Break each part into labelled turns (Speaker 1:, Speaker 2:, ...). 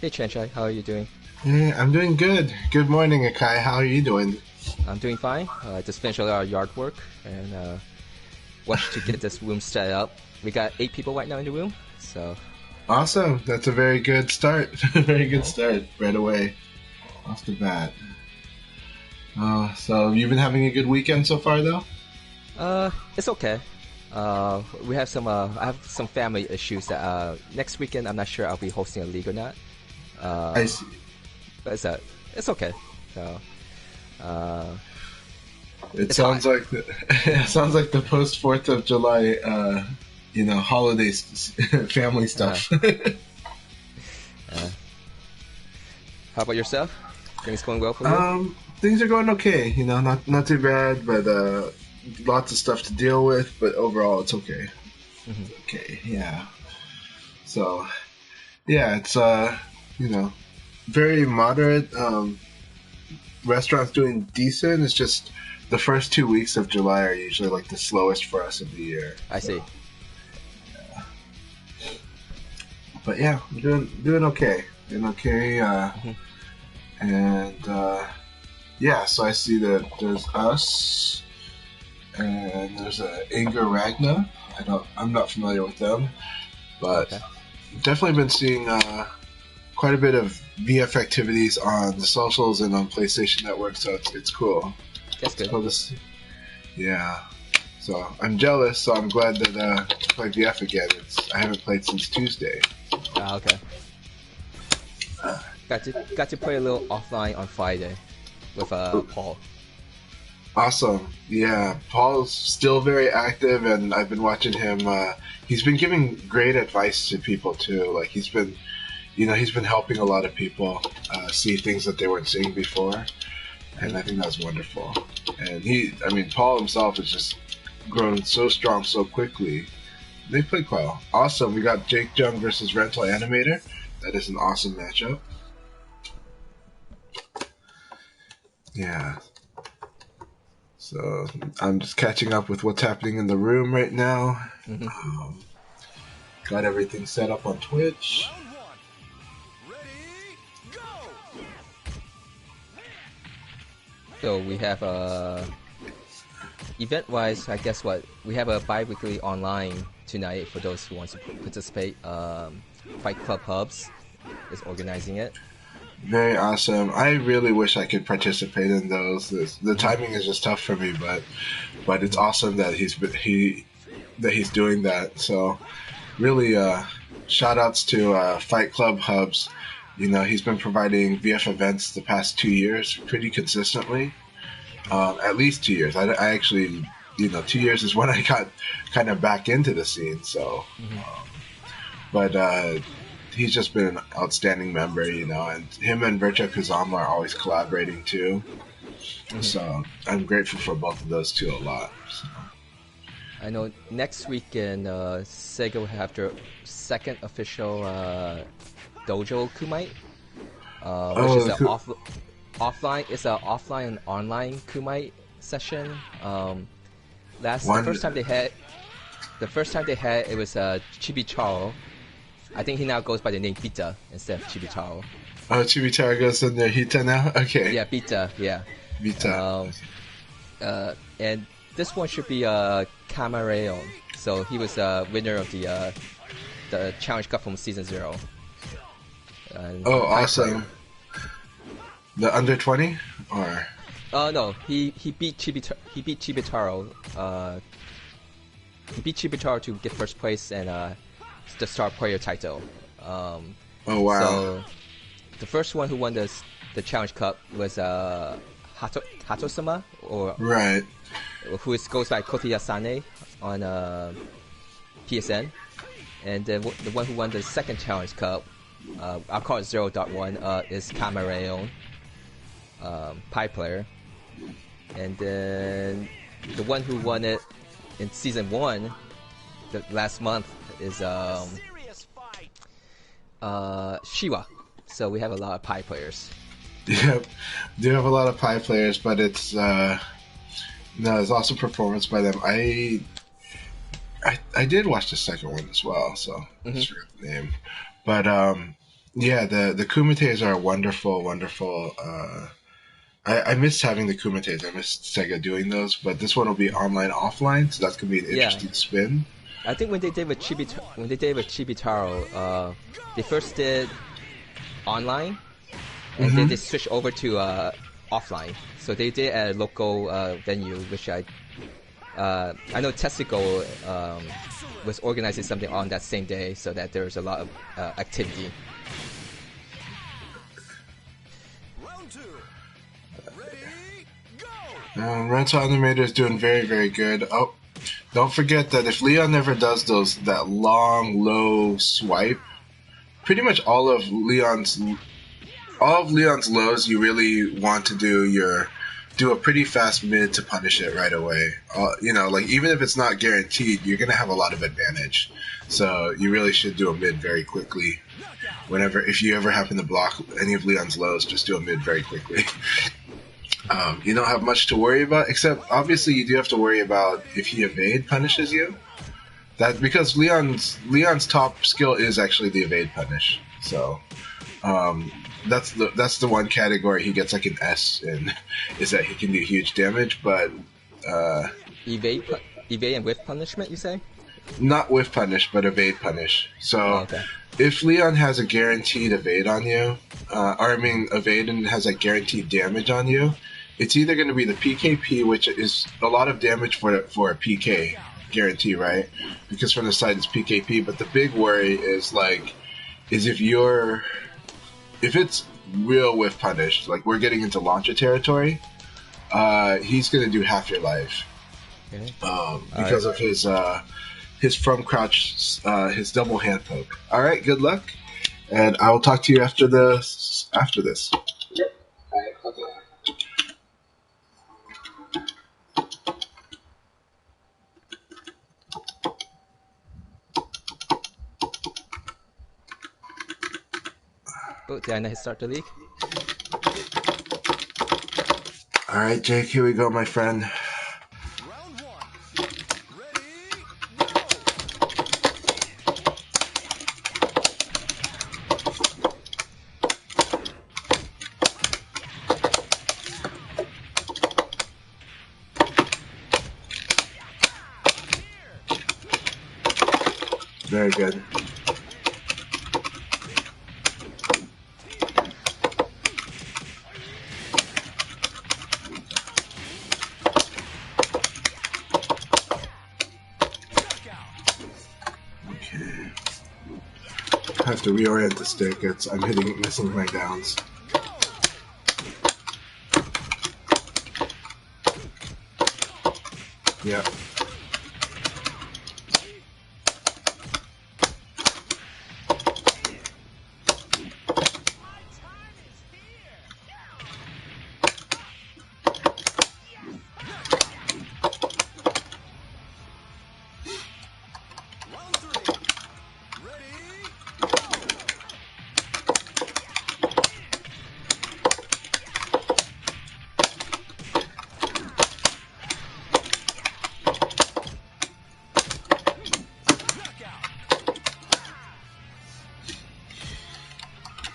Speaker 1: Hey Chanchai, how are you doing?
Speaker 2: Hey, I'm doing good. Good morning, Akai. How are you doing?
Speaker 1: I'm doing fine. Just finished all our yard work and watched to get this room set up. We got 8 people right now in the room, so
Speaker 2: Awesome. That's a very good start. Very good
Speaker 1: yeah.
Speaker 2: start right away off the bat. So you've been having a good weekend so far, though?
Speaker 1: It's okay. We have some. I have some family issues that next weekend I'm not sure I'll be hosting a league or not.
Speaker 2: I
Speaker 1: Uh,
Speaker 2: see.
Speaker 1: but it's okay. So uh,
Speaker 2: It
Speaker 1: it's hot.
Speaker 2: sounds like it sounds like the post Fourth of July, holiday family
Speaker 1: Uh,
Speaker 2: stuff.
Speaker 1: uh, how about yourself? Things going well for you?
Speaker 2: Things are going okay. Not too bad, but lots of stuff to deal with. But overall, it's okay.
Speaker 1: Hmm.
Speaker 2: Okay, yeah. So yeah, it's very moderate. Restaurants doing decent. It's just the first 2 weeks of July are usually like the slowest for us of the year.
Speaker 1: I
Speaker 2: So,
Speaker 1: see.
Speaker 2: but yeah, I'm doing okay. Doing okay.
Speaker 1: Hmm.
Speaker 2: And yeah, so I see that there's us and there's a Inger Ragna. I'm not familiar with them, but
Speaker 1: Okay,
Speaker 2: definitely been seeing quite a bit of VF activities on the socials and on PlayStation Network. So it's cool.
Speaker 1: that's
Speaker 2: It's
Speaker 1: good.
Speaker 2: cool to see. Yeah. So I'm jealous. So I'm glad that to play VF again. I haven't played since Tuesday.
Speaker 1: Okay.
Speaker 2: Uh,
Speaker 1: Got to play a little offline on Friday with Paul.
Speaker 2: Awesome. Yeah, Paul's still very active, and I've been watching him. He's been giving great advice to people too. Like he's been helping a lot of people see things that they weren't seeing before,
Speaker 1: Hmm.
Speaker 2: and I think that's wonderful. And Paul himself has just grown so strong so quickly. They played well. Awesome. We got Jake Jung versus Rental Animator. That is an awesome matchup. Yeah. So I'm just catching up with what's happening in the room right now.
Speaker 1: Hmm.
Speaker 2: Um, got everything set up on Twitch.
Speaker 3: Round one. Ready, go!
Speaker 1: So we have event-wise, I guess what we have a bi-weekly online tonight for those who want to participate. Fight Club Hubs is organizing it.
Speaker 2: Very awesome. I really wish I could participate in those. The
Speaker 1: Hmm.
Speaker 2: timing is just tough for me, but it's awesome that he's doing that. So really, shout outs to Fight Club Hubs. He's been providing VF events the past 2 years pretty consistently. At least 2 years. I actually, 2 years is when I got kind of back into the scene. So,
Speaker 1: Hmm.
Speaker 2: but he's just been an outstanding member, and him and Virtua Kazama are always collaborating too.
Speaker 1: Hmm.
Speaker 2: So I'm grateful for both of those two a lot. So.
Speaker 1: I know next weekend Sega will have their second official dojo kumite, which is
Speaker 2: Oh, cool.
Speaker 1: offline. It's an offline and online kumite session. Last
Speaker 2: One.
Speaker 1: the first time they had it was Chibicharo. I think he now goes by the name Bita instead of Chibicharo.
Speaker 2: Oh, Chimichara goes in there. Hita now. Okay,
Speaker 1: Yeah, Bita. Yeah.
Speaker 2: Vita.
Speaker 1: Um, and this one should be Camareo. So he was winner of the Challenge Cup from season 0.
Speaker 2: Oh,
Speaker 1: High player.
Speaker 2: awesome. The under 20 or
Speaker 1: No, he beat Chibitaro. He beat Chibitaro to get first place and the star player title.
Speaker 2: oh wow.
Speaker 1: So the first one who won the Challenge Cup was Hatosama, or
Speaker 2: Right.
Speaker 1: goes by Kotiya Sane on PSN, and then the one who won the second Challenge Cup, I'll call it 0.1, is Camareo, Pi player, and then the one who won it in season 1, the last month, is
Speaker 3: Serious fight.
Speaker 1: Shiwa. So we have a lot of Pi players.
Speaker 2: Yep. Do have a lot of pie players, but it's no, it's awesome performance by them. I did watch the second one as well, so I
Speaker 1: Hmm.
Speaker 2: just forgot the name. But Yeah, the Kumites are wonderful, wonderful. I missed having the Kumites. I missed Sega doing those, but this one will be online, offline, so that's gonna be an
Speaker 1: Yeah,
Speaker 2: interesting spin.
Speaker 1: I think when they did with Chibitaro, they first did online, and then they
Speaker 2: Hmm.
Speaker 1: switched over to offline. So they did at a local venue, which I know Tessico was organizing something on that same day, so that there's a lot of activity.
Speaker 3: Round two. Ready, go!
Speaker 2: Rental Animator is doing very, very good. Oh, don't forget that if Leon never does that long, low swipe, pretty much all of Leon's lows, you really want to do a pretty fast mid to punish it right away. Like even if it's not guaranteed, you're gonna have a lot of advantage. So you really should do a mid very quickly. If you ever happen to block any of Leon's lows, just do a mid very quickly. You don't have much to worry about, except obviously you do have to worry about if he evade punishes you. That because Leon's top skill is actually the evade punish. So um, that's the one category he gets like an S in, is that he can do huge damage, but uh,
Speaker 1: Evade, evade and with punishment, you say?
Speaker 2: not with punish, but evade punish.
Speaker 1: Oh,
Speaker 2: So
Speaker 1: okay.
Speaker 2: if Leon has a guaranteed evade on you, or I mean evade and has like guaranteed damage on you, it's either going to be the PKP, which is a lot of damage for a PK guarantee, right? Because from the side it's PKP, but the big worry is if it's real with punish, like we're getting into launcher territory, he's going to do half your life
Speaker 1: Okay.
Speaker 2: because of his from crouch, his double hand poke. All right, good luck, and I will talk to you after this. Yep. All right, okay.
Speaker 1: Oh, did I not start the league?
Speaker 2: All right, Jake, here we go, my friend.
Speaker 3: Round one. Ready, go!
Speaker 2: Very good. Okay. I have to reorient the stick. I'm missing my downs. Yeah.
Speaker 3: Round three. Ready, go! Knockout.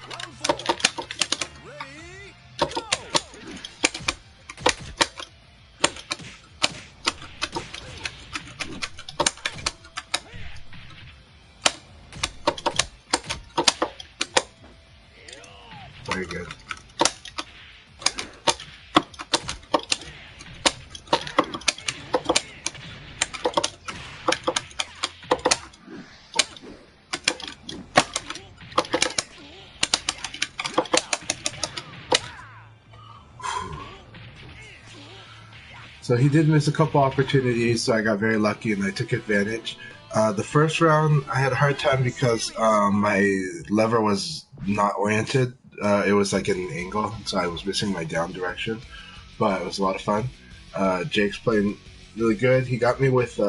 Speaker 3: Round four. Ready, go!
Speaker 2: Very good. So he did miss a couple opportunities, so I got very lucky and I took advantage. The first round, I had a hard time because my lever was not oriented. It was like at an angle, so I was missing my down direction. But it was a lot of fun. Jake's playing really good. He got me with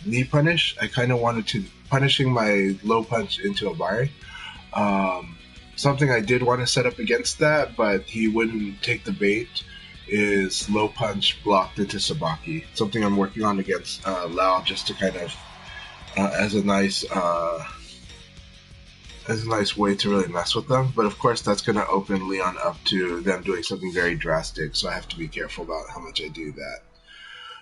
Speaker 2: knee punish. I kind of wanted to punishing my low punch into a bar. Something I did want to set up against that, but he wouldn't take the bait, is low punch blocked into Sabaki. Something I'm working on against Lao, just to kind of as a nice as a nice way to really mess with them. But of course, that's going to open Leon up to them doing something very drastic. So I have to be careful about how much I do that.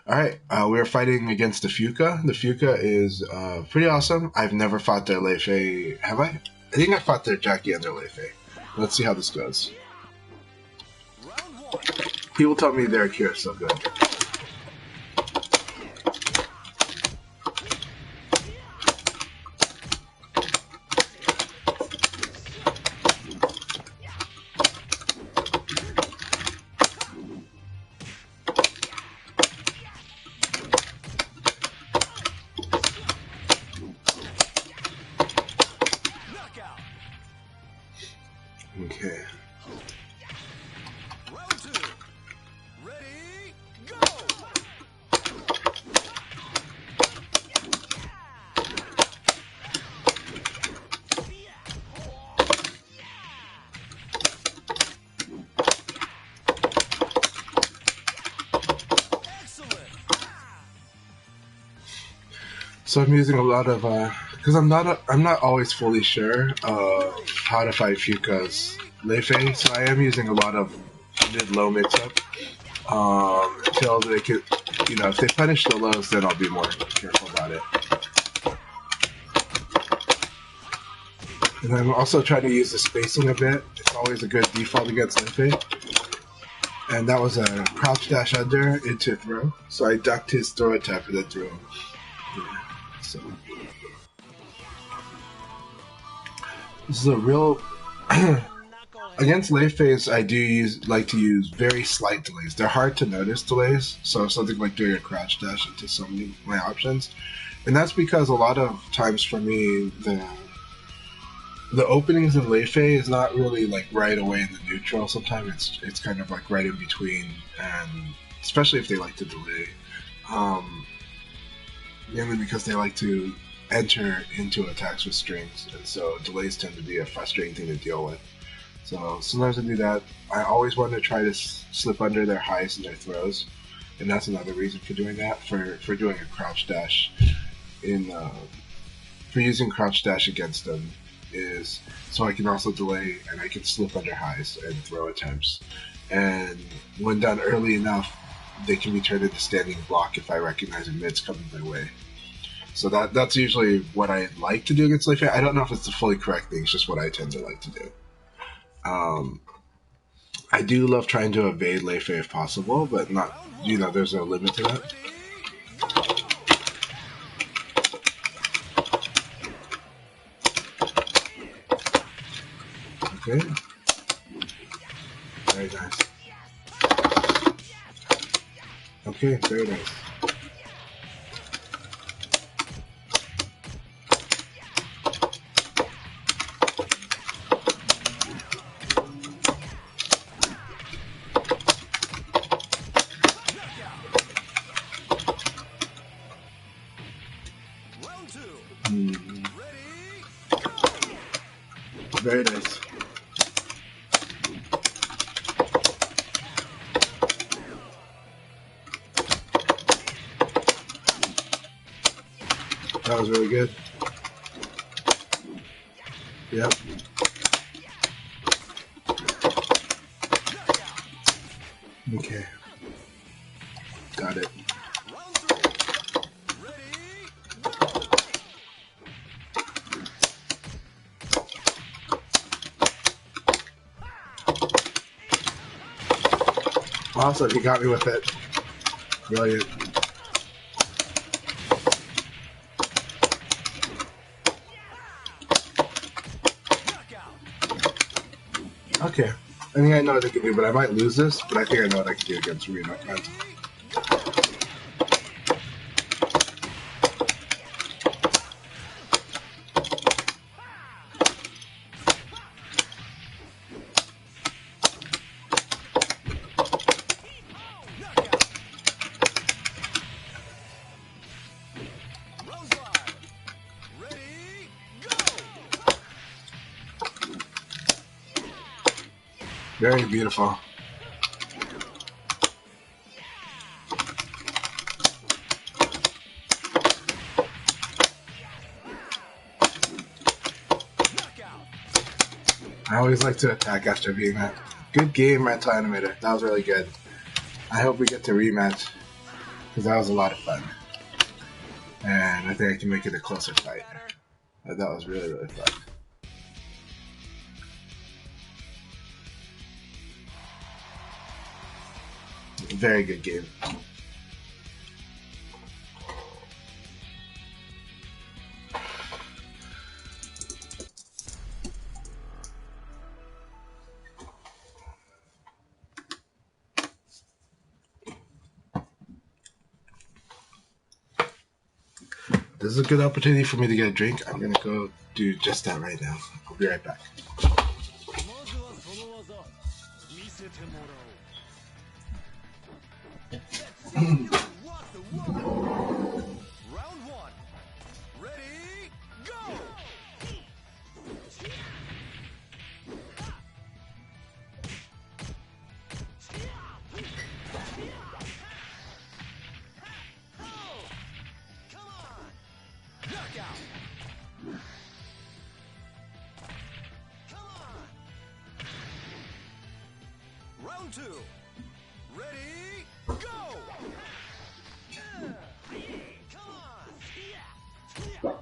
Speaker 2: All right, we're fighting against the Fuka. The Fuka is pretty awesome. I've never fought their Lei Fei, have I? I think I fought their Jackie and their Lei Fei. Let's see how this goes.
Speaker 3: Round one.
Speaker 2: People tell me their Akira is so good.
Speaker 3: Knockout.
Speaker 2: Okay.
Speaker 3: Round two. Ready, go. Excellent.
Speaker 2: So I'm using a lot of because I'm not always fully sure of how to fight Fuka's Lei Fei, so I am using a lot of mid-low mix-up until they could, if they punish the lows, then I'll be more careful about it. And I'm also trying to use the spacing a bit. It's always a good default against Lei Fei. And that was a crouch dash under into throw, so I ducked his throw attack and then threw him. Yeah, so this is a real against Lei Feis. I do like to use very slight delays. They're hard to notice delays, so something like doing a crouch dash into some of my options, and that's because a lot of times for me the openings in Lei Fei is not really like right away in the neutral. Sometimes it's kind of like right in between, and especially if they like to delay. Mainly because they like to enter into attacks with strings, and so delays tend to be a frustrating thing to deal with. So sometimes I do that. I always want to try to slip under their highs and their throws, and that's another reason for doing that. For doing a crouch dash for using crouch dash against them is so I can also delay and I can slip under highs and throw attempts. And when done early enough, they can be turned into standing block if I recognize a mid's coming my way. So that's usually what I like to do against Lei Fei. I don't know if it's the fully correct thing, it's just what I tend to like to do. I do love trying to evade Lei Fei if possible, but not, there's a limit to that. Okay. Very nice. Okay, very nice.
Speaker 3: Round two.
Speaker 2: Mm,
Speaker 3: Ready, go.
Speaker 2: very nice. That was really good. Yep. Okay. Got it.
Speaker 3: Round three. Ready, go.
Speaker 2: Awesome, he got me with it. Brilliant. Okay. I think I know what I can do, but I might lose this, but I think I know what I can do against Reno.
Speaker 3: Round five. Ready, go.
Speaker 2: Very beautiful.
Speaker 3: Knockout.
Speaker 2: always like to attack after being that. Good game, Rental Animator. That was really good. I hope we get to rematch, because that was a lot of fun. And I think I can make it a closer fight. That was really, really fun. Very good game. This is a good opportunity for me to get a drink. I'm gonna go do just that right now. I'll be right back.
Speaker 3: まずはその技見せてもらおう Let's see you rock the world. Round 1 Ready Go Come on Knockout Come on Round 2 Ready Go Come on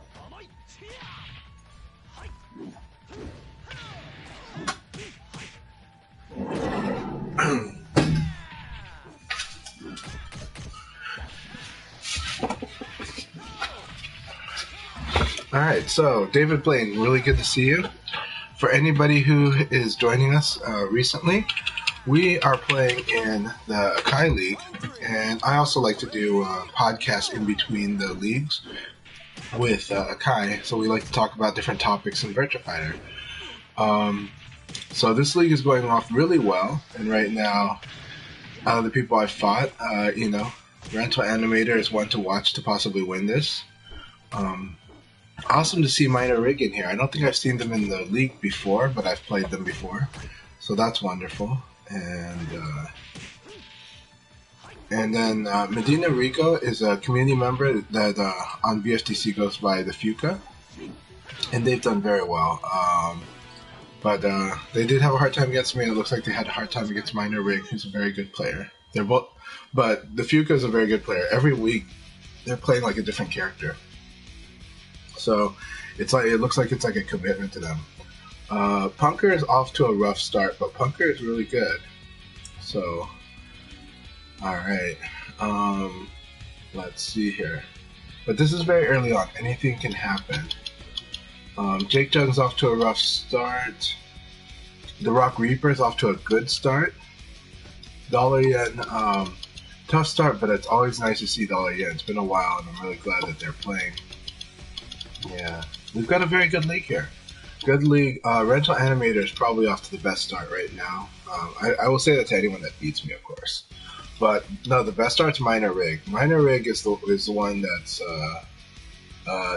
Speaker 2: Alright, so David Blaine, really good to see you. For anybody who is joining us recently, we are playing in the Akai League, and I also like to do podcasts in between the leagues with Akai, so we like to talk about different topics in Virtua Fighter. So this league is going off really well, and right now, out of the people I've fought, Rental Animator is one to watch to possibly win this. Awesome to see Minor Rig in here. I don't think I've seen them in the league before, but I've played them before, so that's wonderful. And then Medina Rico is a community member that on VFTC goes by the Fuka, and they've done very well. But they did have a hard time against me. It looks like they had a hard time against Minor Rig, who's a very good player. They're both, but the Fuka is a very good player. Every week, they're playing like a different character. So it looks like it's like a commitment to them. Punker is off to a rough start, but Punker is really good. So, alright. Let's see here. But this is very early on. Anything can happen. Jake Jung's off to a rough start. The Rock Reaper is off to a good start. Dollar Yen, tough start, but it's always nice to see Dollar Yen. It's been a while, and I'm really glad that they're playing. Yeah, we've got a very good league here. Good league. Rental Animator is probably off to the best start right now. I will say that to anyone that beats me, of course. But no, the best start's Minor Rig. Minor Rig is the one that's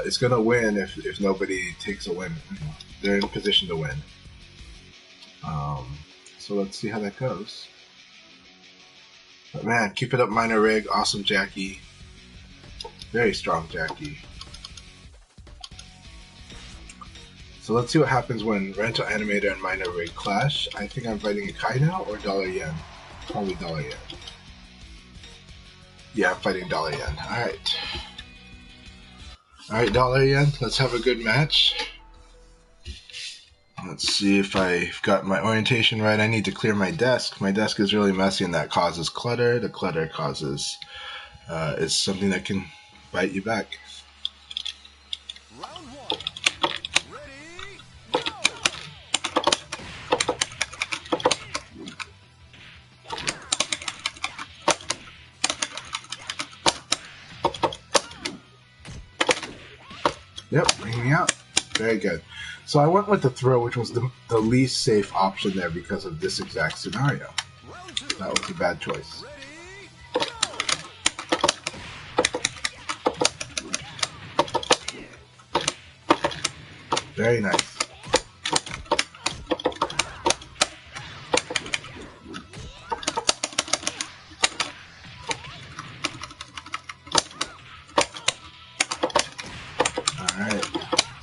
Speaker 2: is gonna win if nobody takes a win. They're in a position to win. So let's see how that goes. But man, keep it up, Minor Rig. Awesome, Jackie. Very strong, Jackie. So let's see what happens when Rental Animator and Minor Rig clash. I think I'm fighting Akai now or Dollar Yen. Probably Dollar Yen. Yeah, I'm fighting Dollar Yen. Alright. Alright, Dollar Yen, let's have a good match. Let's see if I've got my orientation right. I need to clear my desk. My desk is really messy and that causes clutter. The clutter causes is something that can bite you back.
Speaker 3: Round 1 Ready Go
Speaker 2: Yep, bring me out. Very good. So I went with the throw, which was the least safe option there because of this exact scenario.
Speaker 3: Round 2
Speaker 2: That was a bad choice.
Speaker 3: Ready Go
Speaker 2: Very nice. Alright.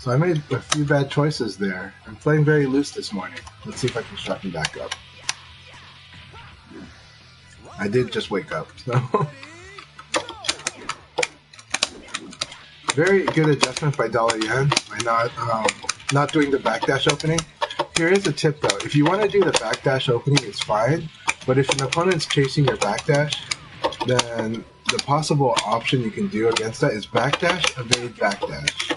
Speaker 2: So I made a few bad choices there. I'm playing very loose this morning. Let's see if I can sharpen back up. I did just wake up, so... Very good adjustment by Dollar Yen by not doing the backdash opening. Here is a tip though. If you want to do the backdash opening, it's fine. But if an opponent's chasing your backdash, then the possible option you can do against that is backdash, evade, backdash.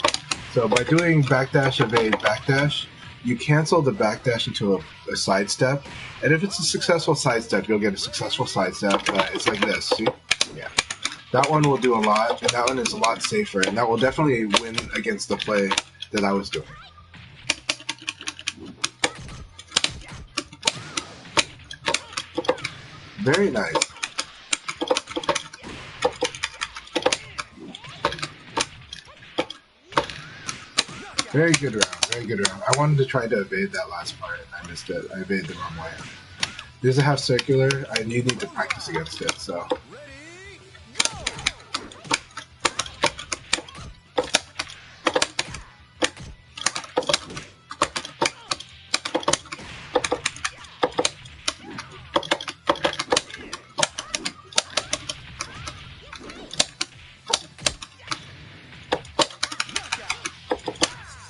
Speaker 2: So by doing backdash, evade, backdash, you cancel the backdash into a sidestep. And if it's a successful sidestep, you'll get a successful sidestep. It's like this. See? Yeah. That one will do a lot, and that one is a lot safer, and that will definitely win against the play that I was doing. Very nice. Very good round, very good round. I wanted to try to evade that last part, and I missed it. I evaded the wrong way. There's a half circular, and you need to practice against it, so...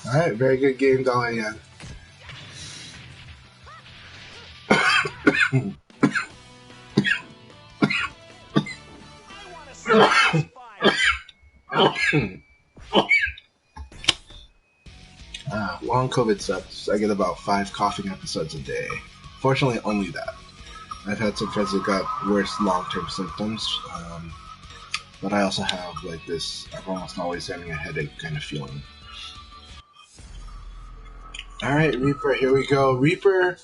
Speaker 2: Alright, very good game, Dollar Yen. Long COVID sucks. I get about 5 coughing episodes a day. Fortunately, only that. I've had some friends that got worse long-term symptoms, but I also have like this, I'm almost always having a headache kind of feeling. Alright, Reaper, here we go. Reaper,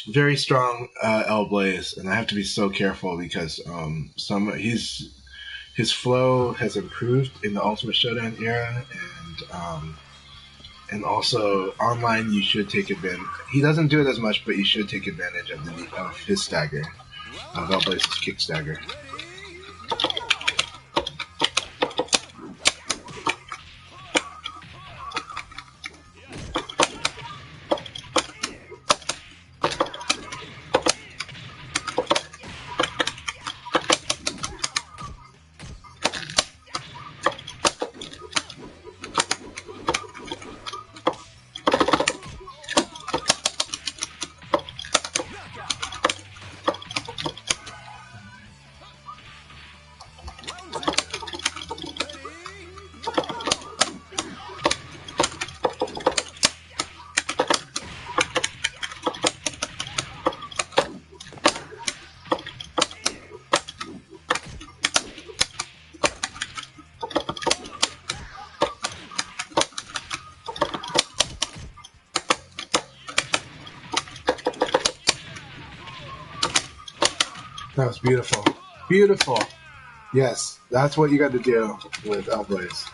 Speaker 2: very strong L Blaze, and I have to be so careful because his flow has improved in the Ultimate Showdown era, and also online you should take advantage. He doesn't do it as much, but you should take advantage of his stagger, of L Blaze's kick stagger. That was beautiful. Beautiful. Yes, that's what you got to do with L Blaze.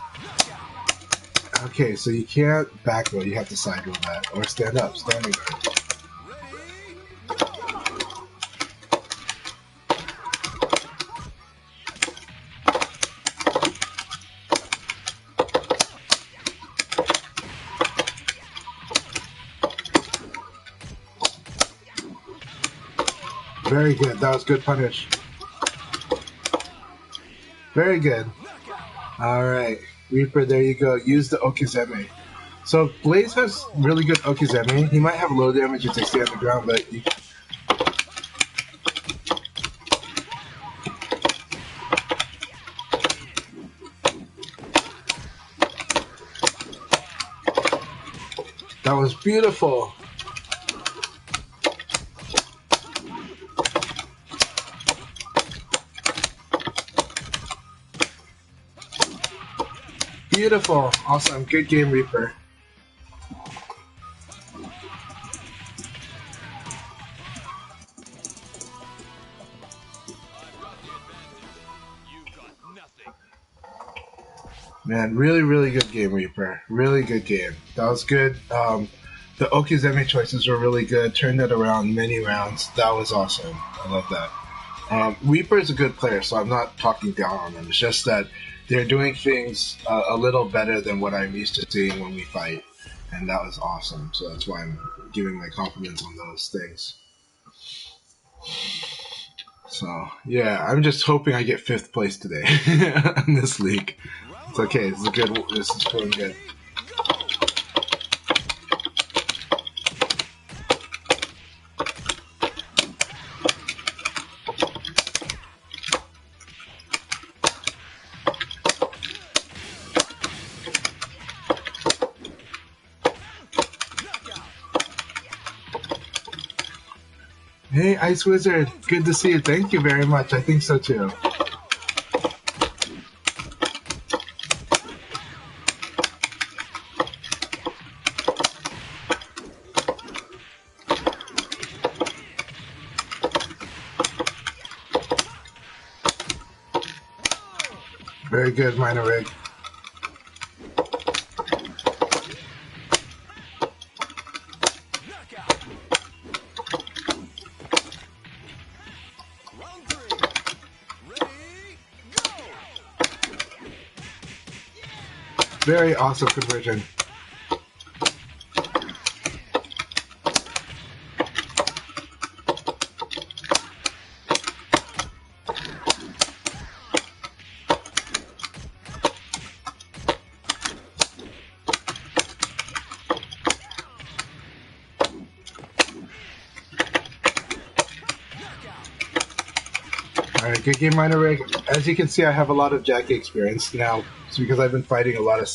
Speaker 2: Okay, so you can't back row, you have to side row that. Or stand up, standing guard. Very good. That was good punish. Very good. Alright. Reaper, there you go. Use the Okizeme. So, Blaze has really good Okizeme. He might have low damage if they stay on the ground, but... That was beautiful. Beautiful. Awesome. Good game, Reaper. Man, really, really good game, Reaper. Really good game. That was good. The Okizeme choices were really good. Turned it around many rounds. That was awesome. I love that. Reaper is a good player, so I'm not talking down on him. It's just that they're doing things a little better than what I'm used to seeing when we fight, and that was awesome. So that's why I'm giving my compliments on those things. So yeah, I'm just hoping I get 5th place today in this league. It's okay. This is good. This is feeling good. Hey, Ice Wizard. Good to see you. Thank you very much. I think so too. Very good, Minor Rig. Very awesome conversion. Alright, good game, Minor Rig. As you can see, I have a lot of Jackie experience now. It's because I've been fighting a lot of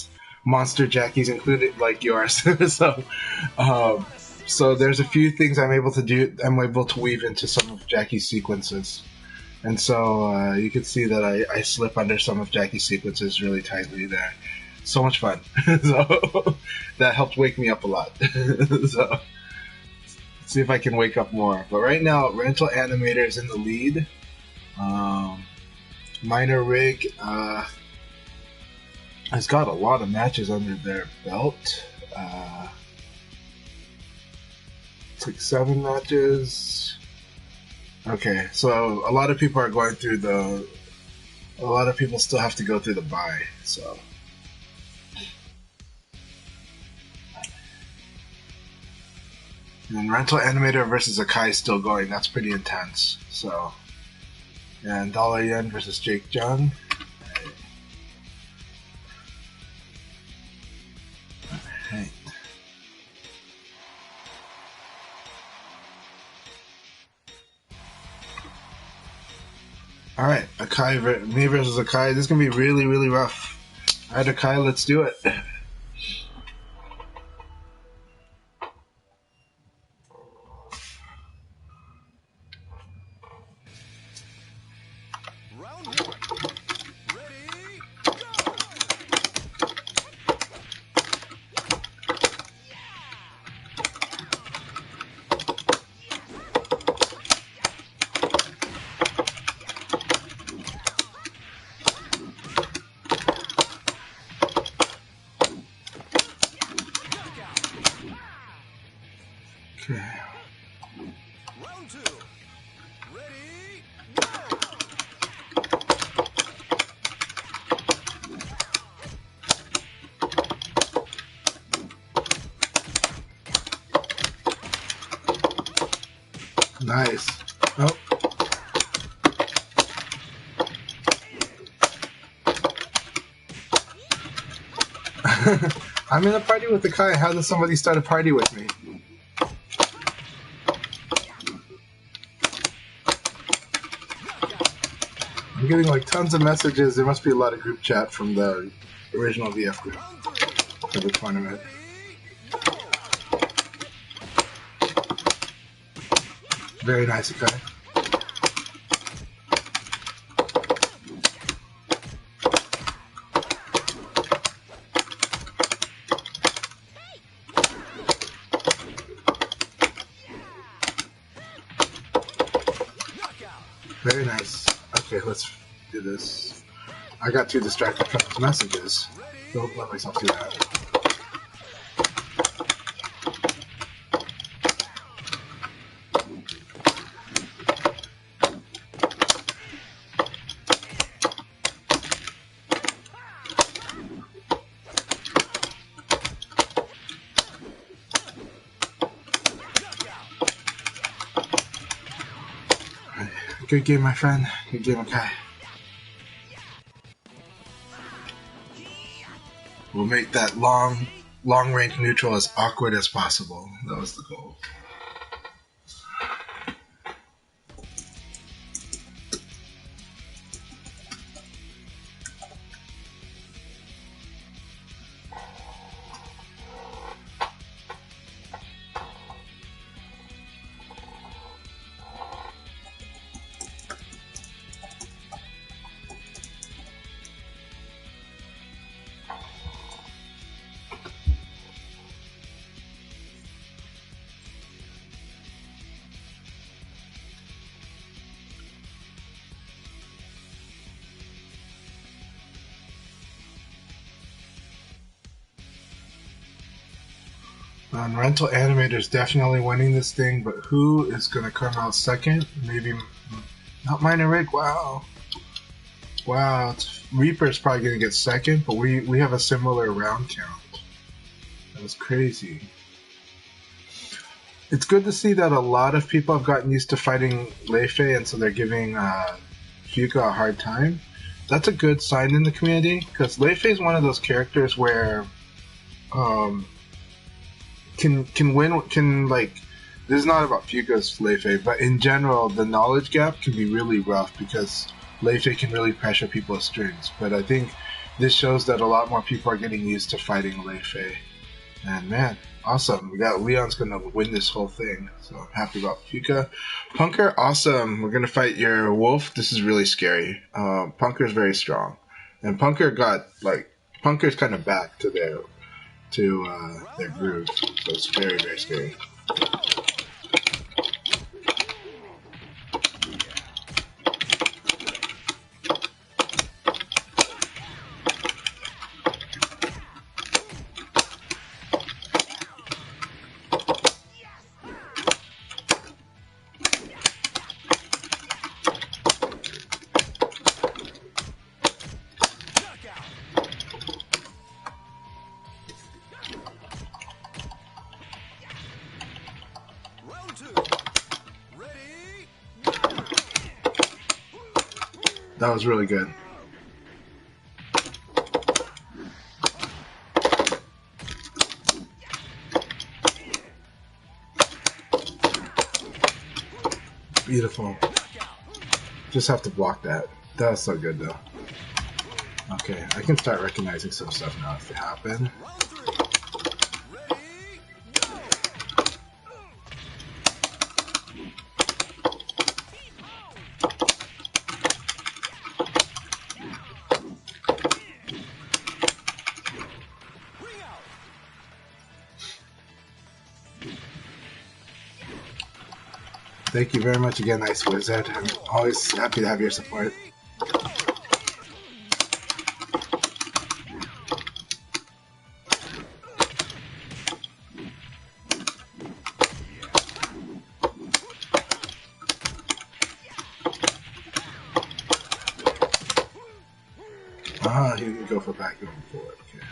Speaker 2: monster Jackies, including like yours. So there's a few things I'm able to do. I'm able to weave into some of Jackie's sequences, and so you can see that I slip under some of Jackie's sequences really tightly there. So much fun. So that helped wake me up a lot. So let's see if I can wake up more. But right now, Rental Animator is in the lead. Minor Rig has got a lot of matches under their belt. It's like 7 matches. Okay, so a lot of people are going through a lot of people still have to go through the bye, so. And Rental Animator versus Akai is still going. That's pretty intense. So, and Dollar Yen versus Jake Jung. Alright. Alright, Akai, me versus Akai. This is gonna be really, really rough. Alright, Akai, let's do it. Okay.
Speaker 3: Round 2. Ready, go!
Speaker 2: Nice. Oh. I'm in a party with Akai. How does somebody start a party with me? I'm getting like tons of messages. There must be a lot of group chat from the original VF group for the tournament. Very nice, Akai. Very nice. Okay, let's do this. I got too distracted from those messages. Don't let myself do that. Good game, my friend. Good game, Akai. We'll make that long range neutral as awkward as possible. That was the goal. Rental Animator's definitely winning this thing, but who is going to come out second? Maybe not Minor Rig. Wow. Reaper's probably going to get second, but we have a similar round count. That was crazy. It's good to see that a lot of people have gotten used to fighting Lei Fei, and so they're giving Fuka a hard time. That's a good sign in the community, because Lei Fei is one of those characters where can win, like, this is not about Fuka's Lei Fei, but in general, the knowledge gap can be really rough because Lei Fei can really pressure people's strings. But I think this shows that a lot more people are getting used to fighting Lei Fei. And man, awesome. We got Leon's gonna win this whole thing, so I'm happy about Fuka. Punker, awesome. We're gonna fight your wolf. This is really scary. Punker's very strong. And Punker's kind of back to their groove. So it's very, very scary. That was really good. Beautiful. Just have to block that. That was so good, though. Okay, I can start recognizing some stuff now if it happened. Thank you very much again, Ice Wizard. I'm always happy to have your support. Ah, he can go for back going forward. Okay.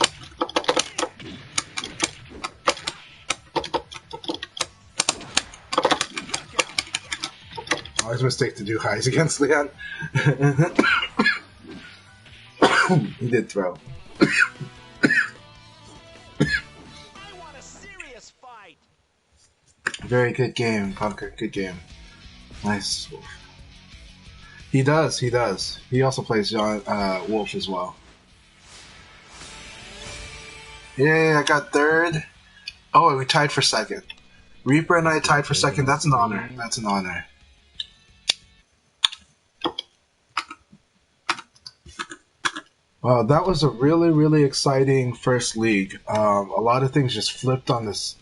Speaker 2: Always a mistake to do highs against Leon. He did throw. Very good game, Punker. Good game. Nice. He does. He also plays Wolf as well. Yay, I got third. Oh, we tied for second. Reaper and I tied for second. That's an honor. Wow, that was a really, really exciting first league. A lot of things just flipped on this,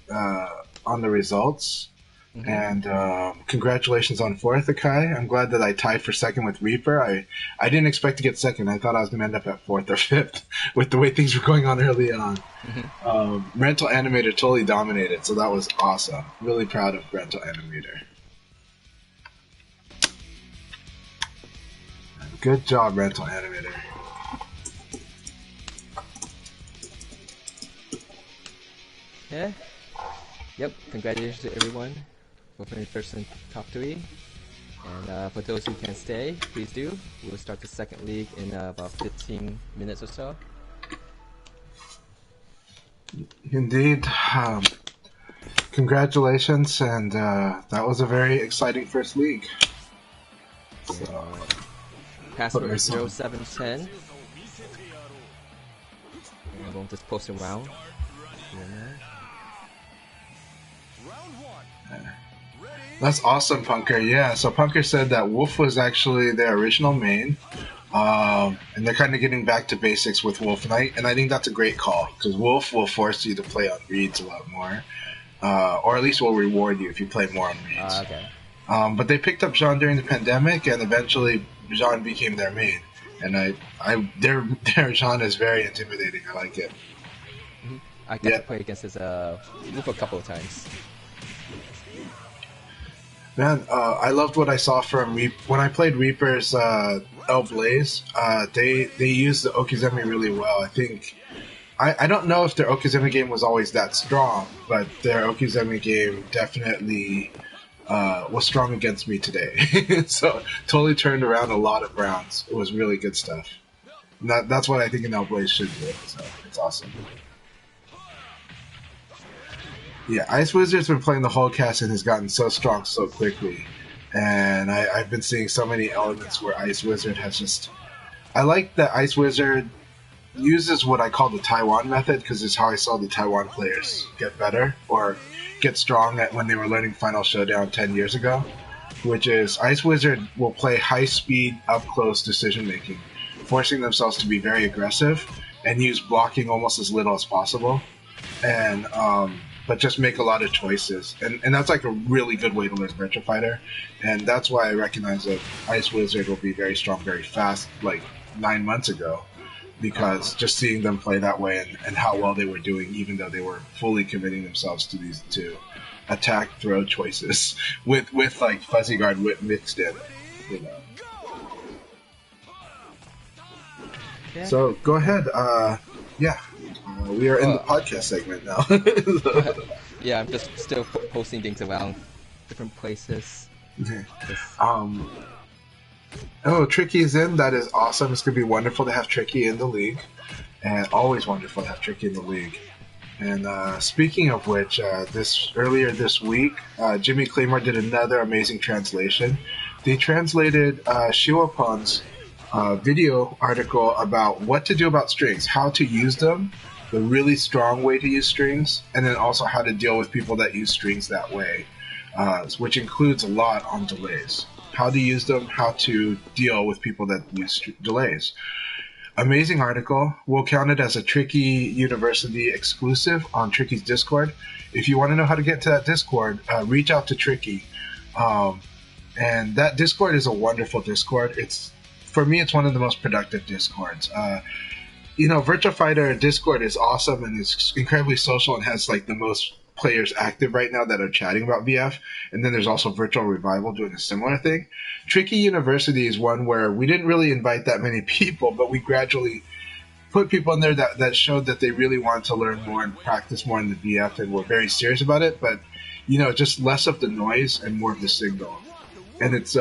Speaker 2: on the results. Mm-hmm. And congratulations on fourth, Akai. I'm glad that I tied for second with Reaper. I didn't expect to get second. I thought I was going to end up at fourth or fifth with the way things were going on early on. Mm-hmm. Rental Animator totally dominated, so that was awesome. Really proud of Rental Animator. Good job, Rental Animator.
Speaker 1: Yeah. Yep. Congratulations to everyone for finishing first in top 3. And for those who can stay, please do. We'll start the second league in about 15 minutes or so.
Speaker 2: Indeed. Congratulations, and that was a very exciting first league. So,
Speaker 1: Password
Speaker 2: Put
Speaker 1: is
Speaker 2: my song.
Speaker 1: 0710. And we'll just post around.
Speaker 2: That's awesome, Punker. Yeah, so Punker said that Wolf was actually their original main, and they're kind of getting back to basics with Wolf Knight, and I think that's a great call, because Wolf will force you to play on reads a lot more, or at least will reward you if you play more on reads.
Speaker 1: Okay.
Speaker 2: But they picked up Jean during the pandemic, and eventually Jean became their main, and their Jean is very intimidating. I like it.
Speaker 1: I got to play against his Wolf a couple of times.
Speaker 2: Man, I loved what I saw from when I played Reaper's El Blaze. They used the Okizeme really well. I think I don't know if their Okizeme game was always that strong, but their Okizeme game definitely was strong against me today. So totally turned around a lot of rounds. It was really good stuff. And that's what I think an El Blaze should do. So it's awesome. Yeah, Ice Wizard's been playing the whole cast and has gotten so strong so quickly. And I've been seeing so many elements where Ice Wizard has just... I like that Ice Wizard uses what I call the Taiwan method, because it's how I saw the Taiwan players get better or get strong at when they were learning Final Showdown 10 years ago, which is Ice Wizard will play high-speed, up-close decision-making, forcing themselves to be very aggressive and use blocking almost as little as possible. And... but just make a lot of choices. And that's like a really good way to learn Virtua Fighter. And that's why I recognize that Ice Wizard will be very strong very fast, like 9 months ago. Because just seeing them play that way and how well they were doing, even though they were fully committing themselves to these two attack throw choices with like Fuzzy Guard mixed in. You know.
Speaker 1: Yeah.
Speaker 2: So go ahead. Yeah. We are in the podcast segment now.
Speaker 1: Yeah, I'm just still posting things around different places.
Speaker 2: Tricky's in. That is awesome. It's going to be wonderful to have Tricky in the league. And always wonderful to have Tricky in the league. And speaking of which, earlier this week, Jimmy Claymore did another amazing translation. They translated Shiwapon's video article about what to do about strings, how to use them, the really strong way to use strings, and then also how to deal with people that use strings that way, which includes a lot on delays. How to use them, how to deal with people that use delays. Amazing article. We'll count it as a Tricky University exclusive on Tricky's Discord. If you want to know how to get to that Discord, reach out to Tricky. And that Discord is a wonderful Discord. For me, it's one of the most productive Discords. Virtua Fighter Discord is awesome and it's incredibly social and has like the most players active right now that are chatting about VF. And then there's also Virtual Revival doing a similar thing. Tricky University is one where we didn't really invite that many people, but we gradually put people in there that showed that they really wanted to learn more and practice more in the VF and were very serious about it. But, just less of the noise and more of the signal. And it's,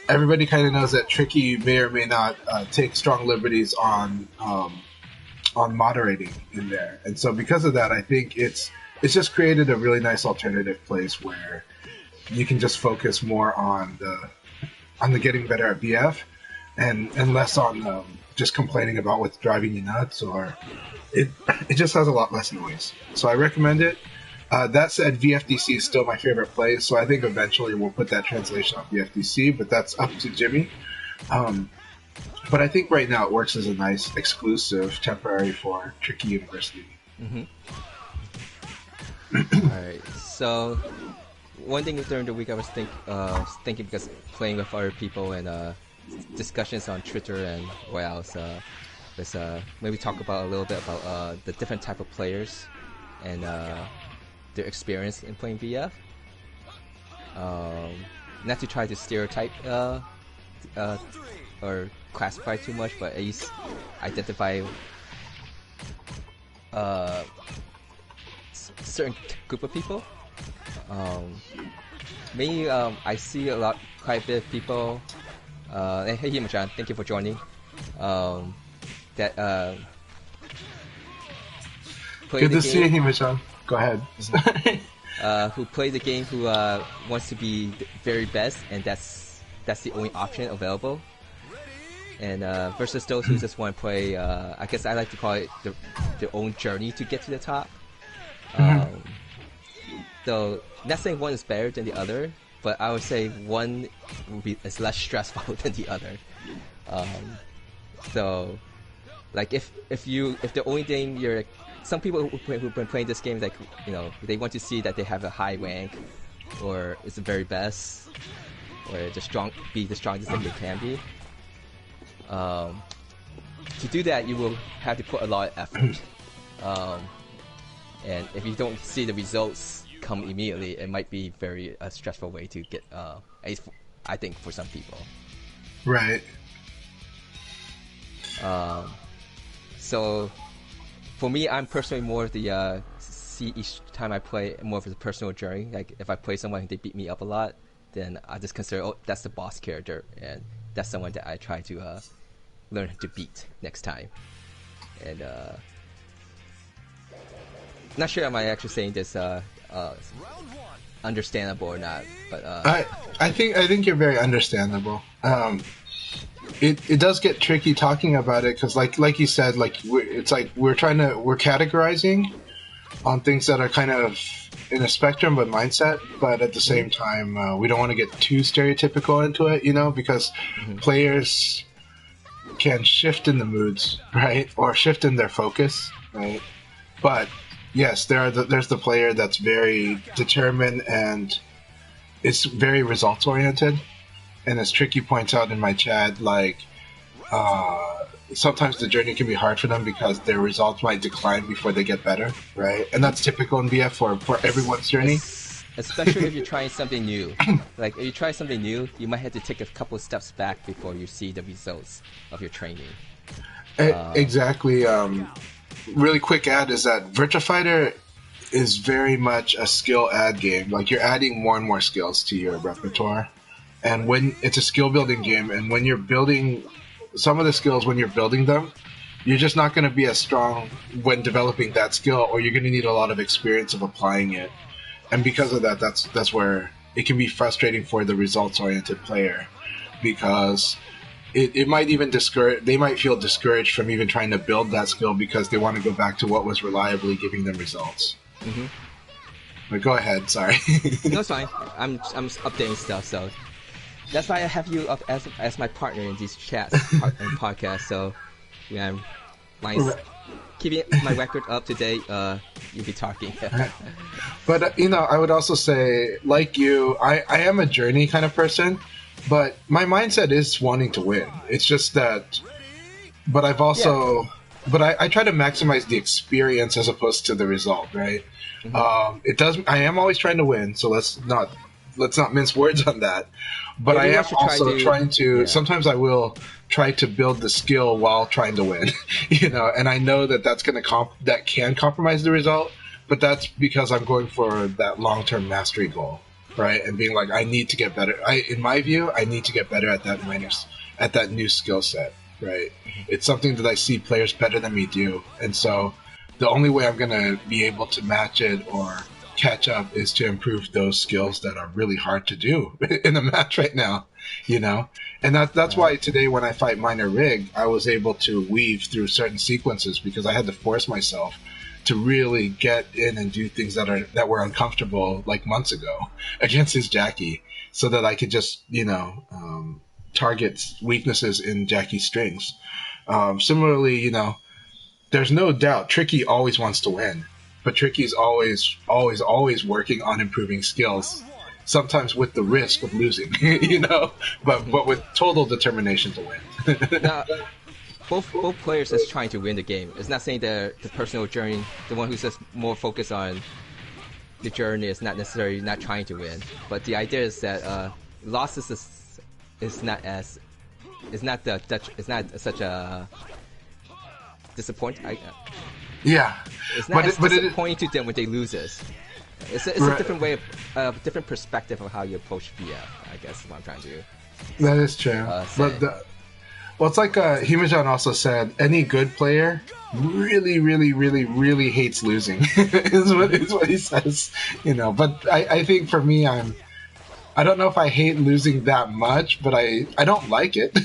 Speaker 2: everybody kind of knows that Tricky may or may not take strong liberties on moderating in there, and so because of that, I think it's just created a really nice alternative place where you can just focus more on the getting better at BF, and less on just complaining about what's driving you nuts, or it just has a lot less noise. So I recommend it. That said, VFDC is still my favorite place, so I think eventually we'll put that translation on VFDC, but that's up to Jimmy. But I think right now it works as a nice exclusive temporary for Tricky University.
Speaker 1: Alright, so one thing during the week I was thinking because playing with other people and discussions on Twitter and what else, let's maybe talk about a little bit about the different type of players and their experience in playing VF. Not to try to stereotype or classify too much, but at least identify certain group of people. me, I see quite a bit of people. And hey, Hima-chan, thank you for joining. That play
Speaker 2: Good
Speaker 1: the
Speaker 2: to see you,
Speaker 1: game,
Speaker 2: Hima-chan. Go ahead.
Speaker 1: who play the game, who wants to be the very best, and that's the only option available. And versus those who just want to play, I guess I like to call it their own journey to get to the top. So, not saying one is better than the other, but I would say one is less stressful than the other. So, like if the only thing some people who've been playing this game, like, you know, they want to see that they have a high rank, or is the very best, or be the strongest that they can be. To do that, you will have to put a lot of effort. And if you don't see the results come immediately, it might be a stressful way to get, at least I think for some people.
Speaker 2: Right.
Speaker 1: So for me, I'm personally more of the see each time I play more of a personal journey. Like if I play someone and they beat me up a lot, then I just consider, that's the boss character, and that's someone that I try to learn to beat next time. And not sure am I actually saying this understandable or not, but
Speaker 2: I think you're very understandable. It does get tricky talking about it because, like you said, it's like we're categorizing on things that are kind of in a spectrum of mindset, but at the same time, we don't want to get too stereotypical into it, you know, because players can shift in the moods, right, or shift in their focus, right? But yes, there's the player that's very determined and it's very results oriented. And as Tricky points out in my chat, like sometimes the journey can be hard for them because their results might decline before they get better, right? And that's typical in BF for everyone's journey.
Speaker 1: Especially if you're trying something new. Like if you try something new, you might have to take a couple steps back before you see the results of your training.
Speaker 2: Exactly. Really quick add is that Virtua Fighter is very much a skill add game. Like you're adding more and more skills to your repertoire. And when it's a skill building game, and when you're building some of the skills, when you're building them, you're just not going to be as strong when developing that skill, or you're going to need a lot of experience of applying it. And because of that, that's where it can be frustrating for the results-oriented player, because it might even they might feel discouraged from even trying to build that skill because they want to go back to what was reliably giving them results. But go ahead, sorry.
Speaker 1: No, it's fine. I'm updating stuff, so that's why I have you up as my partner in these chats and podcasts. So yeah, keeping my record up to date. You'll be talking.
Speaker 2: But I would also say, like you, I am a journey kind of person, but my mindset is wanting to win. It's just that, but I've also, but I try to maximize the experience as opposed to the result, right? I am always trying to win, so let's not mince words on that. But I am also trying to. Sometimes I will try to build the skill while trying to win, And I know that that can compromise the result, but that's because I'm going for that long-term mastery goal, right? And being like, I need to get better. In my view, I need to get better at that new skill set, right? It's something that I see players better than me do, and so the only way I'm going to be able to match it or catch up is to improve those skills that are really hard to do in a match right now, And that's why today when I fight Minor Rig, I was able to weave through certain sequences because I had to force myself to really get in and do things that were uncomfortable like months ago against his Jackie, so that I could just target weaknesses in Jackie's strings. Similarly, there's no doubt Tricky always wants to win. But Tricky's always working on improving skills, sometimes with the risk of losing, but with total determination to win.
Speaker 1: Now, both players is trying to win the game. It's not saying the personal journey, the one who's just more focused on the journey is not necessarily not trying to win. But the idea is that losses is not such a disappointing.
Speaker 2: Yeah,
Speaker 1: It's not disappointing to them when they lose this. It's a
Speaker 2: Right.
Speaker 1: different way different perspective of how you approach VF. I guess is what I'm trying to
Speaker 2: That is true.
Speaker 1: say.
Speaker 2: Well, it's like Himajan also said, any good player really, really, really, really hates losing. is what he says. But I think for me, I don't know if I hate losing that much, but I don't like it.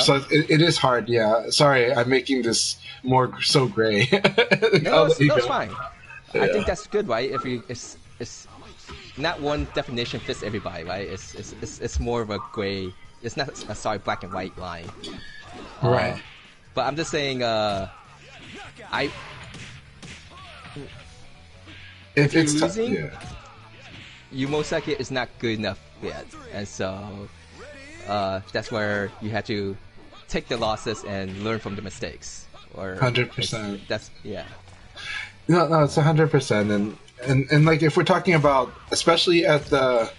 Speaker 2: So it is hard. Yeah. Sorry, I'm making this more so gray.
Speaker 1: No, it's fine. I think that's good, right? If you it's not one definition fits everybody, right? It's more of a gray. It's not black and white line.
Speaker 2: Right.
Speaker 1: But I'm just saying, if you're losing, you most likely is not good enough yet, and so that's where you have to take the losses and learn from the mistakes. Or
Speaker 2: 100%.
Speaker 1: That's yeah.
Speaker 2: No, it's 100%, and like if we're talking about, especially at the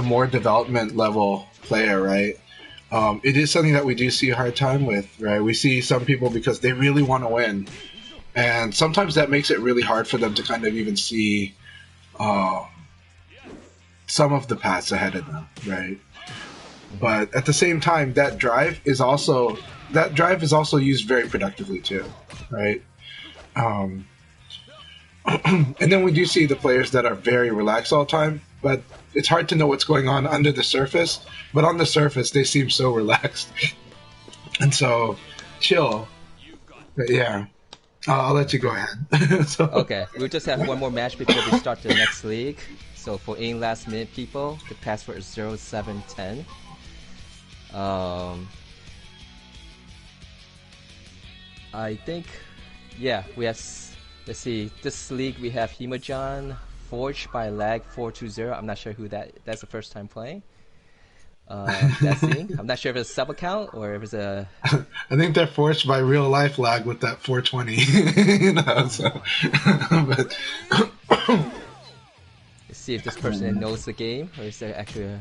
Speaker 2: more development level player, right? It is something that we do see a hard time with, right? We see some people because they really want to win, and sometimes that makes it really hard for them to kind of even see some of the paths ahead of them, right? But at the same time, that drive is also used very productively too, right? And then we do see the players that are very relaxed all the time, but it's hard to know what's going on under the surface. But on the surface, they seem so relaxed and so chill. But yeah, I'll let you go ahead.
Speaker 1: Okay, we'll just have one more match before we start the next league. So for any last minute people, the password is 0710. I think, yeah, we have. Let's see. This league we have Himajan, Forged by Lag 420. I'm not sure who that's the first time playing. That scene. I'm not sure if it's a sub account or if it's a.
Speaker 2: I think they're forged by real life Lag with that 420. But
Speaker 1: let's see if this person knows the game or is there actually a.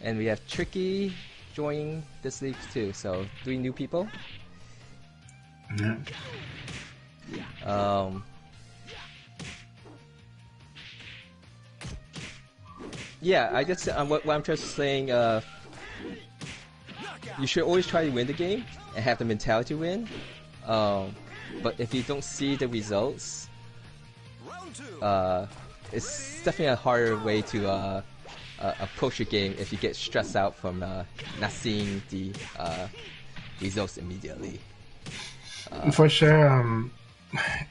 Speaker 1: And we have Tricky joining this league too. So 3 new people.
Speaker 2: Yeah.
Speaker 1: Yeah, I guess what I'm just saying, you should always try to win the game and have the mentality to win. But if you don't see the results, it's definitely a harder way to approach your game if you get stressed out from not seeing the results immediately.
Speaker 2: For sure.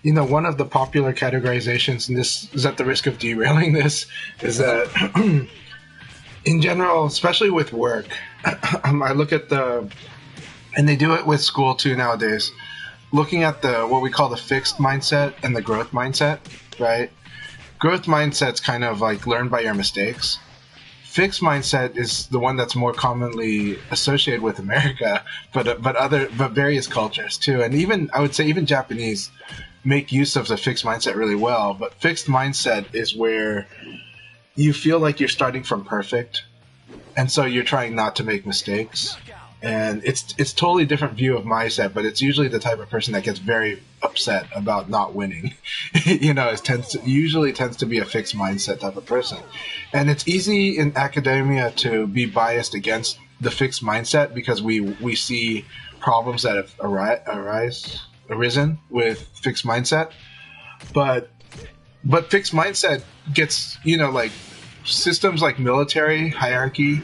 Speaker 2: One of the popular categorizations, and this is at the risk of derailing this, is that in general, especially with work, I look at and they do it with school too nowadays, looking at what we call the fixed mindset and the growth mindset, right? Growth mindset's kind of like learn by your mistakes. Fixed mindset is the one that's more commonly associated with America, but various cultures too, and even I would say even Japanese make use of the fixed mindset really well. But fixed mindset is where you feel like you're starting from perfect, and so you're trying not to make mistakes. And it's totally different view of mindset, but it's usually the type of person that gets very upset about not winning. It usually tends to be a fixed mindset type of person. And it's easy in academia to be biased against the fixed mindset because we see problems that have arisen with fixed mindset. But fixed mindset gets, like systems like military hierarchy,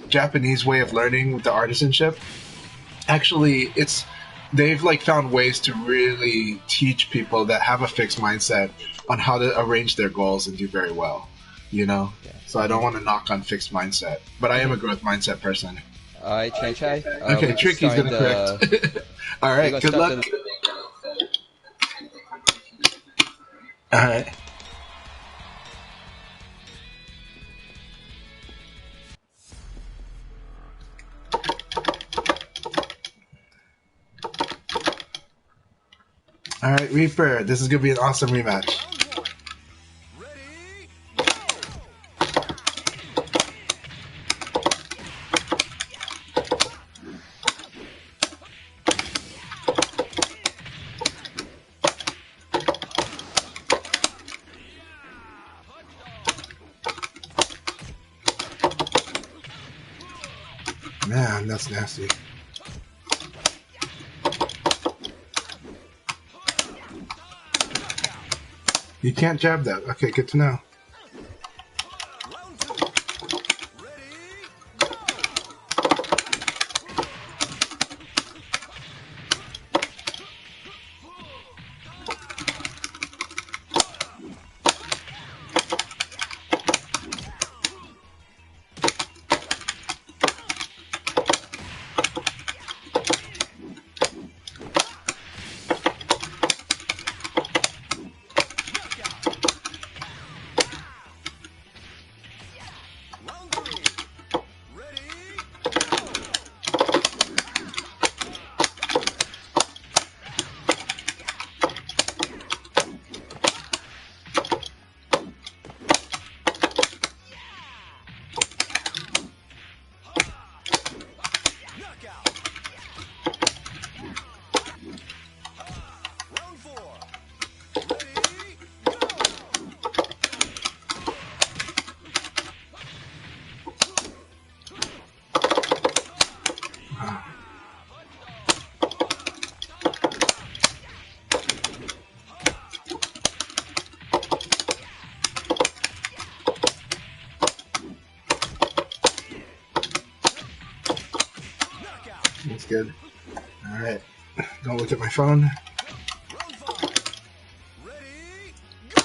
Speaker 2: Japanese way of learning with the artisanship. Actually, they've found ways to really teach people that have a fixed mindset on how to arrange their goals and do very well. Yeah. So I don't want to knock on fixed mindset, but I am a growth mindset person.
Speaker 1: All right, Chanchai.
Speaker 2: Okay, Tricky's gonna correct. All right, good luck. All right. All right, Reaper, this is going to be an awesome rematch.
Speaker 3: Ready, go!
Speaker 2: Man, that's nasty. You can't jab that. Okay, good to know.
Speaker 3: Round two. Ready, go! Round three. Ready, knockout. Round four. Ready, go! Knockout.
Speaker 2: That's good. Alright. Don't look at my phone.
Speaker 3: Round five. Ready, go!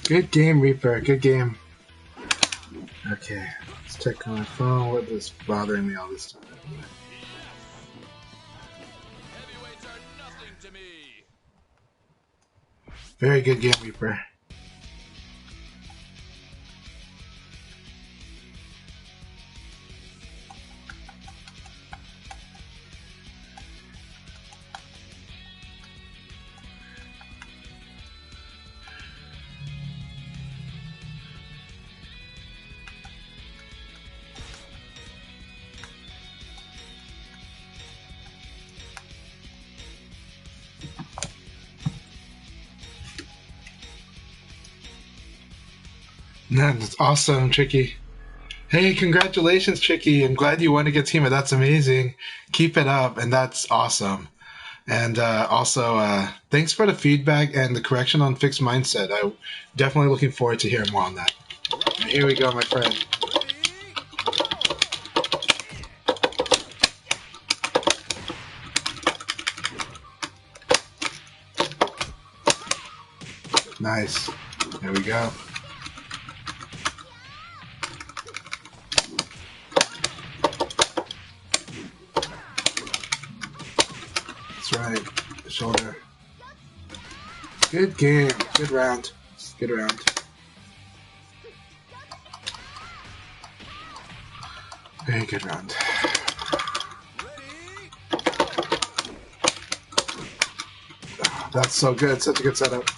Speaker 2: Good game, Reaper. Good game. Okay. Let's check on my phone. What is bothering me all this time?
Speaker 3: Heavyweights are nothing to me.
Speaker 2: Very good game, Reaper. Man, that's awesome, Tricky. Hey, congratulations, Tricky. I'm glad you won against Hema. That's amazing. Keep it up, and that's awesome. And also, thanks for the feedback and the correction on fixed mindset. I'm definitely looking forward to hearing more on that. Here we go, my friend.
Speaker 3: Ready, go!
Speaker 2: Nice. There we go. That's right. Shoulder. Good game. Good round. Good round. Very good round.
Speaker 3: Ready, go!
Speaker 2: That's so good. Such a good setup.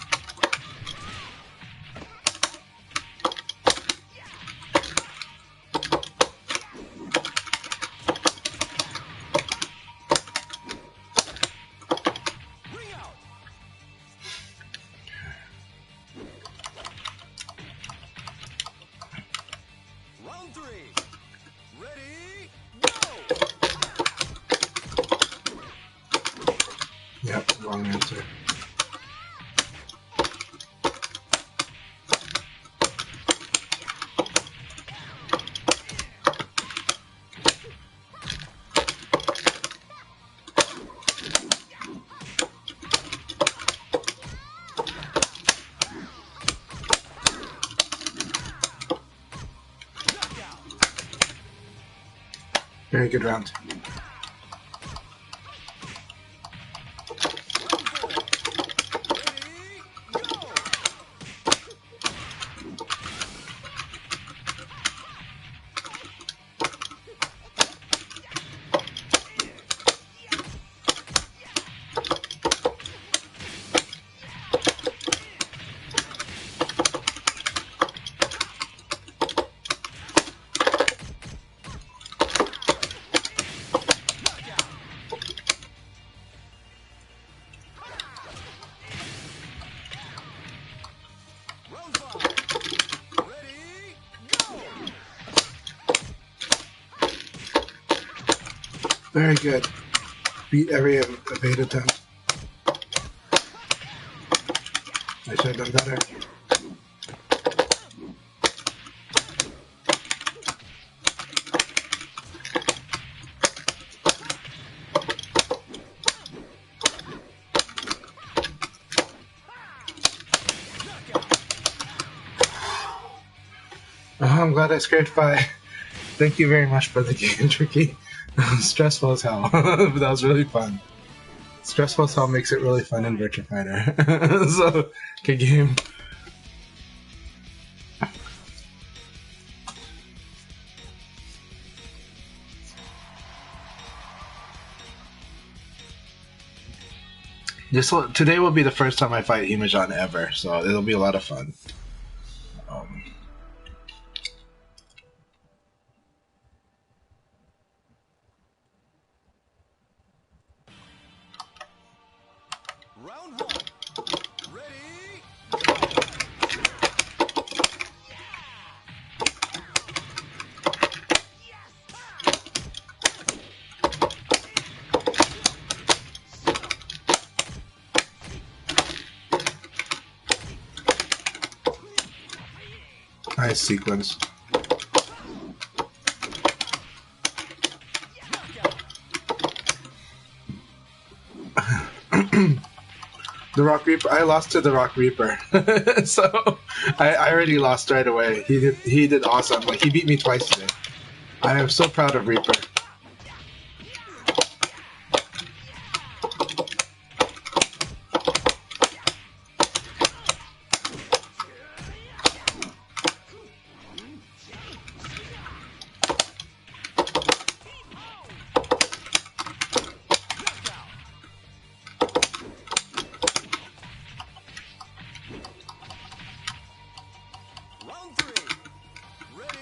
Speaker 3: Ring out. Round three. Ready, go!
Speaker 2: Yep, wrong answer.
Speaker 3: Knockout.
Speaker 2: Very good round.
Speaker 3: Round four. Ready, go!
Speaker 2: Very good. Beat every evade attempt. I should have done better. Oh, I'm glad I scraped by. Thank you very much for the game, Tricky. Stressful as hell, but that was really fun. Stressful as hell makes it really fun in Virtua Fighter. So, good game. Today will be the first time I fight Himajan ever, so it'll be a lot of fun.
Speaker 3: Round one. Ready?
Speaker 2: Nice sequence. The Rock Reaper. I lost to the Rock Reaper, so I already lost right away. He did awesome. Like he beat me twice today. I am so proud of Reaper.
Speaker 3: Round three. Ready?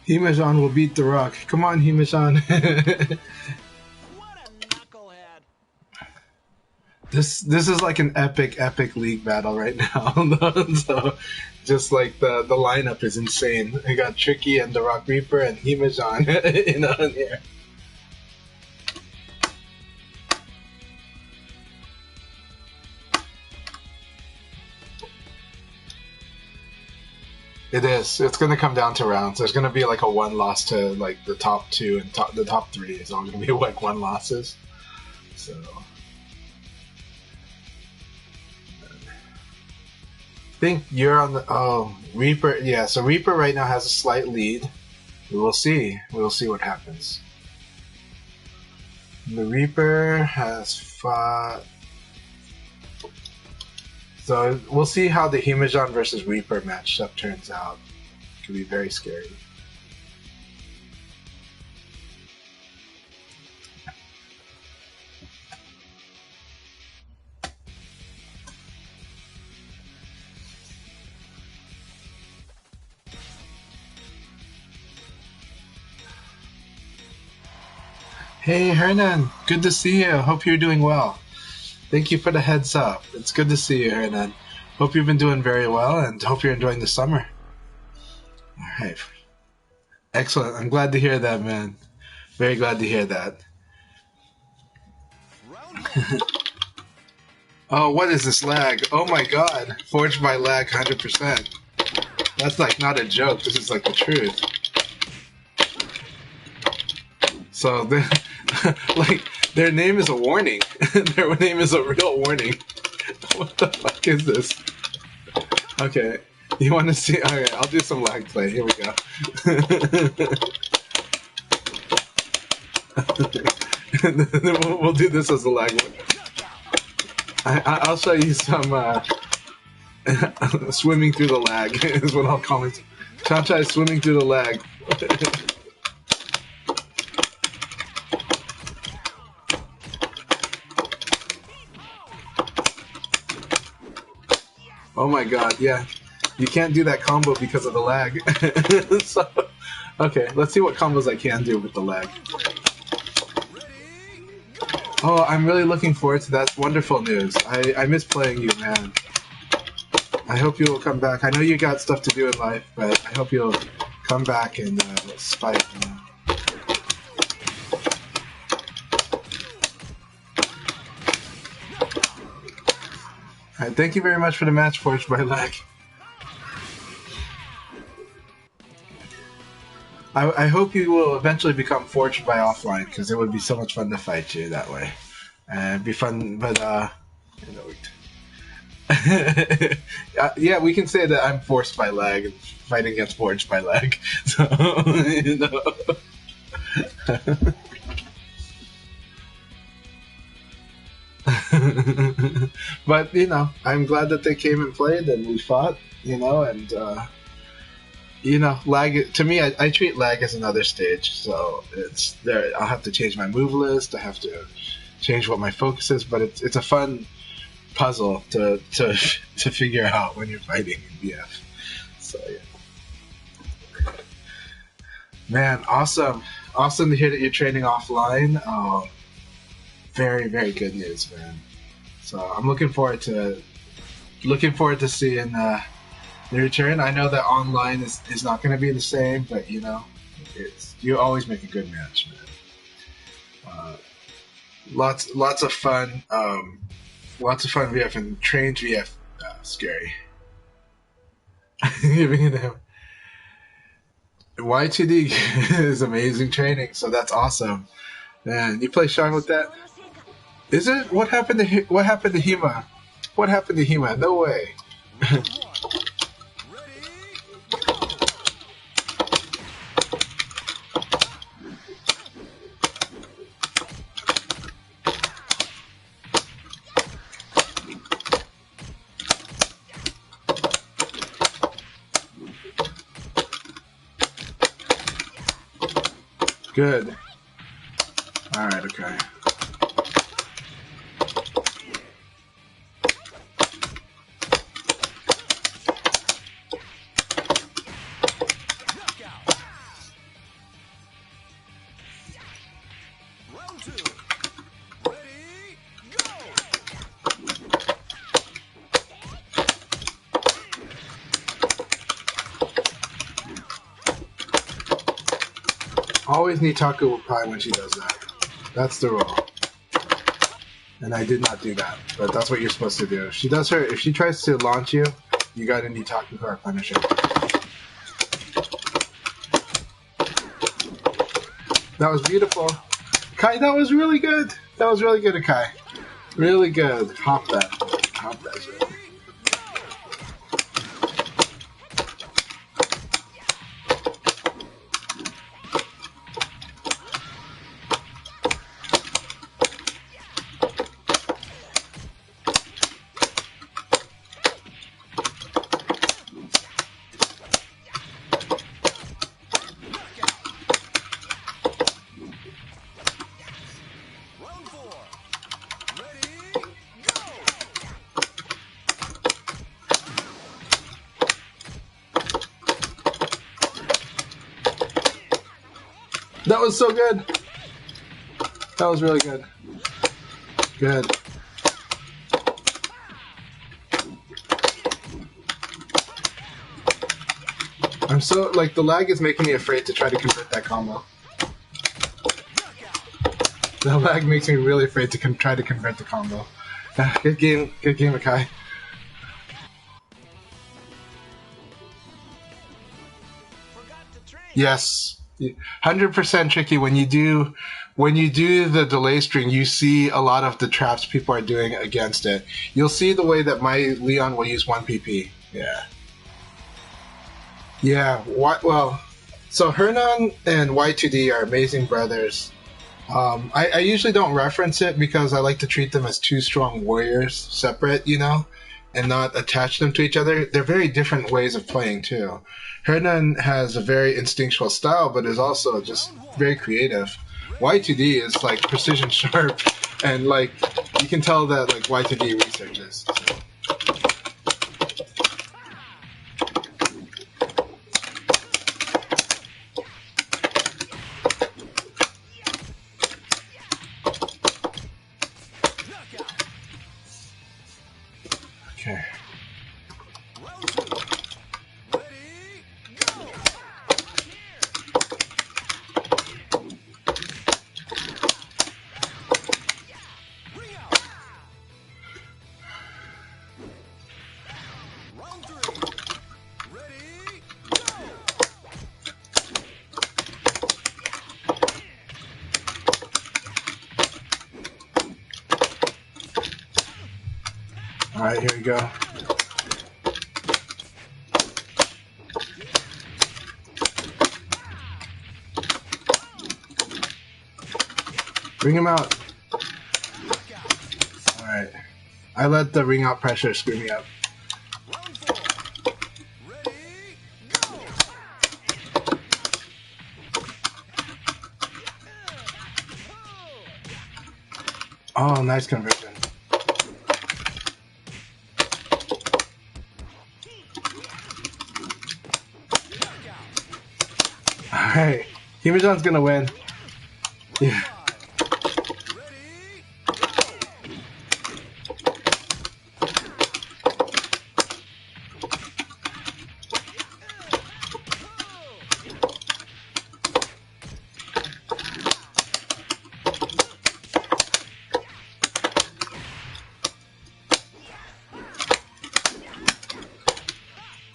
Speaker 2: Himajan will beat the Rock. Come on, Himajan.
Speaker 3: What a knucklehead.
Speaker 2: This is like an epic league battle right now. So just like the lineup is insane. I got Tricky and the Rock Reaper and Himajan in here. It is. It's going to come down to rounds. There's going to be like a one loss to like the top two and the top three is all going to be like one losses. So I think you're on the Reaper. Yeah, so Reaper right now has a slight lead. We'll see. We'll see what happens. The Reaper has fought. So we'll see how the Himajan versus Reaper matchup turns out. It could be very scary. Hey Hernan, good to see you. Hope you're doing well. Thank you for the heads up. It's good to see you, Hernan. Hope you've been doing very well and hope you're enjoying the summer. Alright. Excellent. I'm glad to hear that, man. Very glad to hear that. Oh, what is this lag? Oh my god. Forged by lag 100%. That's like not a joke. This is like the truth. So, like, their name is a warning. Their name is a real warning. What the fuck is this? Okay. You want to see? Okay, I'll do some lag play. Here we go. We'll do this as a lag. I'll show you some swimming through the lag is what I'll call it. Chanchai is swimming through the lag. Oh my god, yeah. You can't do that combo because of the lag. So, okay, let's see what combos I can do with the lag. Oh, I'm really looking forward to that. Wonderful news. I miss playing you, man. I hope you will come back. I know you got stuff to do in life, but I hope you'll come back and let's fight. You know? Alright, thank you very much for the match, Forged by Lag. I hope you will eventually become Forged by Offline, because it would be so much fun to fight you that way. And it'd be fun, but yeah, we can say that I'm forced by lag and fighting against Forged by Lag. So, you know. But, you know, I'm glad that they came and played and we fought, you know, and, you know, lag, to me, I treat lag as another stage, so it's there. I'll have to change my move list, I have to change what my focus is, but it's a fun puzzle to figure out when you're fighting in BF. So yeah, man, awesome to hear that you're training offline. Very good news, man. So I'm looking forward to seeing the return. I know that online is not going to be the same, but you know, you always make a good match, man. Lots of fun. Lots of fun VF and trained VF. Scary. Y2D is amazing training, so that's awesome. Man, you play Shark with that? Is it? What happened to Hima? What happened to Hima? No way. Good. Alright, okay.
Speaker 3: Round 2. Ready, go!
Speaker 2: Always need Taco will cry when she does that. That's the rule. And I did not do that, but that's what you're supposed to do. If she tries to launch you, you gotta need Taco or punish her. That was beautiful. Kai, that was really good. That was really good, Akai. Really good. Hop that. Hop that shit.
Speaker 3: Round 4. Ready, go!
Speaker 2: That was so good. That was really good. Good. I'm so, like, the lag is making me afraid to try to convert that combo. The lag makes me really afraid to try to convert the combo. Good game, Akai. Yes, 100% tricky. When you do the delay string, you see a lot of the traps people are doing against it. You'll see the way that my Leon will use 1 PP. Yeah. Well, so Hernan and Y2D are amazing brothers. I usually don't reference it because I like to treat them as two strong warriors, separate, you know, and not attach them to each other. They're very different ways of playing too. Hernan has a very instinctual style, but is also just very creative. Y2D is like precision sharp, and like you can tell that like Y2D researches. So.
Speaker 3: Round two. Ready, go! Ring out. Round three. Ready, go!
Speaker 2: All right, here we go. Bring him out. All right. I let the ring out pressure screw me up.
Speaker 3: Round four. Ready, go!
Speaker 2: Oh, nice conversion. All right. Himijan's gonna win. Yeah.
Speaker 3: Ready,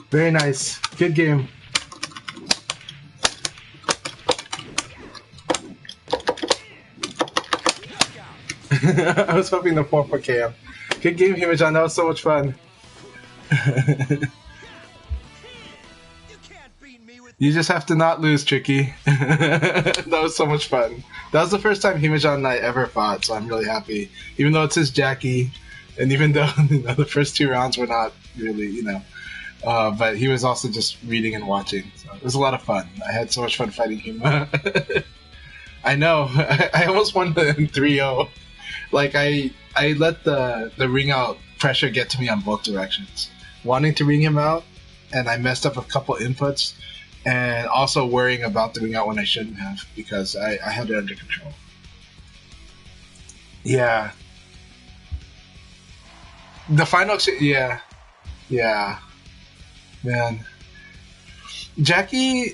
Speaker 2: Very nice. Good game. I was hoping the 4 for KM. Good game, Himijan. That was so much fun.
Speaker 3: You can't beat me with
Speaker 2: You just have to not lose, Tricky. That was so much fun. That was the first time Himijan and I ever fought, so I'm really happy. Even though it's his Jackie, and even though the first 2 rounds were not really, but he was also just reading and watching. So it was a lot of fun. I had so much fun fighting him. I know. I almost won the 3-0. Like, I let the ring out pressure get to me on both directions. Wanting to ring him out, and I messed up a couple inputs, and also worrying about the ring out when I shouldn't have, because I had it under control. Yeah. The final... Yeah. Yeah. Man. Jackie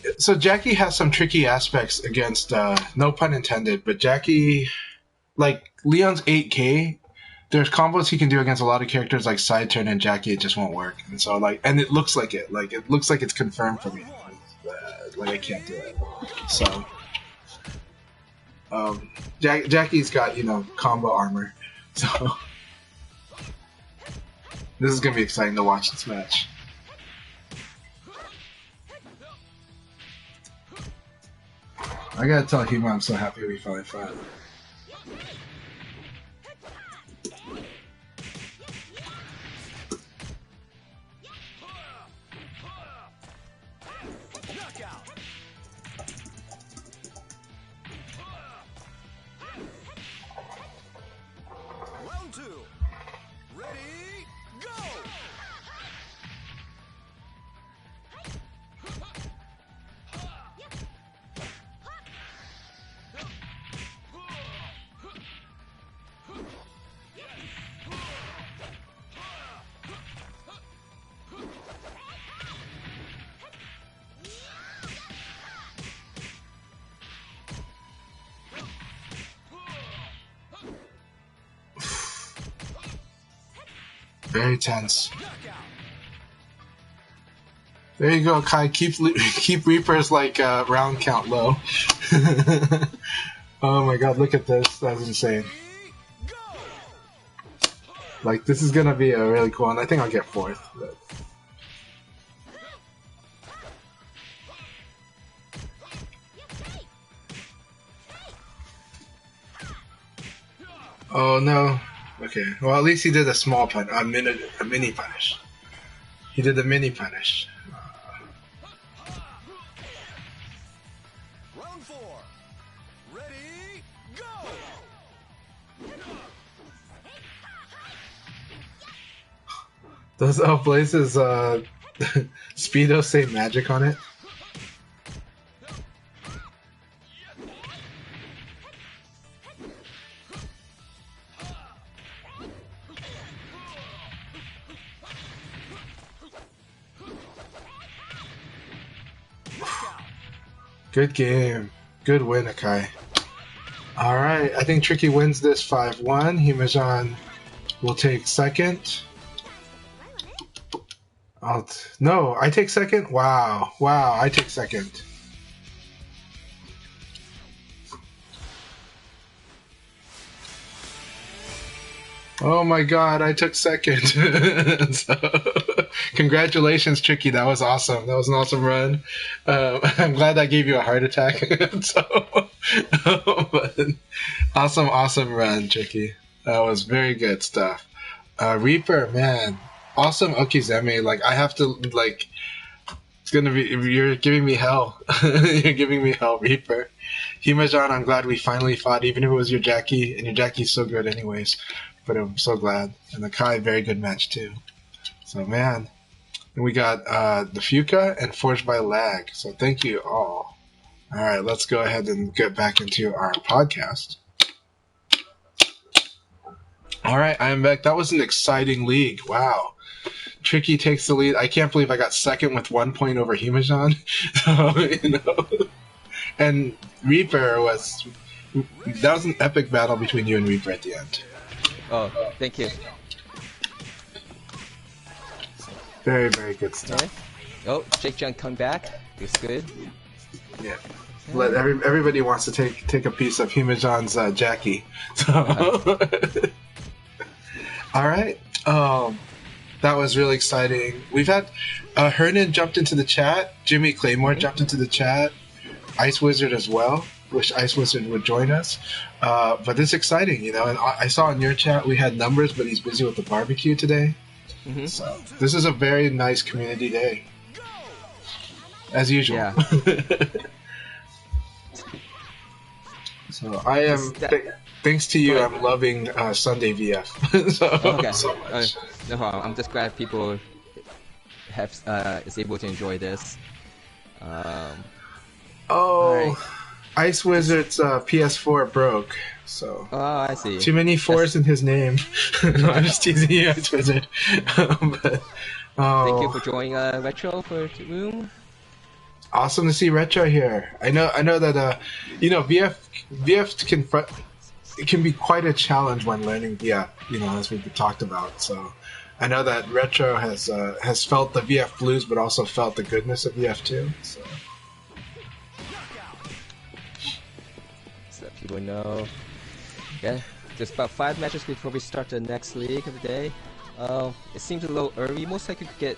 Speaker 2: has some tricky aspects against, no pun intended, but Jackie, like, Leon's 8K, there's combos he can do against a lot of characters like side turn, and Jackie, it just won't work. And so, and it looks like it. Like, it looks like it's confirmed for me. Like, I can't do it. So, Jackie's got, combo armor. So, this is gonna be exciting to watch this match. I gotta tell Hima I'm so happy we finally fought.
Speaker 3: knockout. Round two. Ready, go!
Speaker 2: Very tense.
Speaker 3: Knockout.
Speaker 2: There you go, Kai. Keep Reapers round count low. Oh my god, look at this. That's insane.
Speaker 3: Go!
Speaker 2: Like, this is gonna be a really cool one. I think I'll get 4th. But... Oh no. Okay. Well, at least he did a small punish, a mini punish. He did a mini punish.
Speaker 3: Round four. Ready, go!
Speaker 2: Does Blaze's Speedo say magic on it? Good game. Good win, Akai. All right, I think Tricky wins this 5-1. Himajan will take second. No, I take second? Wow, I take second. Oh my god, I took second. So, congratulations, Tricky. That was awesome. That was an awesome run. I'm glad I gave you a heart attack. But awesome run, Tricky. That was very good stuff. Reaper, man. Awesome Okizeme. Like, I have to, like, it's gonna be, you're giving me hell. You're giving me hell, Reaper. Himajan, I'm glad we finally fought, even if it was your Jackie, and your Jackie's so good anyways. But I'm so glad. And the Kai, very good match too. So, man. And we got the Fuka and Forged by Lag. So thank you all. All right, let's go ahead and get back into our podcast. All right, I am back. That was an exciting league. Wow. Tricky takes the lead. I can't believe I got second with 1 point over Himajan. So, and Reaper was... That was an epic battle between you and Reaper at the end.
Speaker 1: Oh, thank you.
Speaker 2: Very, very good stuff.
Speaker 1: Okay. Oh, Jake John come back. It's good.
Speaker 2: Yeah. Let everybody wants to take a piece of Himajan's Jackie. So. All right. That was really exciting. We've had Hernan jumped into the chat. Jimmy Claymore jumped into the chat. Ice Wizard as well. Wish Ice Wizard would join us. But it's exciting, you know. And I saw in your chat we had numbers, but he's busy with the barbecue today. Mm-hmm. So this is a very nice community day, as usual. Yeah. So I am. Thanks to you, I'm loving Sunday VF. So,
Speaker 1: okay.
Speaker 2: So
Speaker 1: no problem. I'm just glad people is able to enjoy this.
Speaker 2: Right. Ice Wizard's PS4 broke, so...
Speaker 1: Oh, I see.
Speaker 2: Too many fours in his name. No, I'm just teasing you, Ice Wizard. But,
Speaker 1: thank you for joining Retro for the room.
Speaker 2: Awesome to see Retro here. I know that, you know, VF can be quite a challenge when learning VF, you know, as we've talked about, so... I know that Retro has felt the VF blues, but also felt the goodness of VF too, so... People
Speaker 1: know. Yeah, just about 5 matches before we start the next league of the day. It seems a little early. Most likely could get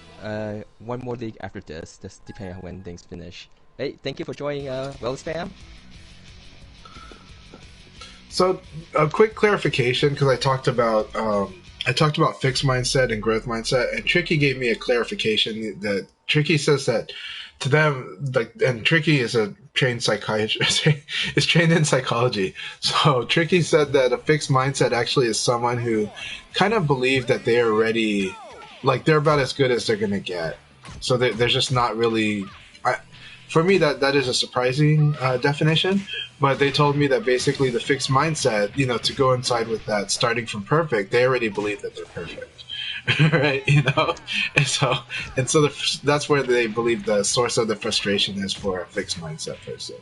Speaker 1: one more league after this, just depending on when things finish. Hey, thank you for joining Wells Fam.
Speaker 2: So, a quick clarification, because I talked about fixed mindset and growth mindset, and Tricky gave me a clarification that Tricky says that to them, like, and Tricky is a trained psychiatrist, is trained in psychology. So Tricky said that a fixed mindset actually is someone who kind of believe that they're already, like, they're about as good as they're gonna get. So they're just not really. For me, that is a surprising definition. But they told me that basically the fixed mindset, you know, to go inside with that, starting from perfect, they already believe that they're perfect. Right, you know, and so that's where they believe the source of the frustration is for a fixed mindset person.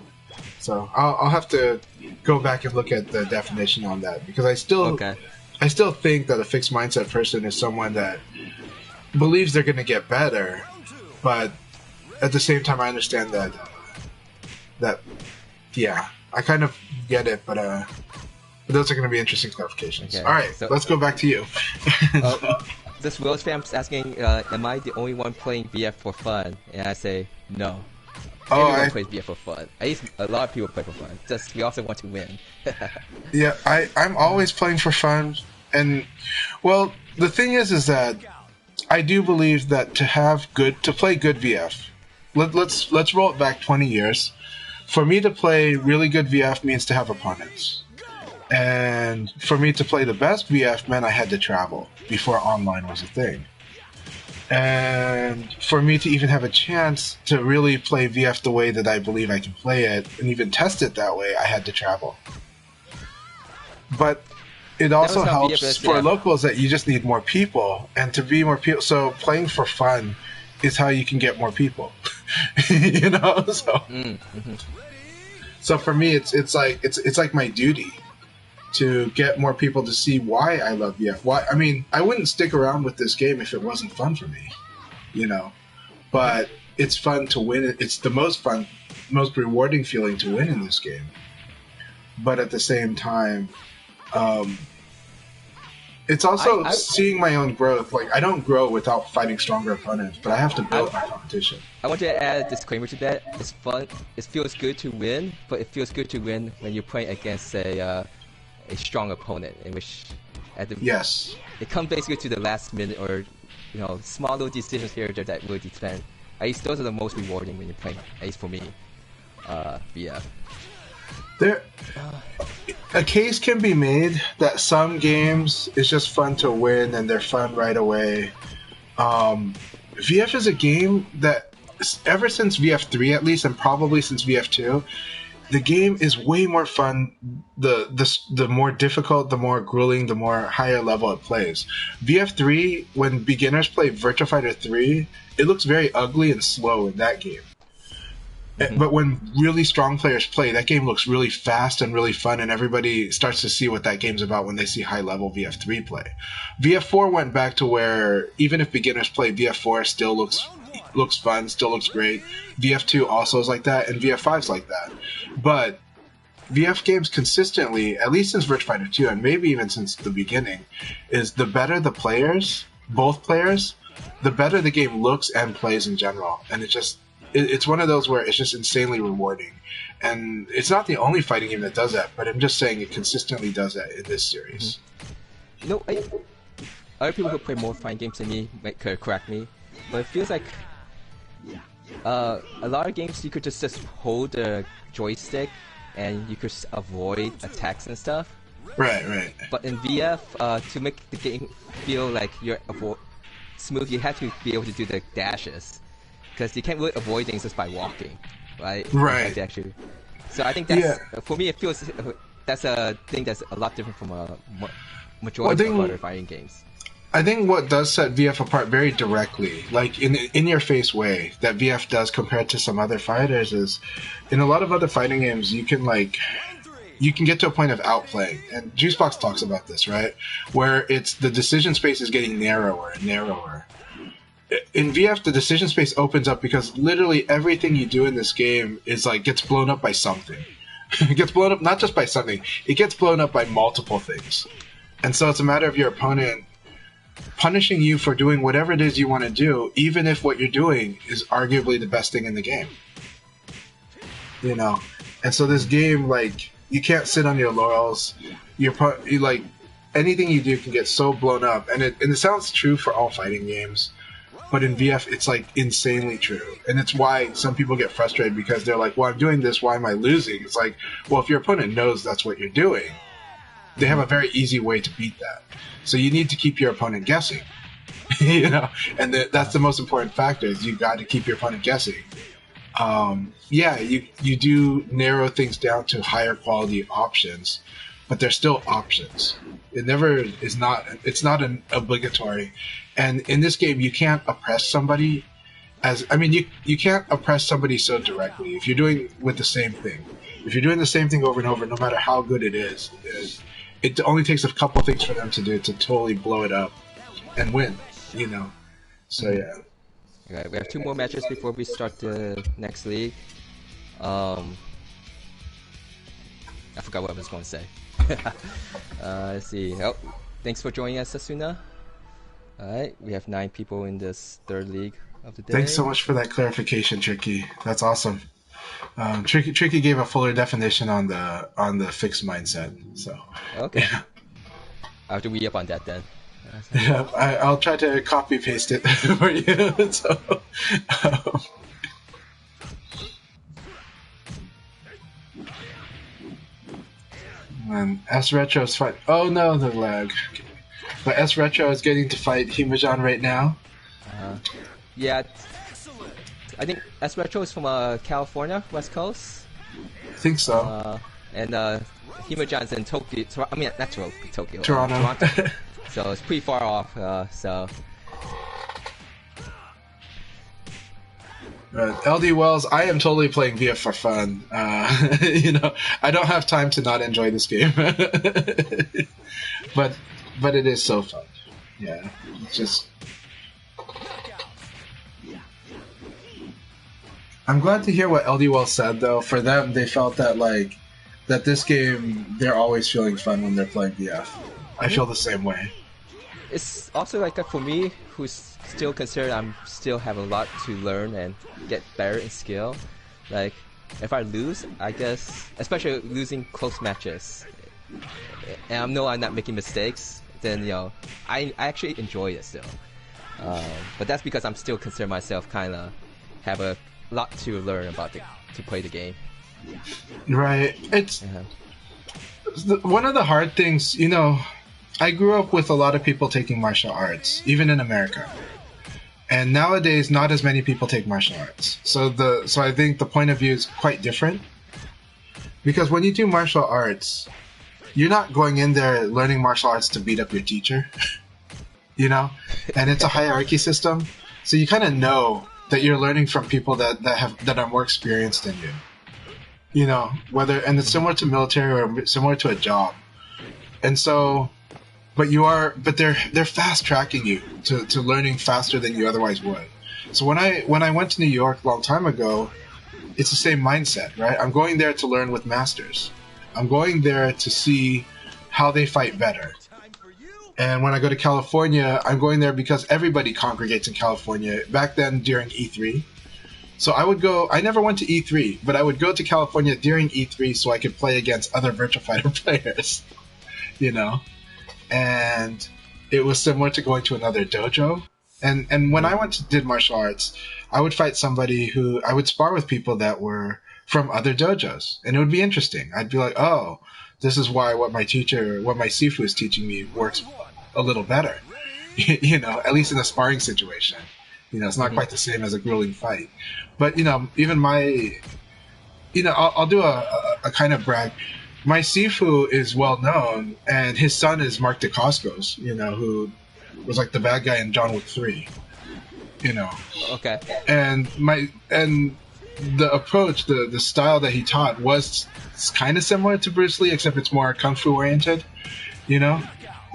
Speaker 2: So I'll have to go back and look at the definition on that, because I still think that a fixed mindset person is someone that believes they're going to get better, but at the same time I understand that yeah, I kind of get it, but those are going to be interesting clarifications. Okay, all right, so let's go back to you.
Speaker 1: This Will's fam is asking, am I the only one playing VF for fun? And I say, no. Everyone plays VF for fun. At least a lot of people play for fun. Just, we also want to win.
Speaker 2: Yeah, I'm always playing for fun. And, well, the thing is that I do believe that to play good VF, let's roll it back 20 years. For me to play really good VF means to have opponents. And for me to play the best VF meant I had to travel before online was a thing. And for me to even have a chance to really play VF the way that I believe I can play it, and even test it that way, I had to travel. But it also helps for locals that you just need more people, and to be more people. So playing for fun is how you can get more people, you know. So
Speaker 1: Mm-hmm.
Speaker 2: so for me, it's like my duty to get more people to see why I love VF. Why I mean, I wouldn't stick around with this game if it wasn't fun for me, you know. But it's fun to win. It's the most fun, most rewarding feeling to win in this game. But at the same time, it's also seeing my own growth. Like, I don't grow without fighting stronger opponents, but I have to build my competition.
Speaker 1: I want to add a disclaimer to that. It's fun. It feels good to win, but it feels good to win when you're playing against a strong opponent, in which
Speaker 2: Yes,
Speaker 1: it comes basically to the last minute, or small little decisions here or there that will defend. At least those are the most rewarding when you're playing. At least for me, VF.
Speaker 2: A case can be made that some games it's just fun to win and they're fun right away. VF is a game that ever since VF3 at least, and probably since VF2, the game is way more fun. The more difficult, the more grueling, the more higher level it plays. VF3, when beginners play Virtua Fighter 3, it looks very ugly and slow in that game. Mm-hmm. But when really strong players play, that game looks really fast and really fun, and everybody starts to see what that game's about when they see high-level VF3 play. VF4 went back to where, even if beginners play, VF4 still looks fun, still looks great. VF2 also is like that, and VF5's like that. But VF games consistently, at least since Virtua Fighter 2, and maybe even since the beginning, is the better the players, both players, the better the game looks and plays in general. And it's one of those where it's just insanely rewarding. And it's not the only fighting game that does that, but I'm just saying it consistently does that in this series.
Speaker 1: Other people who play more fighting games than me might correct me, but it feels like a lot of games you could just hold the joystick and you could avoid attacks and stuff.
Speaker 2: Right.
Speaker 1: But in VF, to make the game feel like you're smooth, you have to be able to do the dashes. Because you can't really avoid things just by walking, right?
Speaker 2: Right.
Speaker 1: Actually. So I think that's, for me, it feels that's a thing that's a lot different from a majority of other fighting games.
Speaker 2: I think what does set VF apart very directly, like in your face way, that VF does compared to some other fighters is, in a lot of other fighting games, you can get to a point of outplaying, and Juicebox talks about this, right? Where it's the decision space is getting narrower and narrower. In VF, the decision space opens up because literally everything you do in this game is gets blown up by something. It gets blown up not just by something; it gets blown up by multiple things. And so it's a matter of your opponent punishing you for doing whatever it is you want to do, even if what you're doing is arguably the best thing in the game. And so this game, you can't sit on your laurels. Anything you do can get so blown up, and it sounds true for all fighting games. But in VF, it's insanely true. And it's why some people get frustrated because they're like, well, I'm doing this, why am I losing? It's like, well, if your opponent knows that's what you're doing, they have a very easy way to beat that. So you need to keep your opponent guessing. And that's the most important factor, is you got to keep your opponent guessing. You do narrow things down to higher quality options, but they're still options. It never is not. It's not an obligatory. And in this game, you can't oppress somebody. You can't oppress somebody so directly if you're doing with the same thing. If you're doing the same thing over and over, no matter how good it is, it only takes a couple things for them to do to totally blow it up and win. So yeah.
Speaker 1: Okay, we have 2 more matches before we start the next league. I forgot what I was going to say. Let's see. Oh, thanks for joining us, Asuna. Alright, we have 9 people in this 3rd league of the day.
Speaker 2: Thanks so much for that clarification, Tricky. That's awesome. Tricky gave a fuller definition on the fixed mindset. So
Speaker 1: okay. Yeah. I have to read up on that then.
Speaker 2: Yeah, I'll try to copy paste it for you. So, and S Retro's fight. Oh no, the lag. Okay. But S Retro is getting to fight Himajan right now.
Speaker 1: Yeah, I think S Retro is from California, West Coast.
Speaker 2: I think so.
Speaker 1: And Himajan's in Tokyo. I mean, not Tokyo.
Speaker 2: Toronto.
Speaker 1: So it's pretty far off. So.
Speaker 2: LD Wells, I am totally playing VF for fun. You know, I don't have time to not enjoy this game, but it is so fun. Yeah, it's just. I'm glad to hear what LD Wells said though. For them, they felt that like that this game, they're always feeling fun when they're playing VF. I feel the same way.
Speaker 1: It's also like for me, who's still considered I'm still have a lot to learn and get better in skill. Like if I lose, I guess, especially losing close matches, and I know I'm not making mistakes, then you know I actually enjoy it still. But that's because I'm still consider myself kind of have a lot to learn about to play the game.
Speaker 2: Right. It's one of the hard things, you know. I grew up with a lot of people taking martial arts, even in America. And nowadays, not as many people take martial arts. So I think the point of view is quite different. Because when you do martial arts, you're not going in there learning martial arts to beat up your teacher. You know? And it's a hierarchy system. So you kind of know that you're learning from people that are more experienced than you. You know, and it's similar to military or similar to a job. And so, but they're fast tracking you to learning faster than you otherwise would. So when I went to New York a long time ago, it's the same mindset, right? I'm going there to learn with masters. I'm going there to see how they fight better. And when I go to California, I'm going there because everybody congregates in California. Back then, during E3. So I never went to E3, but I would go to California during E3 so I could play against other Virtua Fighter players, you know? And it was similar to going to another dojo. And when I did martial arts, I would fight somebody I would spar with people that were from other dojos. And it would be interesting. I'd be like, oh, this is why what my Sifu is teaching me works a little better, you know, at least in a sparring situation. You know, it's not quite the same as a grueling fight. But, you know, even I'll do a kind of brag. My Sifu is well known, and his son is Mark Dacascos, you know, who was like the bad guy in John Wick 3, you know.
Speaker 1: Okay.
Speaker 2: And the approach, the style that he taught was kind of similar to Bruce Lee, except it's more Kung Fu oriented, you know.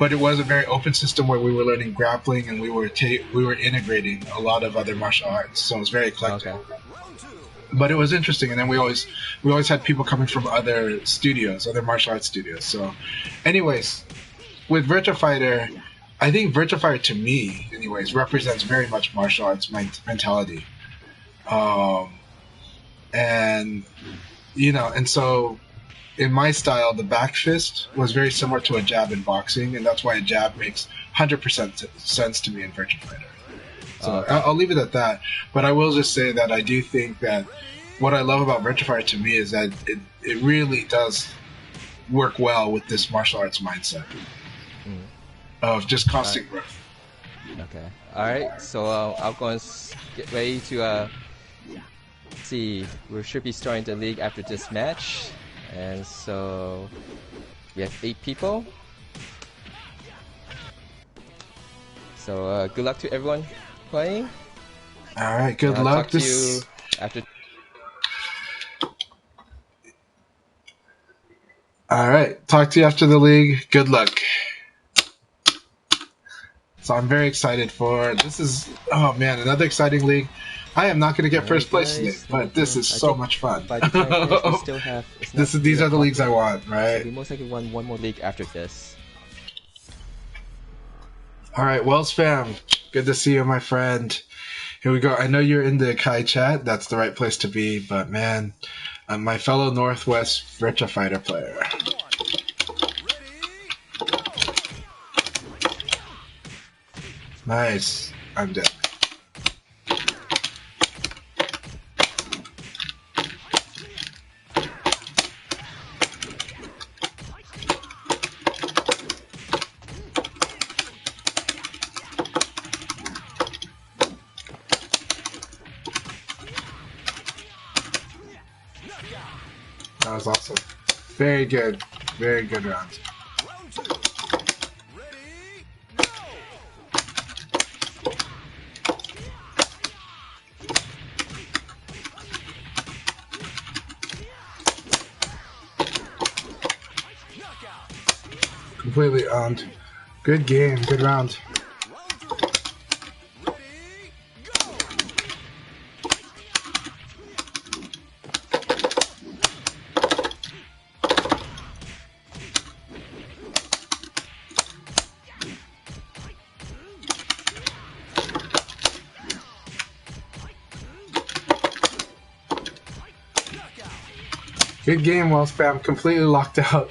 Speaker 2: But it was a very open system where we were learning grappling and we were integrating a lot of other martial arts. So it was very eclectic.
Speaker 1: Okay.
Speaker 2: But it was interesting, and then we always had people coming from other studios, other martial arts studios. So, anyways, with Virtua Fighter, I think Virtua Fighter to me, anyways, represents very much martial arts mentality. And you know, and so in my style, the back fist was very similar to a jab in boxing, and that's why a jab makes 100% sense to me in Virtua Fighter. So I'll leave it at that. But I will just say that I do think that what I love about Virtua Fighter to me is that it really does work well with this martial arts mindset of just constant growth.
Speaker 1: Okay. All right. So I'm going to get ready to see. We should be starting the league after this match, and so we have 8 people. So good luck to everyone playing.
Speaker 2: All right. Good luck.
Speaker 1: Talk to you after.
Speaker 2: All right. Talk to you after the league. Good luck. So I'm very excited for this. Is another exciting league. I am not going to get first place in it, but this is so much fun.
Speaker 1: By the time we still have.
Speaker 2: These are the leagues I want, right?
Speaker 1: We most likely won one more league after this.
Speaker 2: All right, Wells fam, good to see you, my friend. Here we go. I know you're in the Akai chat. That's the right place to be. But man, I'm my fellow Northwest Virtua Fighter player. Nice. I'm dead. That was awesome. Very good. Very good round.
Speaker 3: Round 2. Ready, go!
Speaker 2: Completely owned. Good game. Good round. Good game, well spam. Completely locked out.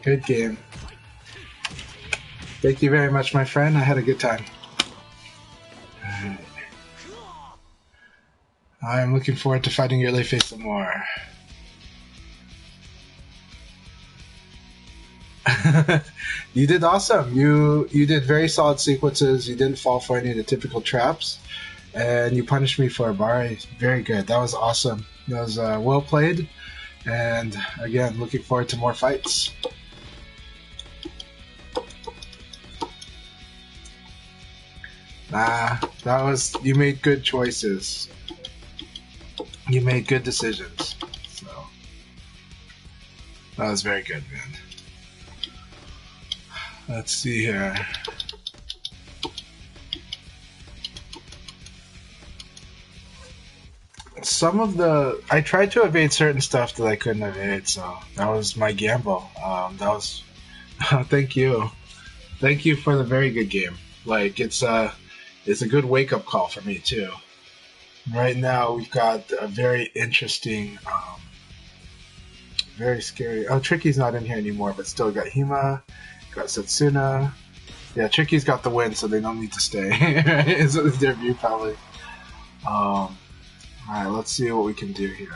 Speaker 2: Good game. Thank you very much, my friend. I had a good time. I'm looking forward to fighting your late face some more. You did awesome. You did very solid sequences. You didn't fall for any of the typical traps, and you punished me for a bar. Very good. That was awesome. That was well played. And again, looking forward to more fights. You made good choices. You made good decisions. So that was very good, man. Let's see here. I tried to evade certain stuff that I couldn't evade, so that was my gamble. Thank you for the very good game. Like it's a good wake up call for me too. Right now we've got a very interesting, very scary. Oh, Tricky's not in here anymore, but still got Hima, got Setsuna. Yeah, Tricky's got the win, so they don't need to stay. It's their view probably. Alright, let's see what we can do here.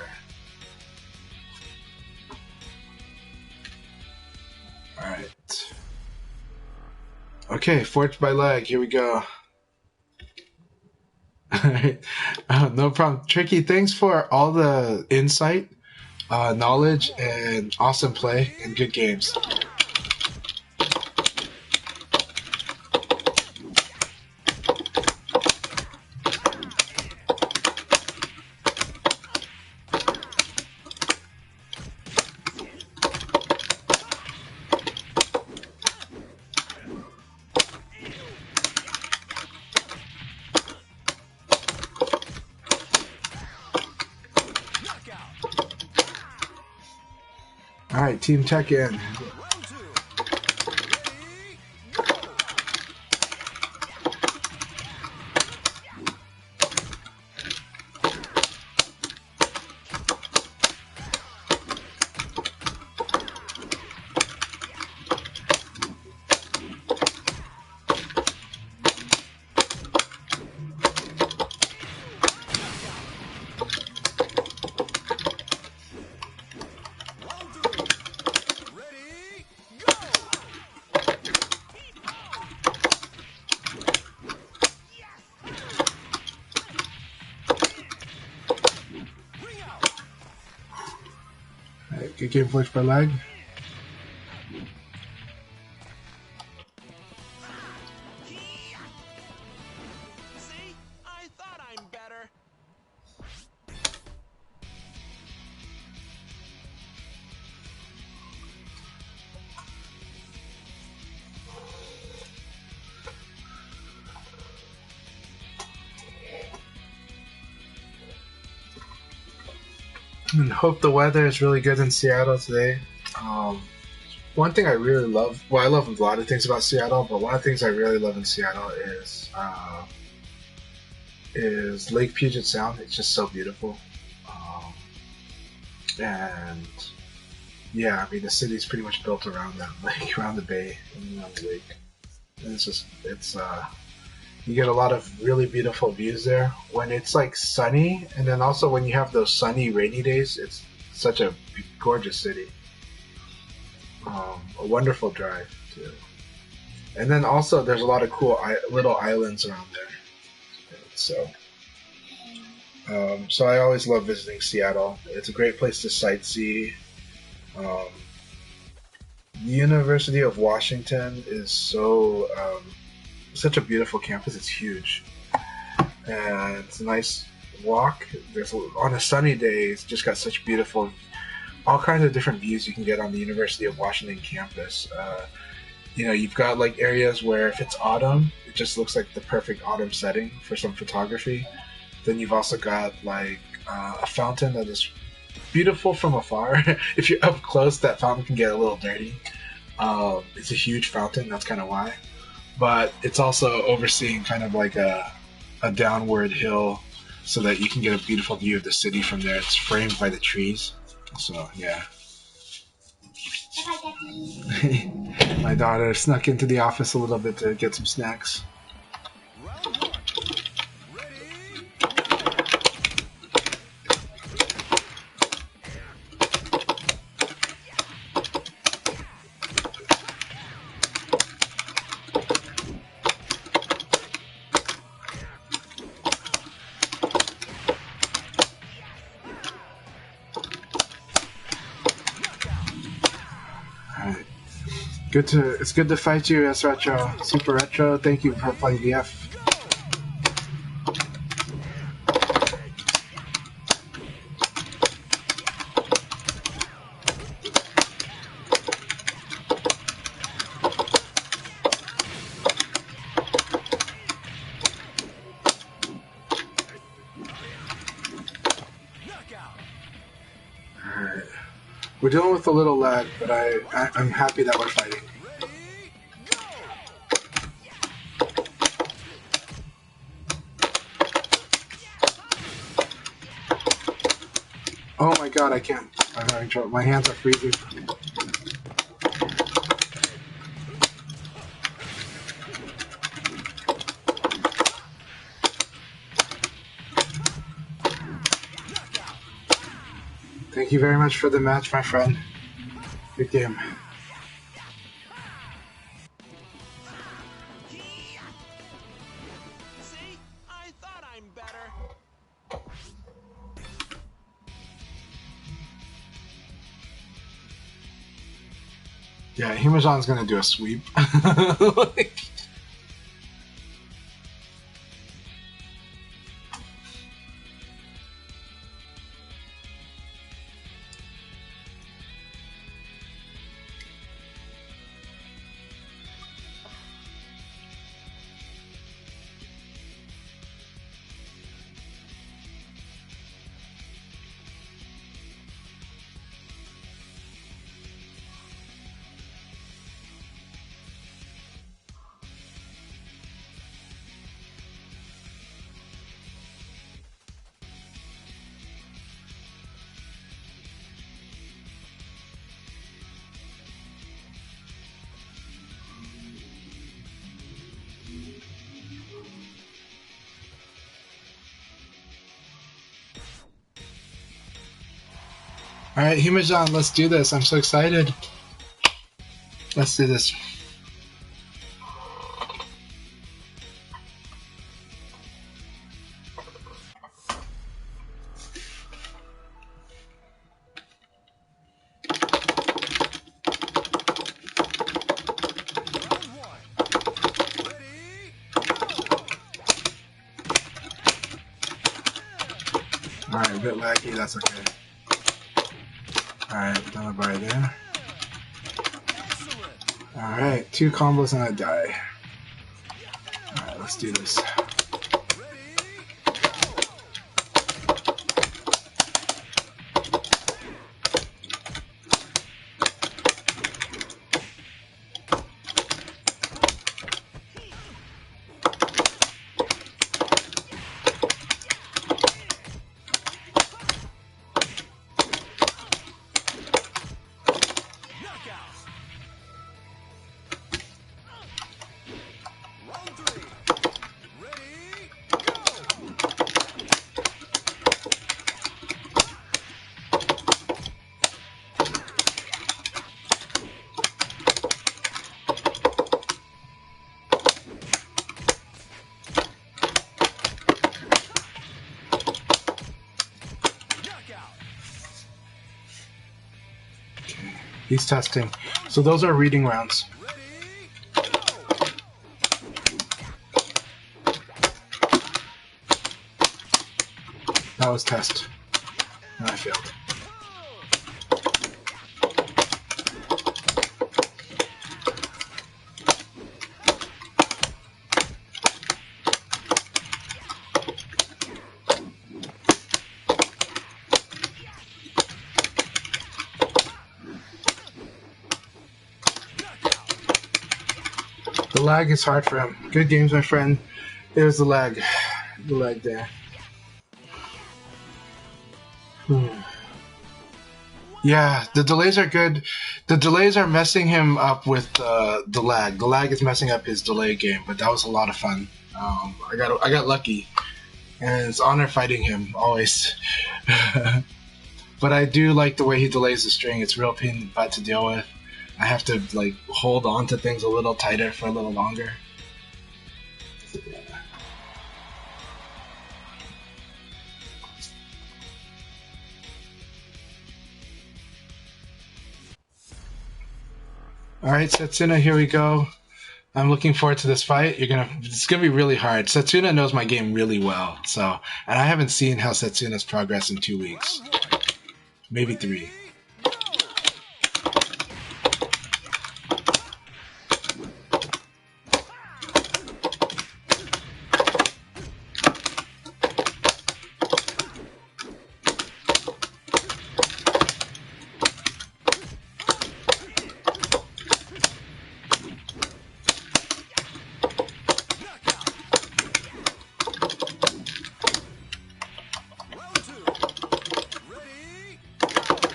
Speaker 2: Alright. Okay, forged by leg, here we go. Alright, no problem. Tricky, thanks for all the insight, knowledge, and awesome play and good games. Alright, Team Tech in. Good game, forged by lag.
Speaker 3: See? I thought I'm better.
Speaker 2: And hope the weather is really good in Seattle today. One thing I really love, well, I love a lot of things about Seattle, but one of the things I really love in Seattle is Lake Puget Sound. It's just so beautiful. And yeah, I mean, the city's pretty much built around that lake, around the bay, and around the lake. And you get a lot of really beautiful views there when it's like sunny, and then also when you have those sunny, rainy days. It's such a gorgeous city. A wonderful drive too. And then also there's a lot of cool little islands around there. So I always love visiting Seattle. It's a great place to sightsee. The University of Washington is such a beautiful campus. It's huge, and it's a nice walk. On a sunny day, it's just got such beautiful, all kinds of different views you can get on the University of Washington campus. You know, you've got like areas where if it's autumn, it just looks like the perfect autumn setting for some photography. Then you've also got like a fountain that is beautiful from afar. If you're up close, that fountain can get a little dirty. It's a huge fountain, that's kind of why. But it's also overseeing kind of like a downward hill so that you can get a beautiful view of the city from there. It's framed by the trees. So, yeah. My daughter snuck into the office a little bit to get some snacks.
Speaker 3: Round one. Ready?
Speaker 2: Alright. It's good to fight you, S Retro. Super Retro, thank you for playing VF.
Speaker 3: Knockout.
Speaker 2: Alright. We're dealing with a little lag, but I'm happy that we're fighting.
Speaker 3: Ready? Go.
Speaker 2: Oh my god, I can't. I'm having trouble. My hands are freezing.
Speaker 3: Knockout.
Speaker 2: Thank you very much for the match, my friend. Good game.
Speaker 3: See? I thought I'm better.
Speaker 2: Yeah, Himazan's gonna do a sweep. Alright, Himazan, let's do this. I'm so excited. Let's do this.
Speaker 3: Round one. Ready?
Speaker 2: Alright, a bit laggy, that's okay. Alright, another bar there.
Speaker 3: Excellent.
Speaker 2: Alright, 2 combos and I die. Alright, let's do this.
Speaker 3: Ready? Go. Knockout. Round three. Ready? Go. Knockout.
Speaker 2: He's testing. So those are reading rounds.
Speaker 3: Ready? Go.
Speaker 2: That was test. And I failed. lag is hard for him. Good games, my friend. It was the lag. The lag there. Yeah, the delays are good. The delays are messing him up with the lag. The lag is messing up his delay game, but that was a lot of fun. I got lucky, and it's honor fighting him always. But I do like the way he delays the string. It's real pain in the butt to deal with. I have to like hold on to things a little tighter for a little longer. Alright, Setsuna, here we go. I'm looking forward to this fight. It's gonna be really hard. Setsuna knows my game really well, and I haven't seen how Setsuna's progressed in 2 weeks. Maybe 3.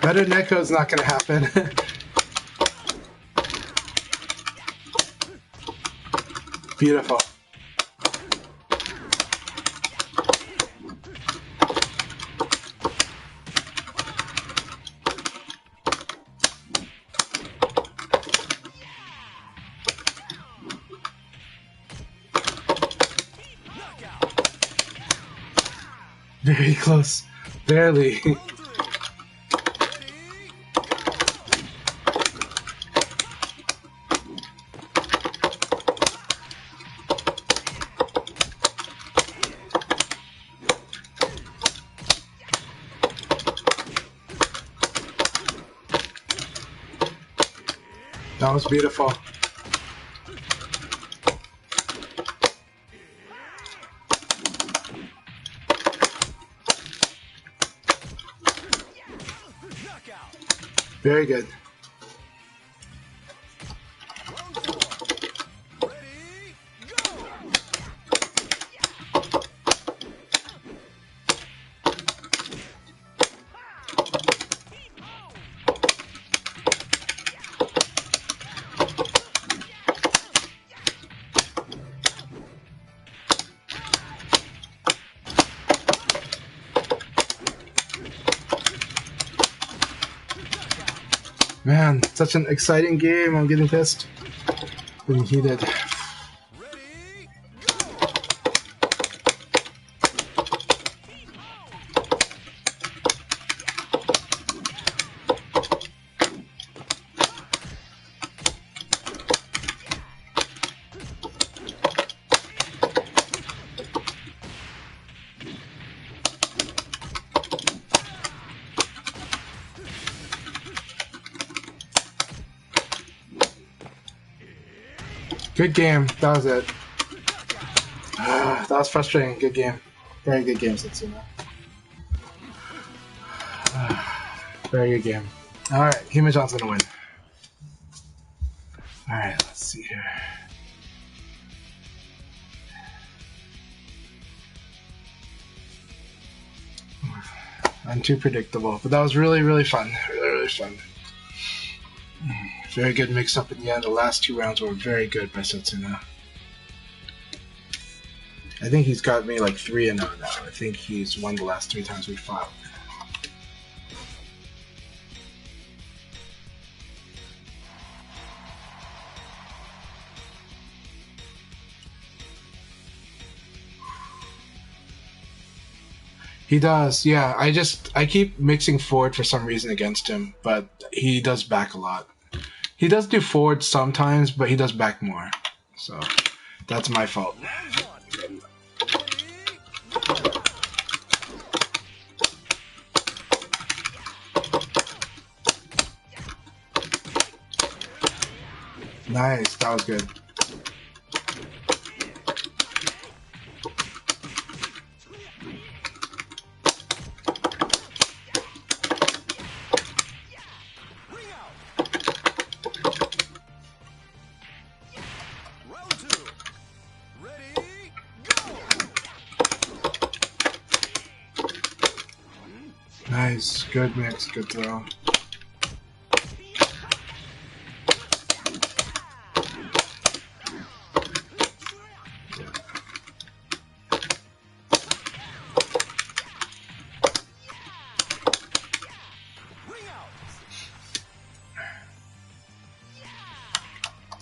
Speaker 2: Better Neko is not going to happen. Beautiful. Very close. Barely. That was beautiful. Very good. Man, such an exciting game. I'm getting pissed. Getting heated. Good game. That was it. That was frustrating. Good game. Very good game, Setsuna. Very good game. Alright, Hime-chan's gonna win. Alright, let's see here. I'm too predictable, but that was really, really fun. Really, really fun. Very good mix-up in the end. The last 2 rounds were very good by Setsuna. I think he's got me like 3-0 now. I think he's won the last 3 times we fought. He does, yeah. I keep mixing forward for some reason against him, but he does back a lot. He does do forward sometimes, but he does back more. So, that's my fault. Nice, that was good.
Speaker 3: Round 2.
Speaker 2: Nice. Good mix. Good throw.
Speaker 3: Ring out.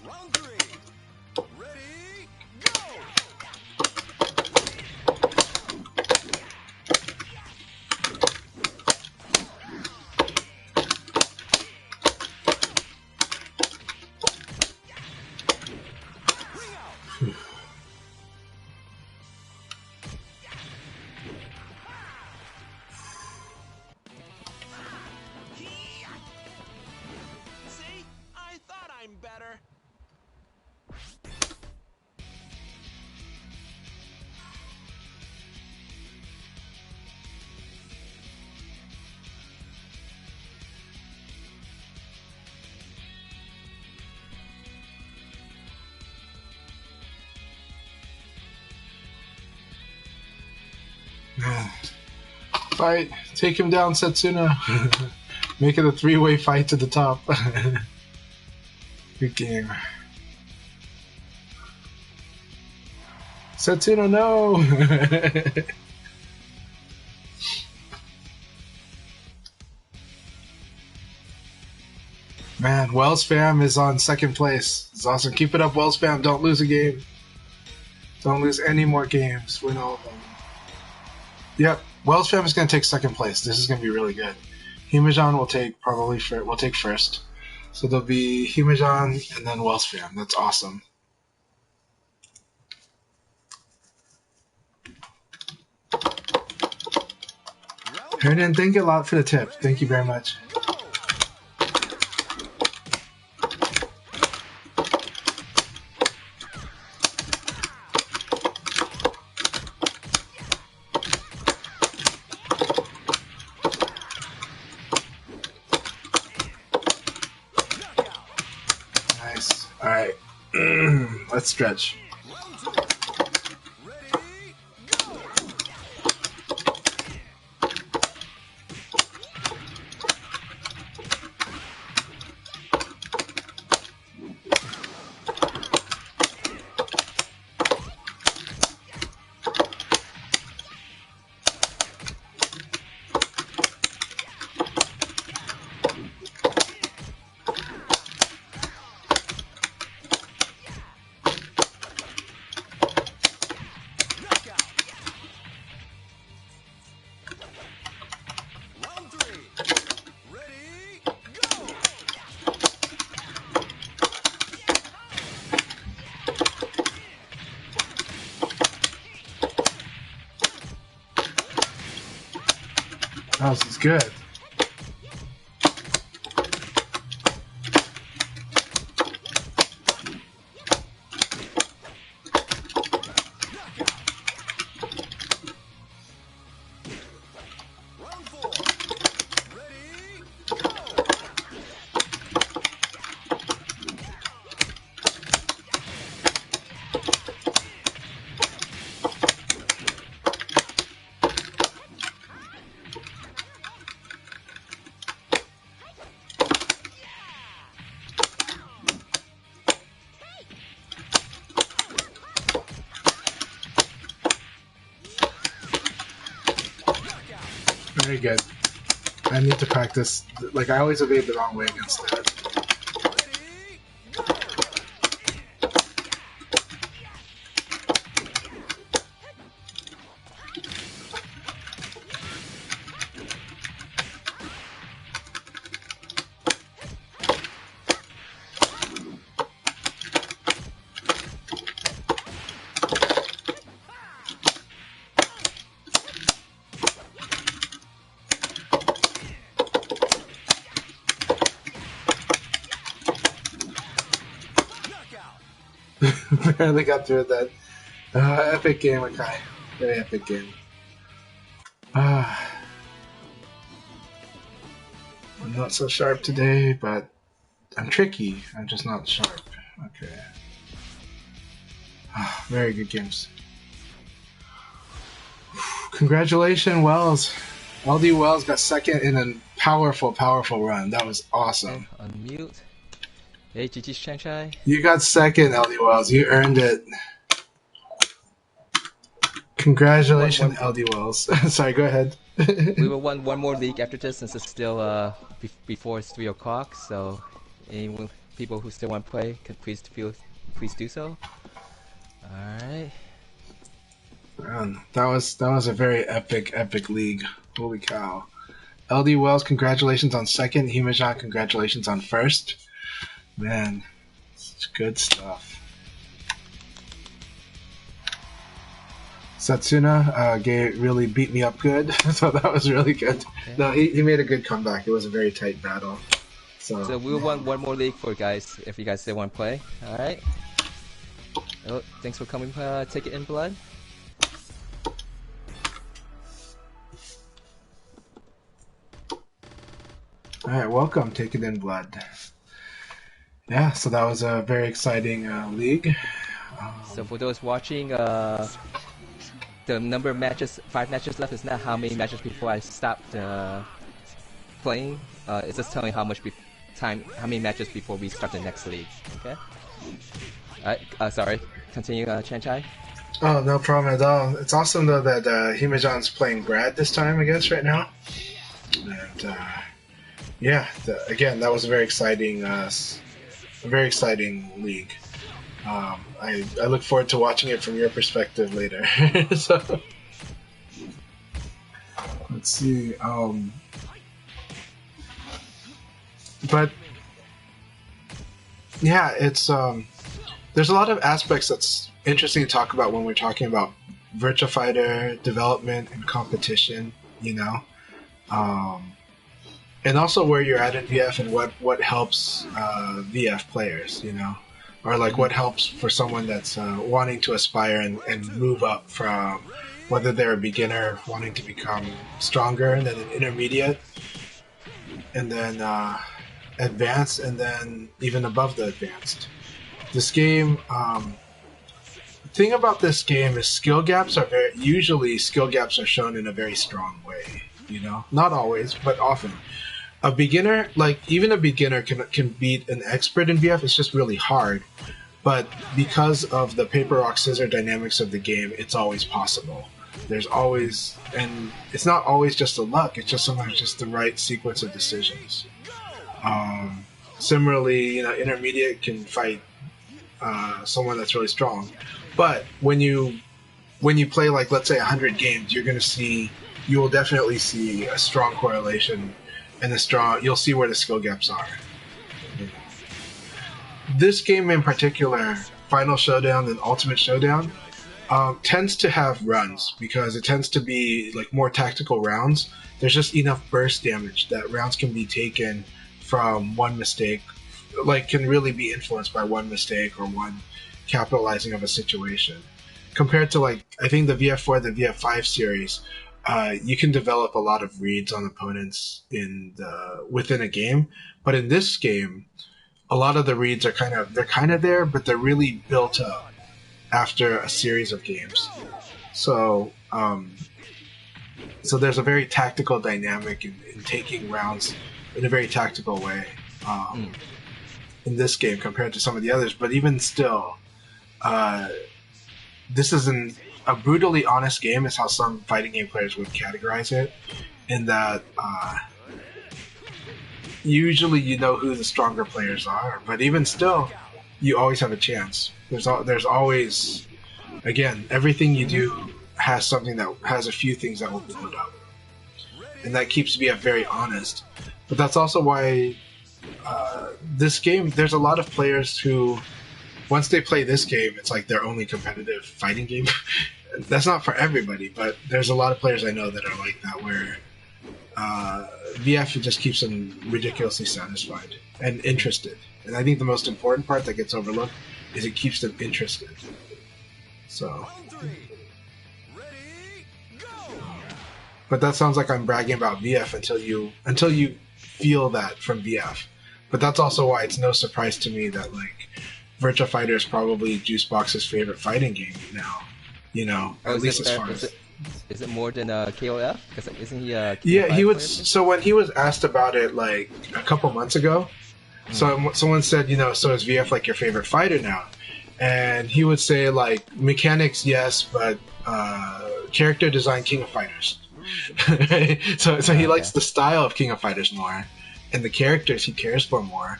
Speaker 3: Round 3. Ready, go. Ring out. See? I thought I'm better.
Speaker 2: Fight. Take him down, Setsuna. Make it a 3-way fight to the top. Good game. Setsuna, no! Man, Wells Fam is on second place. It's awesome. Keep it up, Wells Fam. Don't lose a game. Don't lose any more games. Win all of them. Yep, Wells Fam is going to take second place. This is going to be really good. Himajan will take will take first. So there'll be Himajan and then Wells Fam. That's awesome. Hernan, thank you a lot for the tip. Thank you very much. Nice. All right. Let's stretch. Oh, this is good. Very good. I need to practice. Like, I always evade the wrong way against that. Barely got through that. Epic game, Akai. Very epic game. I'm not so sharp today, but I'm tricky. I'm just not sharp. Okay. Very good games. Congratulations, Wells. LD Wells got second in a powerful run. That was awesome.
Speaker 1: Unmute. Hey, GG's Chanchai.
Speaker 2: You got second, LD Wells. You earned it. Congratulations, LD Wells. Sorry, go ahead.
Speaker 1: We will won one more league after this since it's still before it's 3 o'clock. So, any people who still want to play, can please do so. All right.
Speaker 2: Man, that was a very epic league. Holy cow. LD Wells, congratulations on second. Himajan, congratulations on first. Man, it's good stuff. Satsuna really beat me up good, so that was really good. Okay. No, he made a good comeback. It was a very tight battle. So
Speaker 1: we'll want one more league for guys, if you guys still want to play. Alright. Oh, thanks for coming, Take It in Blood.
Speaker 2: Alright, welcome, Take It in Blood. Yeah, so that was a very exciting league.
Speaker 1: So for those watching, the number of matches, 5 matches left, is not how many matches before I stopped playing. It's just telling how much how many matches before we start the next league. Okay. Alright. Sorry. Continue, Chanchai.
Speaker 2: Oh, no problem at all. It's awesome though that Himajan's playing Brad this time, I guess, right now. And yeah, again, that was a very exciting league. I look forward to watching it from your perspective later. So let's see. But yeah, it's there's a lot of aspects that's interesting to talk about when we're talking about Virtua Fighter development and competition. You know, and also where you're at in VF and what helps VF players. You know. Or like what helps for someone that's wanting to aspire and move up from whether they're a beginner wanting to become stronger and then an intermediate and then advanced and then even above the advanced. This game, thing about this game is skill gaps are usually shown in a very strong way. You know, not always, but often. A beginner, even a beginner can beat an expert in VF. It's just really hard. But because of the paper, rock, scissors dynamics of the game, it's always possible. There's always, and it's not always just the luck. It's just sometimes just the right sequence of decisions. Similarly, intermediate can fight someone that's really strong. But when you play let's say 100 games, you will definitely see a strong correlation. And you'll see where the skill gaps are. This game in particular, Final Showdown and Ultimate Showdown, tends to have runs because it tends to be more tactical rounds. There's just enough burst damage that rounds can be taken from one mistake, can really be influenced by one mistake or one capitalizing of a situation. Compared to I think the VF4, the VF5 series, you can develop a lot of reads on opponents within a game, but in this game, a lot of the reads are kind of there, but they're really built up after a series of games. So, so there's a very tactical dynamic in taking rounds in a very tactical way in this game compared to some of the others. But even still, this isn't. A brutally honest game is how some fighting game players would categorize it, in that usually you know who the stronger players are, but even still, you always have a chance. There's always, again, everything you do has a few things that will blow it up, and that keeps me very honest. But that's also why this game, there's a lot of players who, once they play this game, it's their only competitive fighting game. That's not for everybody, but there's a lot of players I know that are like that, where VF just keeps them ridiculously satisfied and interested. And I think the most important part that gets overlooked is it keeps them interested. So, but that sounds like I'm bragging about VF until you feel that from VF. But that's also why it's no surprise to me that Virtua Fighter is probably Juicebox's favorite fighting game now. At least as far as
Speaker 1: Is it more than KOF? Because isn't he a
Speaker 2: Yeah, he
Speaker 1: KOF
Speaker 2: would.
Speaker 1: player too?
Speaker 2: So when he was asked about it like a couple months ago, someone said, so is VF like your favorite fighter now? And he would say like mechanics, yes, but character design, King of Fighters. so he likes the style of King of Fighters more, and the characters he cares for more.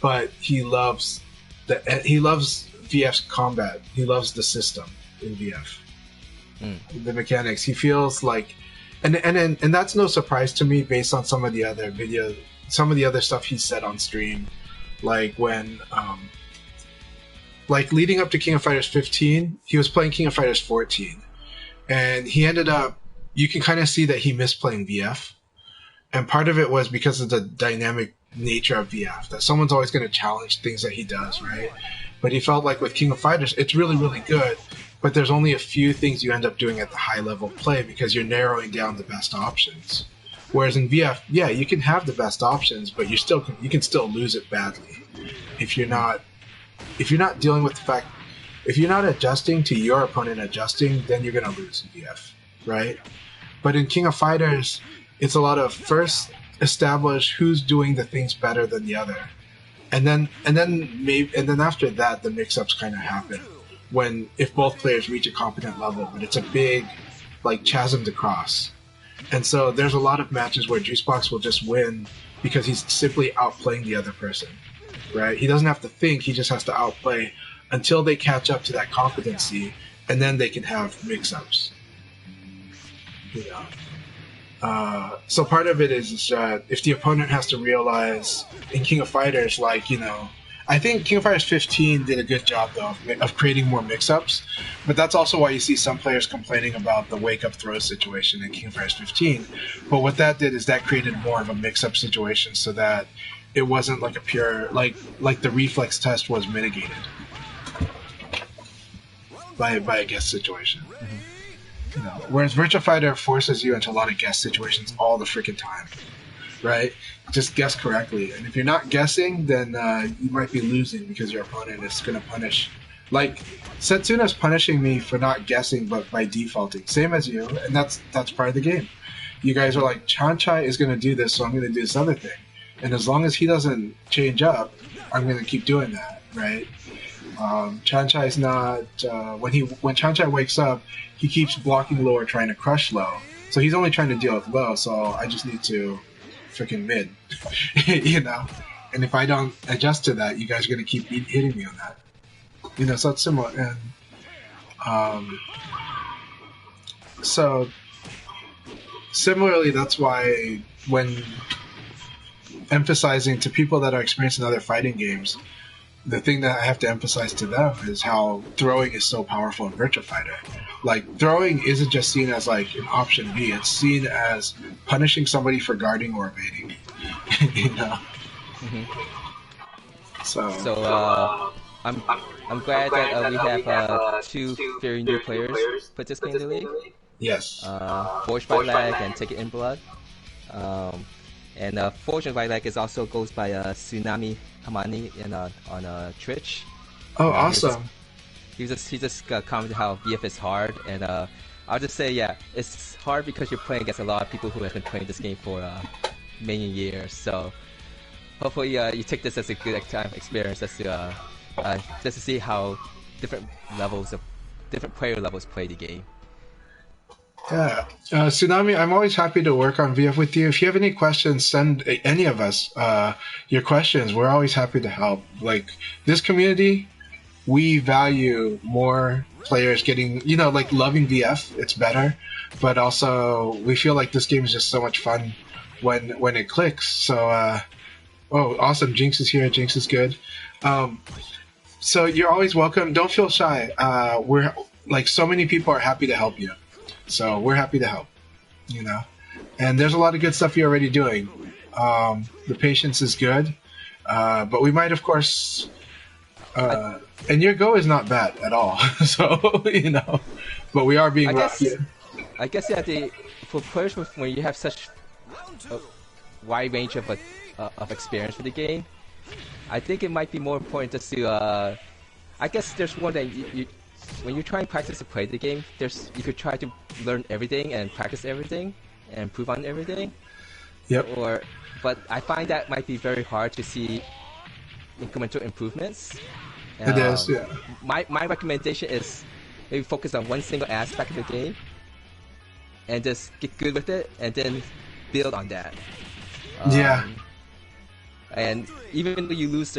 Speaker 2: But he loves VF's combat. He loves the system in VF. The mechanics. He feels like, and that's no surprise to me based on some of the other stuff he said on stream, like when like leading up to King of Fighters 15, he was playing King of Fighters 14, and he ended up. You can kind of see that he missed playing VF, and part of it was because of the dynamic nature of VF, that someone's always going to challenge things that he does, right? But he felt like with King of Fighters, it's really, really good, but there's only a few things you end up doing at the high level play because you're narrowing down the best options. Whereas in VF, yeah, you can have the best options, but you can still lose it badly if you're not dealing with the fact, if you're not adjusting to your opponent adjusting, then you're going to lose in VF, right? But in King of Fighters, it's a lot of first establish who's doing the things better than the other, and then after that the mix-ups kind of happen when if both players reach a competent level, but it's a big like chasm to cross. And so there's a lot of matches where Juicebox will just win because he's simply outplaying the other person, right? He doesn't have to think, he just has to outplay until they catch up to that competency, and then they can have mix-ups. So part of it is if the opponent has to realize in King of Fighters, like, I think King of Fighters 15 did a good job, though, of creating more mix-ups, but that's also why you see some players complaining about the wake-up throw situation in King of Fighters 15. But what that did is that created more of a mix-up situation so that it wasn't like a pure, like the reflex test was mitigated by a guess situation. Whereas Virtua Fighter forces you into a lot of guess situations all the freaking time, right? Just guess correctly, and if you're not guessing, then you might be losing because your opponent is going to punish. Like Setsuna's punishing me for not guessing, but by defaulting, same as you, and that's part of the game. You guys are like, Chanchai is going to do this, so I'm going to do this other thing, and as long as he doesn't change up, I'm going to keep doing that, right? Chanchai's not when Chanchai wakes up, he keeps blocking low or trying to crush low, so he's only trying to deal with low. So I just need to freaking mid, And if I don't adjust to that, you guys are gonna keep hitting me on that, So it's similar. And so similarly, that's why when emphasizing to people that are experienced in other fighting games, the thing that I have to emphasize to them is how throwing is so powerful in Virtua Fighter. Like, throwing isn't just seen as like an option B, it's seen as punishing somebody for guarding or evading. So
Speaker 1: I'm glad that we have two very new players participating in the league.
Speaker 2: Yes.
Speaker 1: Forged by Lag and Take It in Blood. And Fortune by Lag is also goes by Tsunami Hamani on Twitch.
Speaker 2: Oh, awesome!
Speaker 1: He just commented how VF is hard, and I'll just say, yeah, it's hard because you're playing against a lot of people who have been playing this game for many years. So hopefully you take this as a good experience, just to see how different player levels play the game.
Speaker 2: Yeah, Tsunami, I'm always happy to work on VF with you. If you have any questions, send any of us your questions. We're always happy to help. Like, this community, we value more players getting, like loving VF. It's better, but also we feel like this game is just so much fun when it clicks. So, oh, awesome! Jinx is here. Jinx is good. So you're always welcome. Don't feel shy. We're like, so many people are happy to help you. So we're happy to help, And there's a lot of good stuff you're already doing. The patience is good, but we might, of course, and your go is not bad at all. So, but we are being rough.
Speaker 1: I guess for players when you have such a wide range of experience with the game, I think it might be more important just to. I guess there's one that when you're trying to practice to play the game, you could try to learn everything and practice everything and improve on everything.
Speaker 2: Yep.
Speaker 1: But I find that might be very hard to see incremental improvements.
Speaker 2: It is, yeah.
Speaker 1: My recommendation is maybe focus on one single aspect of the game and just get good with it and then build on that.
Speaker 2: Yeah.
Speaker 1: And even when you lose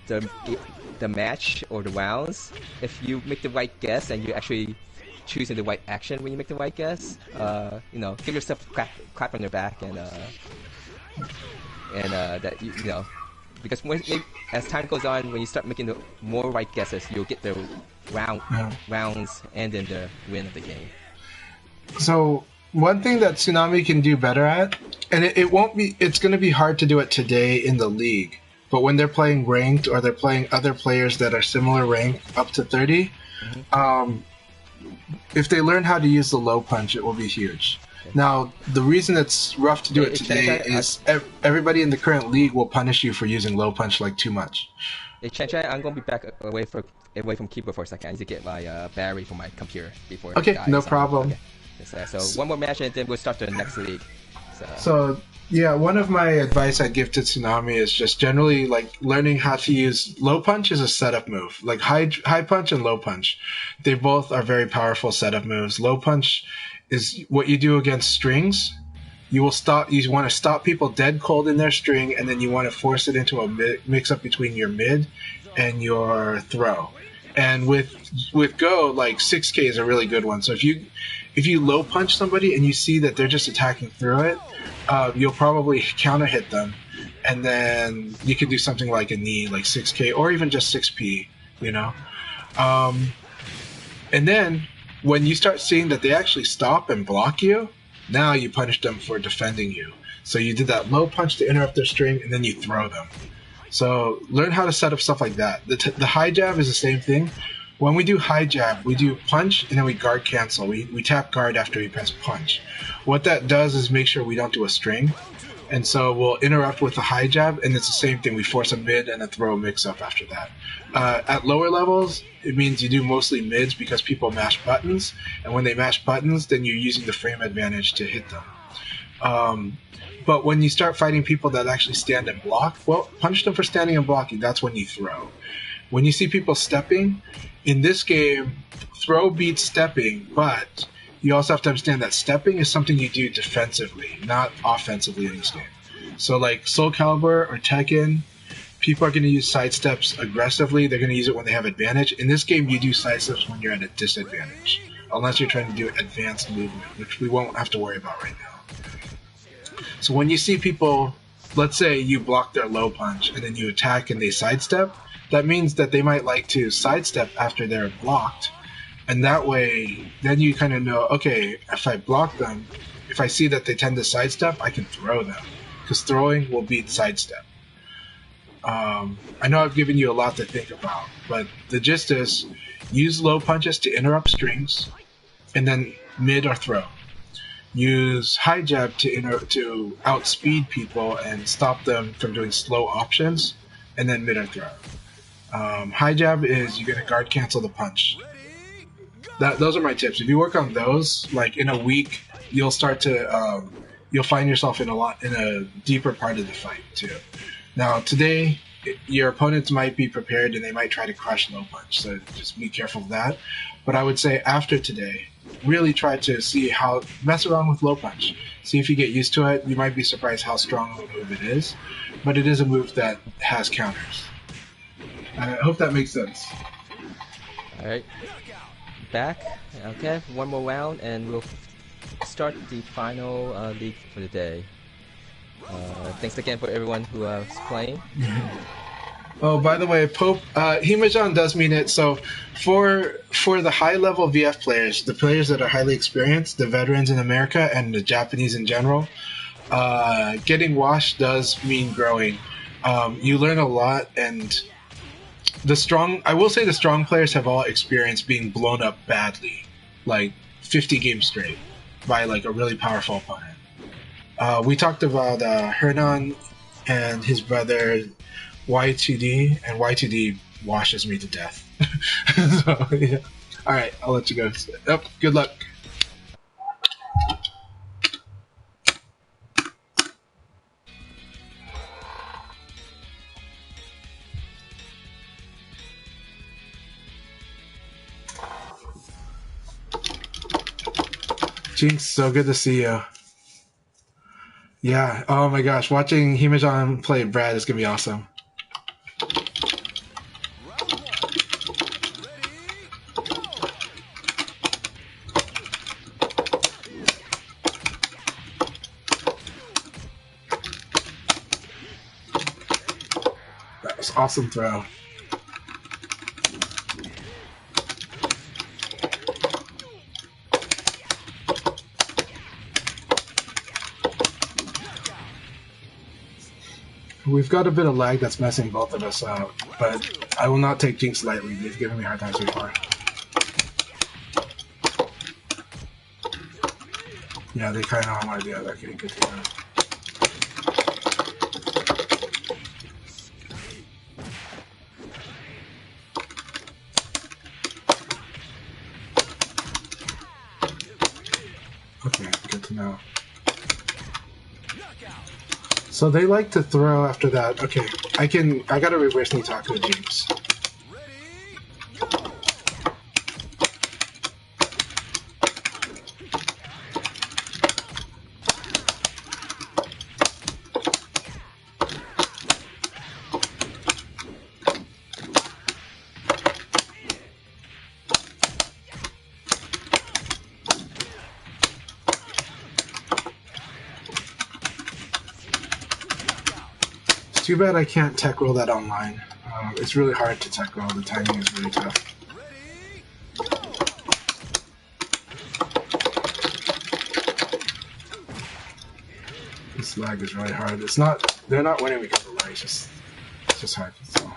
Speaker 1: the match or the rounds, if you make the right guess and you actually choosing the right action when you make the right guess, give yourself a clap on your back and that you know, because as time goes on, when you start making the more right guesses, you'll get the rounds and then the win of the game.
Speaker 2: So one thing that Tsunami can do better at, and it's going to be hard to do it today in the league, but when they're playing ranked or they're playing other players that are similar rank up to 30, if they learn how to use the low punch, it will be huge. Now, the reason it's rough to do it today is everybody in the current league will punish you for using low punch like too much.
Speaker 1: Hey, Chanchai, I'm going to be back away from keyboard for a second. I need to get my battery for my computer before.
Speaker 2: Okay, no problem.
Speaker 1: Okay. So one more match and then we'll start the next league.
Speaker 2: So yeah, one of my advice I'd give to Tsunami is just generally like learning how to use low punch is a setup move. Like high punch and low punch, they both are very powerful setup moves. Low punch is what you do against strings. You want to stop people dead cold in their string, and then you want to force it into a mix up between your mid and your throw. And with Go, like 6K is a really good one. So if you low punch somebody and you see that they're just attacking through it, you'll probably counter hit them, and then you can do something like a knee, like 6K, or even just 6P, you know. And then when you start seeing that they actually stop and block you, now you punish them for defending you. So you did that low punch to interrupt their string, and then you throw them. So learn how to set up stuff like that. The high jab is the same thing. When we do high jab, we do punch and then we guard cancel. We tap guard after we press punch. What that does is make sure we don't do a string. And so we'll interrupt with the high jab, and it's the same thing. We force a mid and a throw mix up after that. At lower levels, it means you do mostly mids because people mash buttons. And when they mash buttons, then you're using the frame advantage to hit them. But when you start fighting people that actually stand and block, well, punish them for standing and blocking. That's when you throw. When you see people stepping, in this game, throw beats stepping, but you also have to understand that stepping is something you do defensively, not offensively in this game. So like Soul Calibur or Tekken, people are going to use sidesteps aggressively. They're going to use it when they have advantage. In this game, you do sidesteps when you're at a disadvantage, unless you're trying to do advanced movement, which we won't have to worry about right now. So when you see people, let's say you block their low punch and then you attack and they sidestep, that means that they might like to sidestep after they're blocked. And that way, then you kind of know, okay, if I block them, if I see that they tend to sidestep, I can throw them. Because throwing will beat sidestep. I know I've given you a lot to think about, but the gist is, use low punches to interrupt strings, and then mid or throw. Use high jab to outspeed people and stop them from doing slow options, and then mid or throw. High jab is you're gonna guard cancel the punch. Those are my tips. If you work on those, like in a week, you'll start to you'll find yourself in a deeper part of the fight too. Now today, your opponents might be prepared and they might try to crush low punch, so just be careful of that. But I would say after today, really try to mess around with low punch. See if you get used to it. You might be surprised how strong of a move it is, but it is a move that has counters. I hope that makes sense.
Speaker 1: Alright, back. Okay, one more round and we'll start the final league for the day. Thanks again for everyone who is playing.
Speaker 2: Oh, by the way, Pope Himajan does mean it. So for the high level VF players, the players that are highly experienced, the veterans in America and the Japanese in general, getting washed does mean growing. You learn a lot, and I will say the strong players have all experienced being blown up badly, like 50 games straight by like a really powerful opponent. We talked about Hernan and his brother Y2D, and Y2D washes me to death. So yeah. All right, I'll let you go. Yep. Good luck. Jinx, so good to see you. Yeah. Oh my gosh, watching Himejan play Brad is gonna be awesome.
Speaker 3: Round one. Ready, go!
Speaker 2: That was awesome throw. We've got a bit of lag that's messing both of us out, but I will not take Jinx lightly. They've given me a hard time so far. Yeah, they kind of have no idea. Okay, good to know. Okay, good to know. So they like to throw after that. Okay, I gotta reverse Nitaku Jinx.
Speaker 3: Ready, go!
Speaker 2: It's too bad I can't tech roll that online. It's really hard to tech roll. The timing is really tough.
Speaker 3: Ready, go!
Speaker 2: This lag is really hard. It's not. They're not winning because of lag. It's just hard. So.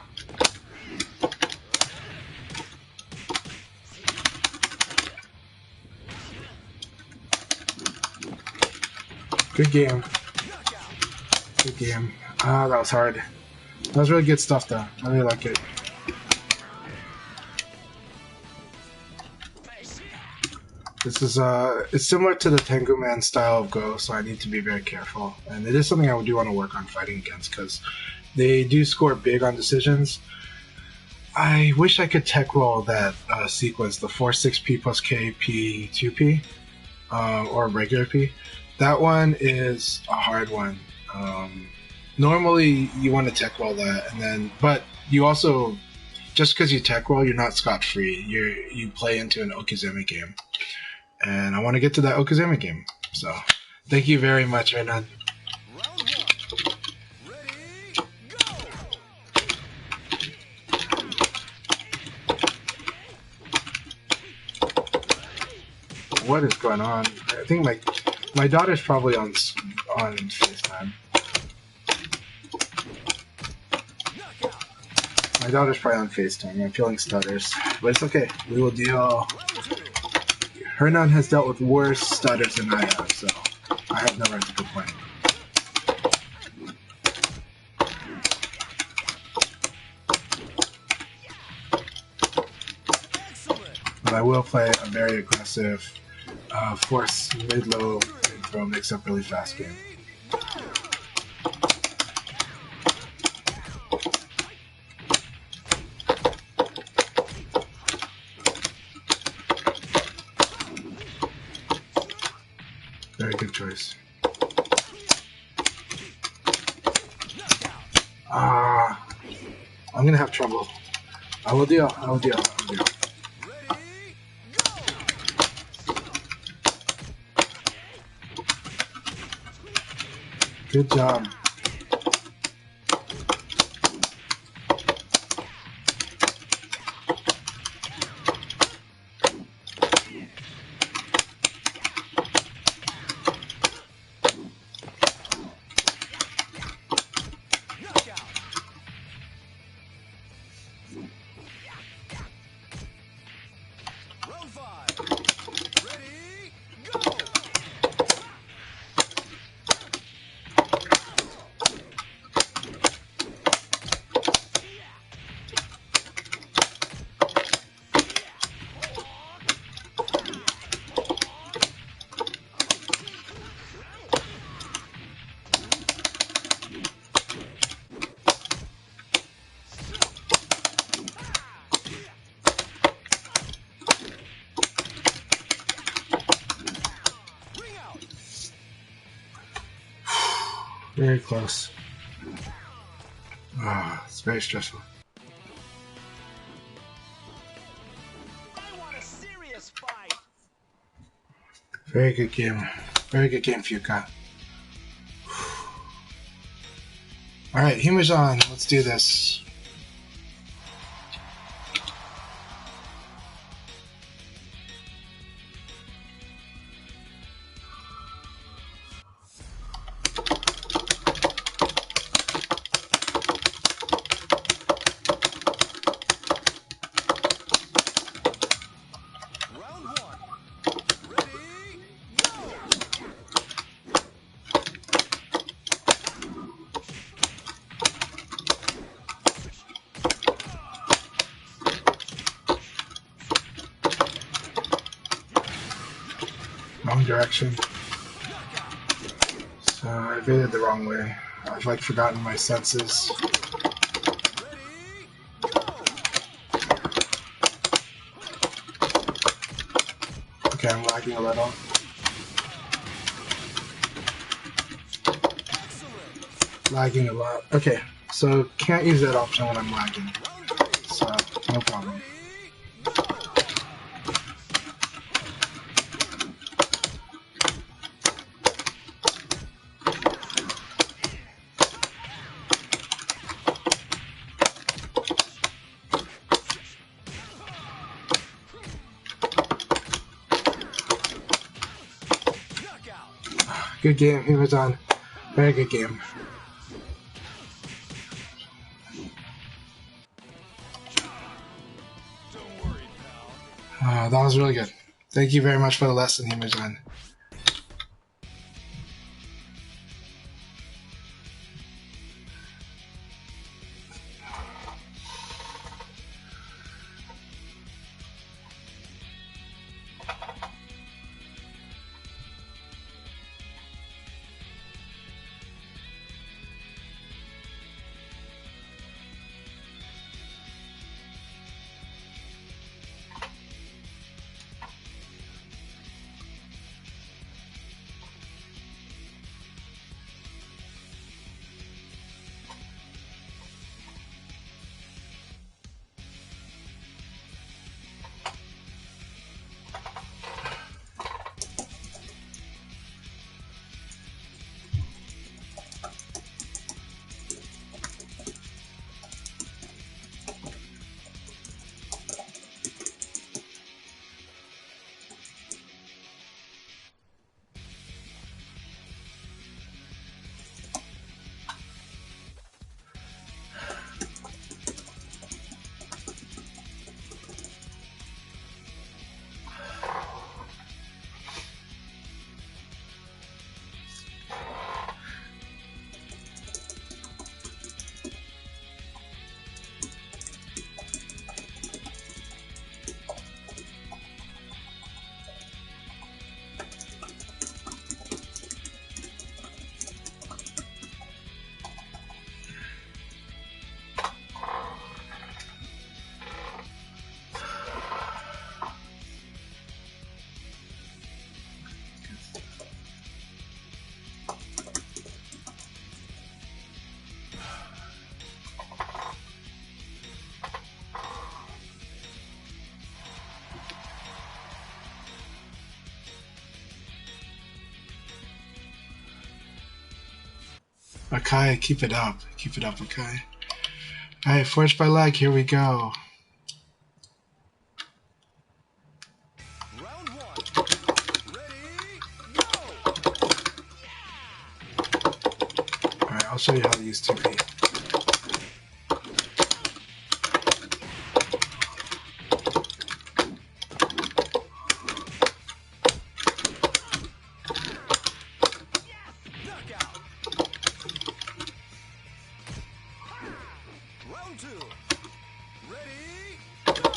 Speaker 2: Good game. Good game. Ah, that was hard. That was really good stuff, though. I really like it. This is it's similar to the Tengu Man style of Go, so I need to be very careful. And it is something I do want to work on fighting against because they do score big on decisions. I wish I could tech roll that sequence, the 4-6P plus KP 2P, or regular P. That one is a hard one. Normally, you want to tech roll that, and then, but you also, just because you tech roll, you're not scot free. You play into an Okizeme game, and I want to get to that Okizeme game. So, thank you very much, Renan.
Speaker 3: Round one. Ready, go!
Speaker 2: What is going on? I think my daughter's probably on FaceTime. My daughter's probably on FaceTime. I'm feeling stutters, but it's okay. We will deal. Hernan has dealt with worse stutters than I have, so I have no right to complain.
Speaker 3: Excellent!
Speaker 2: But I will play a very aggressive force mid-low and throw mix-up really fast game. Very good choice. I'm gonna have trouble. I will deal.
Speaker 3: Ready, go!
Speaker 2: Good job.
Speaker 3: Round five. Ready, go!
Speaker 2: Very close. Ah, it's very stressful.
Speaker 3: I want a serious fight.
Speaker 2: Very good game. Very good game, Fuka. Alright, humor's on. Let's do this.
Speaker 3: Round one. Ready, go!
Speaker 2: Wrong direction. So I evaded the wrong way. I've like forgotten my senses.
Speaker 3: Ready, go!
Speaker 2: Okay, I'm lagging a little.
Speaker 3: Excellent.
Speaker 2: Lagging a lot. Okay, so can't use that option when I'm lagging.
Speaker 3: Round three.
Speaker 2: So no problem.
Speaker 3: Ready, go! Knockout.
Speaker 2: Good game. He was on. Very good game.
Speaker 3: Don't worry, pal.
Speaker 2: That was really good. Thank you very much for the lesson, Himajin. Akai, keep it up. Keep it up, Akai. Alright, Forged by Lag, here we go.
Speaker 3: Round one. Ready, go!
Speaker 2: Alright, I'll show you how to use 2P.
Speaker 3: Knockout. Round two. Ready, go!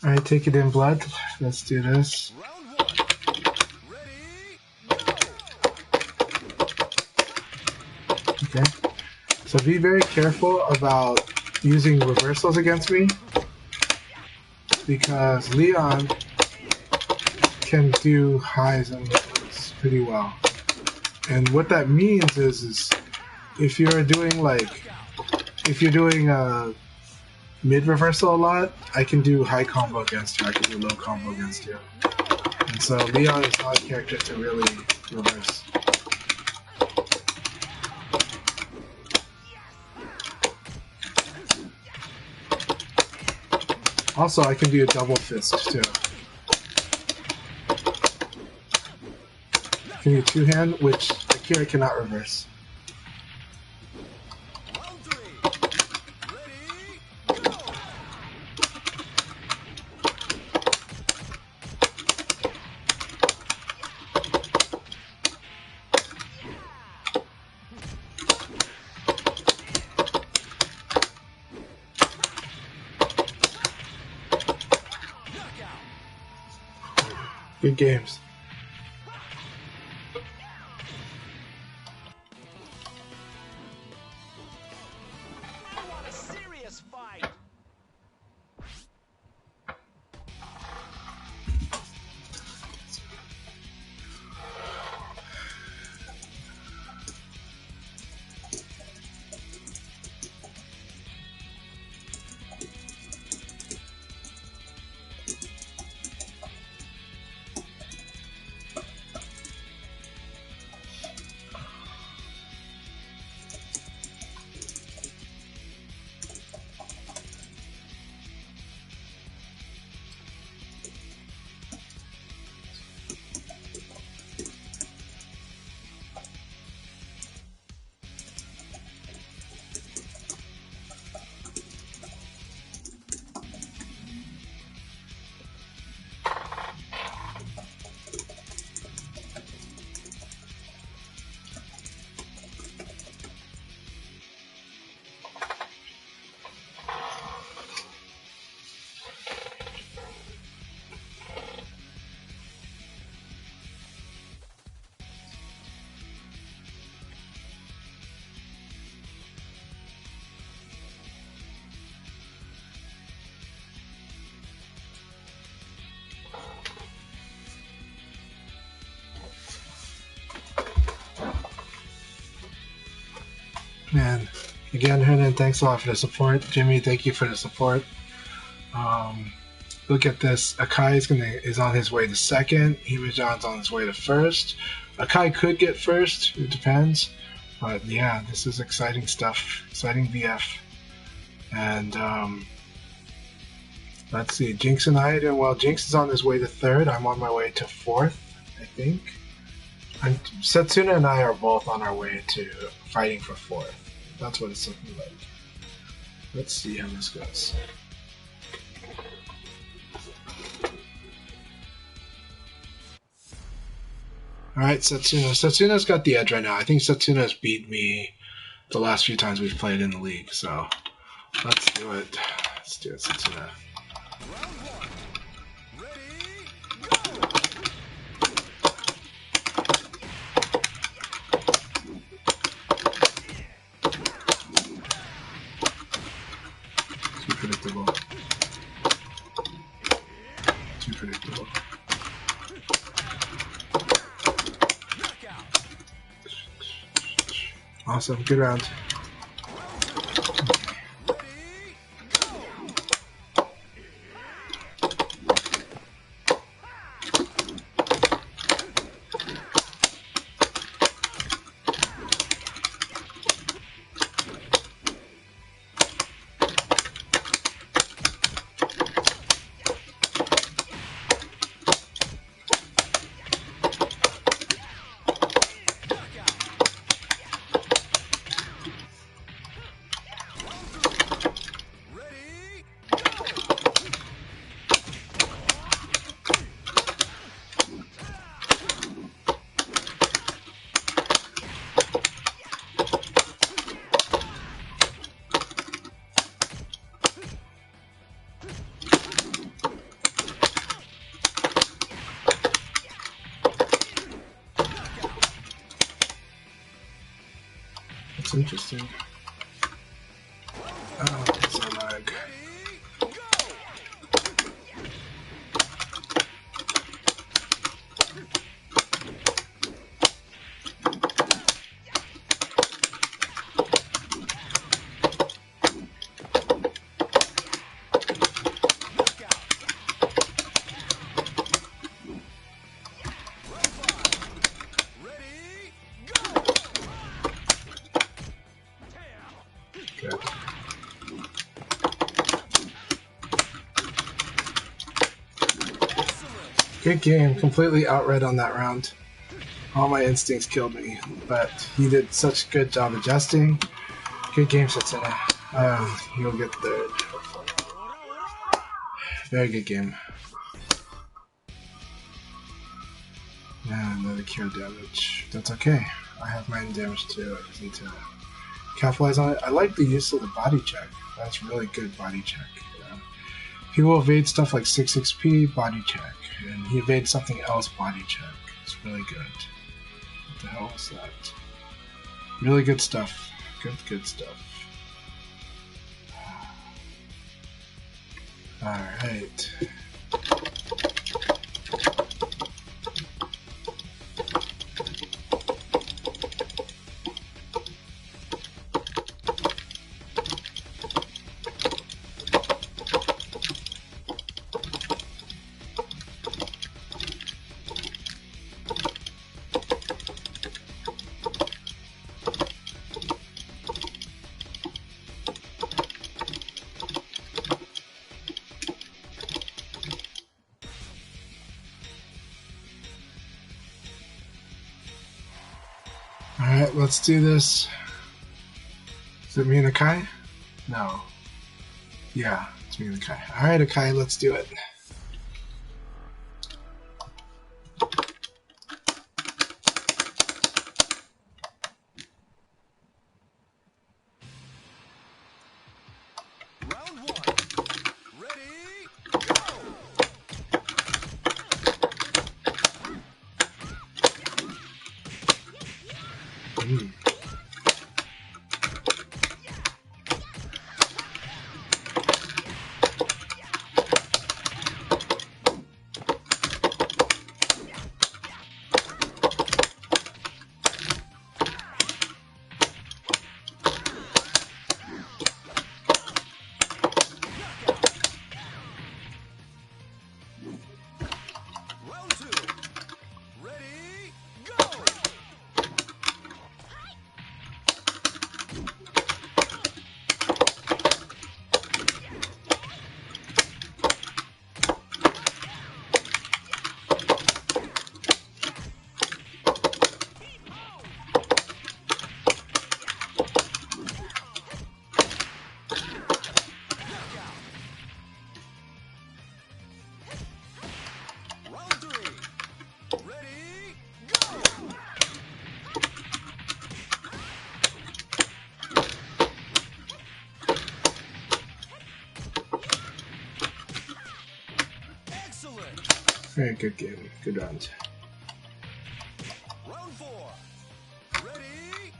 Speaker 2: Alright, take it in blood. Let's do this.
Speaker 3: Round one. Ready, go!
Speaker 2: Okay. So be very careful about using reversals against me, because Leon can do highs and lows pretty well. And what that means is if you're doing mid reversal a lot, I can do high combo against you, I can do low combo against you. And so Leon is not a character to really reverse. Also, I can do a double fist too. I can do two hand, which Akira cannot reverse.
Speaker 3: Round three. Ready, go!
Speaker 2: Good games.
Speaker 3: I want a serious fight.
Speaker 2: Man, again, Hernan, thanks a lot for the support. Jimmy, thank you for the support. Look at this. Akai is on his way to second. Himajan's on his way to first. Akai could get first. It depends. But yeah, this is exciting stuff. Exciting VF. And let's see. Jinx and I are doing well. Jinx is on his way to third. I'm on my way to fourth, I think. And Setsuna and I are both on our way to fighting for fourth. That's what it's looking like. Let's see how this goes. Alright, Setsuna. Setsuna's got the edge right now. I think Setsuna's beat me the last few times we've played in the league, so let's do it. Let's do it, Setsuna.
Speaker 3: Round one. Ready, go!
Speaker 2: Too predictable. Too predictable. Awesome, good round. That's interesting. Oh, it's so lag. Good. Good game. Completely outread on that round. All my instincts killed me, but he did such a good job adjusting. Good game, Satsuna. You'll get third. Very good game. Yeah, another cure damage. That's okay. I have mine damage too. I just need to capitalize on it. I like the use of the body check. That's really good body check. Yeah. People evade stuff like 6 XP, body check. And he evades something else, body check. It's really good. What the hell is that? Really good stuff. Good stuff. Alright. Alright, let's do this. Is it me and Akai? No. Yeah, it's me and Akai. Alright, Akai, let's do it.
Speaker 3: Round one. Ready, go! Round two. Ready, go! Round three. Ready, go! Excellent.
Speaker 2: Very good game. Good round.
Speaker 3: Round four. Ready,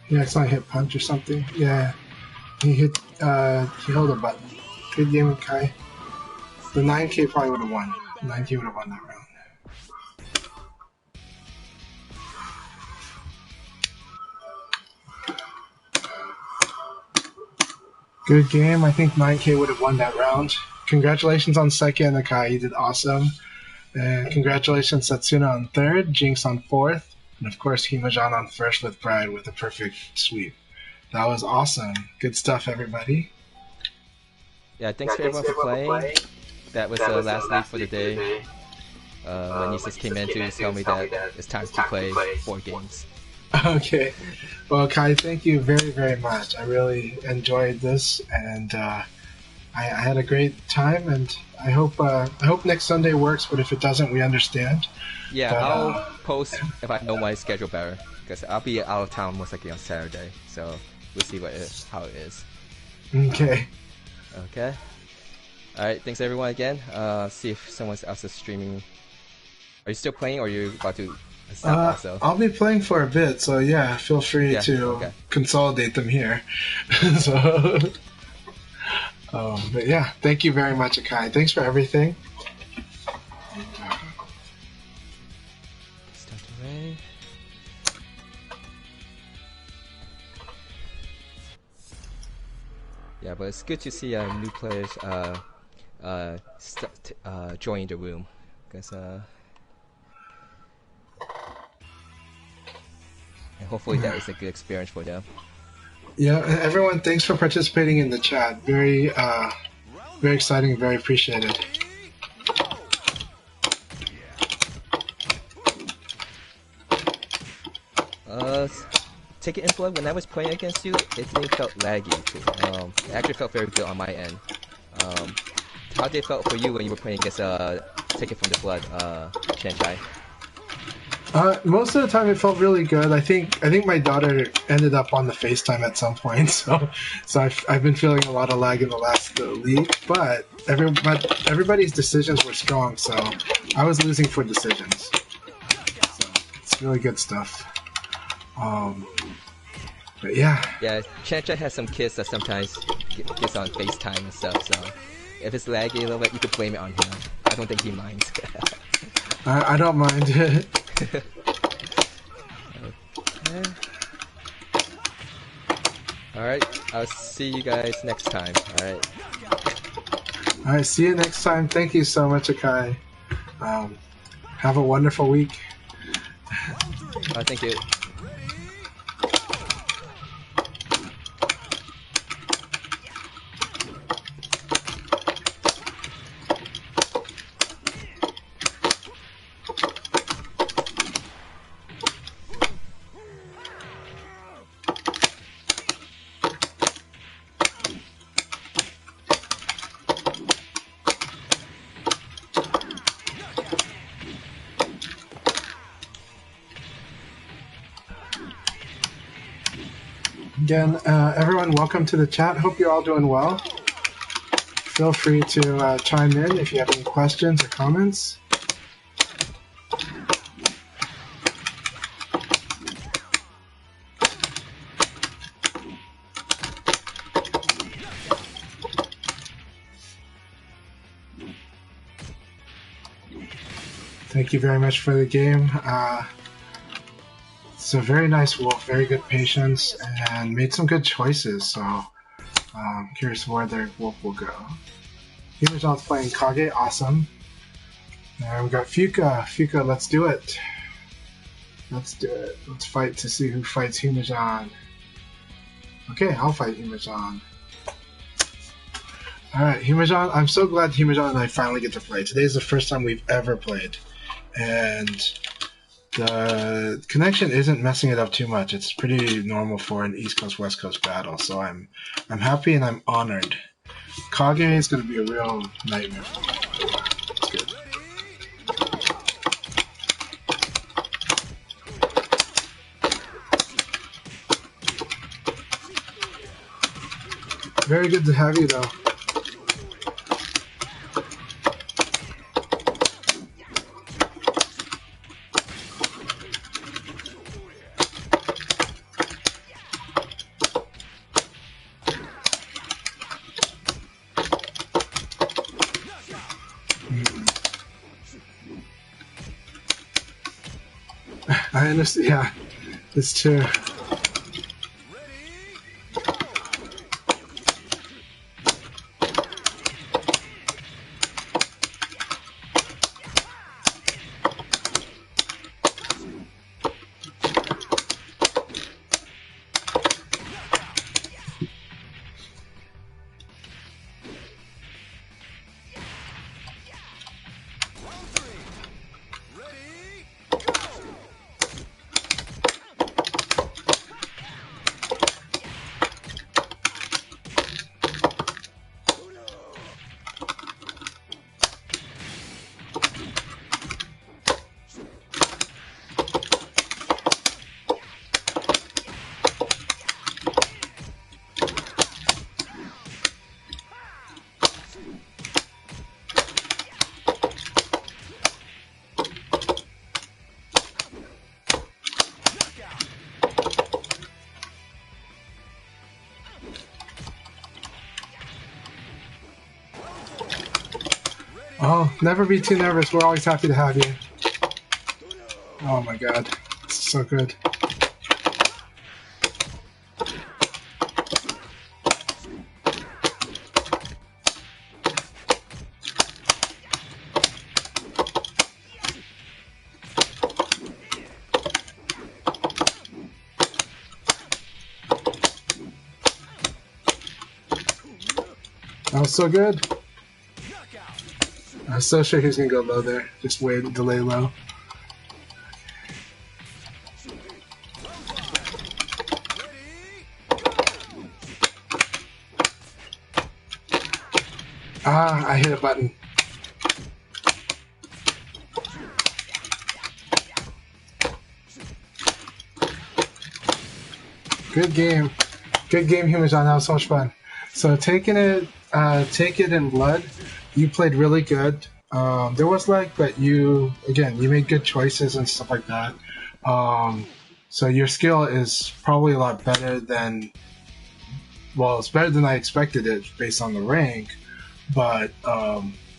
Speaker 2: Yeah, it's not hit punch or something. Yeah. He held a button. Good game, Akai. The 9K probably would have won. 9K would have won that round. Good game. I think 9K would have won that round. Congratulations on second, Akai. You did awesome. And congratulations, Satsuna on third, Jinx on fourth, and of course Himajan on first with Pride with a perfect sweep. That was awesome. Good stuff, everybody.
Speaker 1: Yeah, thanks for everyone for playing. That was the last league for the day. My nieces came in to tell me that it's time to play 4 games.
Speaker 2: Okay. Well, Kai, thank you very, very much. I really enjoyed this, and I had a great time. And I hope next Sunday works. But if it doesn't, we understand.
Speaker 1: Yeah,
Speaker 2: But,
Speaker 1: I'll post if I know my schedule better, because I'll be out of town most likely on Saturday. So we'll see how it is.
Speaker 2: Okay.
Speaker 1: Okay. All right. Thanks everyone again. See if someone else is streaming. Are you still playing, or are you about to stop also?
Speaker 2: I'll be playing for a bit, so yeah, feel free to consolidate them here. So, but yeah, thank you very much, Akai. Thanks for everything.
Speaker 1: Start to rain. Yeah, but it's good to see new players join the room, because and hopefully that is a good experience for them.
Speaker 2: Yeah, everyone, thanks for participating in the chat. Very, very exciting, very appreciated.
Speaker 1: Take it in flood. When I was playing against you, it felt laggy too. It actually felt very good on my end. How did it felt for you when you were playing against Take It from the Flood, Chanchai?
Speaker 2: Most of the time it felt really good. I think my daughter ended up on the FaceTime at some point, so I've been feeling a lot of lag in the last league. But everybody's decisions were strong, so I was losing for decisions. So it's really good stuff. But yeah.
Speaker 1: Yeah, Chanchai has some kids that sometimes gets on FaceTime and stuff, so if it's laggy a little bit, you could blame it on him. I don't think he minds.
Speaker 2: I don't mind.
Speaker 1: Okay. Alright, I'll see you guys next time. Alright.
Speaker 2: Alright, see you next time. Thank you so much, Akai. Have a wonderful week.
Speaker 1: Thank you.
Speaker 2: Again, everyone, welcome to the chat. Hope you're all doing well. Feel free to chime in if you have any questions or comments. Thank you very much for the game. It's a very nice wolf, very good patience, and made some good choices, so I'm curious where their wolf will go. Himajan's playing Kage, awesome. And we got Fuka. Fuka, let's do it. Let's do it. Let's fight to see who fights Himajan. Okay, I'll fight Himajan. Alright, Himajan, I'm so glad Himajan and I finally get to play. Today is the first time we've ever played. And the connection isn't messing it up too much. It's pretty normal for an East Coast West Coast battle, so I'm happy and I'm honored. Kage is going to be a real nightmare for me. It's good. Very good to have you, though. I understand. Yeah, it's true. Oh, never be too nervous. We're always happy to have you. Oh my god. This is so good. That was so good. I was so sure he was going to go low there. Just wait, delay low. Ah, I hit a button. Good game. Good game, Humajan. That was so much fun. So take it in blood. You played really good. There was lag, but you made good choices and stuff like that. So your skill is probably a lot better than, well, it's better than I expected it based on the rank, but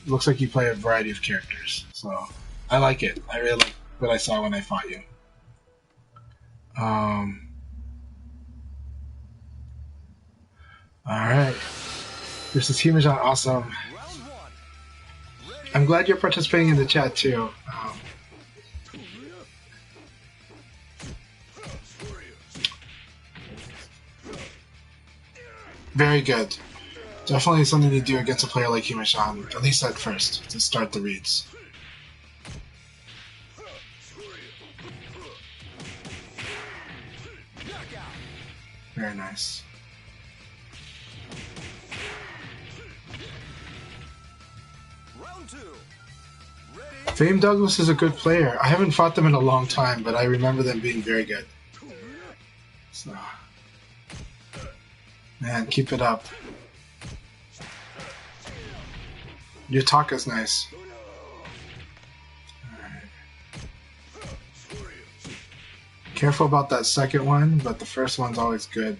Speaker 2: looks like you play a variety of characters. So I like it. I really like what I saw when I fought you. Alright. This is Humajan. Awesome. I'm glad you're participating in the chat too. Very good. Definitely something to do against a player like Humajan, at least at first, to start the reads. Very nice. Fame Douglas is a good player. I haven't fought them in a long time, but I remember them being very good. So, man, keep it up. Your Taka's nice. Alright. Careful about that second one, but the first one's always good.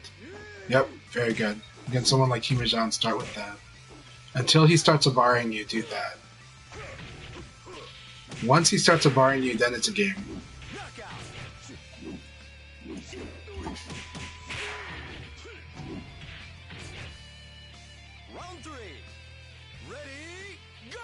Speaker 2: Yep, very good. Against someone like Humajan, start with that. Until he starts barring you, do that. Once he starts barring you, then it's a game.
Speaker 3: Round 3. Ready, go!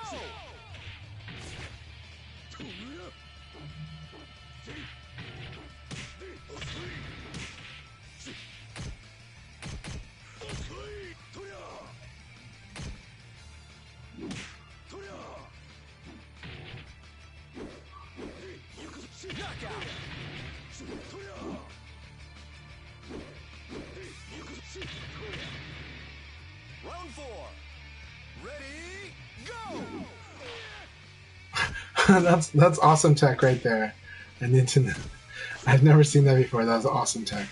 Speaker 3: Round 4. Ready, go!
Speaker 2: That's awesome tech right there. I need to know. I've never seen that before. That was awesome tech.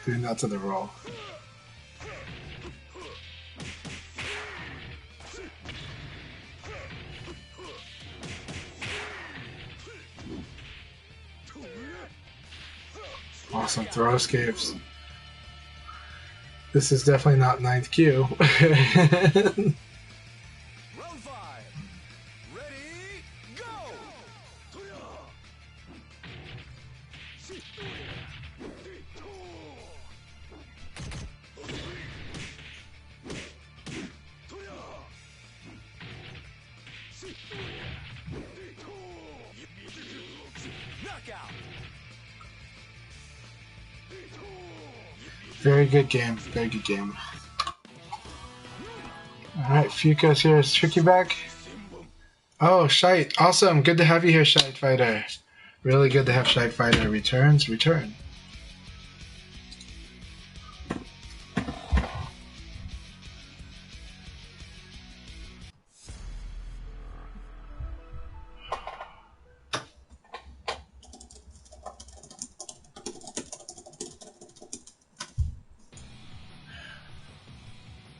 Speaker 2: Doing that to the roll. Awesome throw escapes. This is definitely not 9th Q.
Speaker 3: Round 5. Ready, go! Knockout!
Speaker 2: Very good game. Very good game. Alright, Fuka's here. Is Tricky back? Oh, Shite. Awesome. Good to have you here, Shite Fighter. Really good to have Shite Fighter. Return.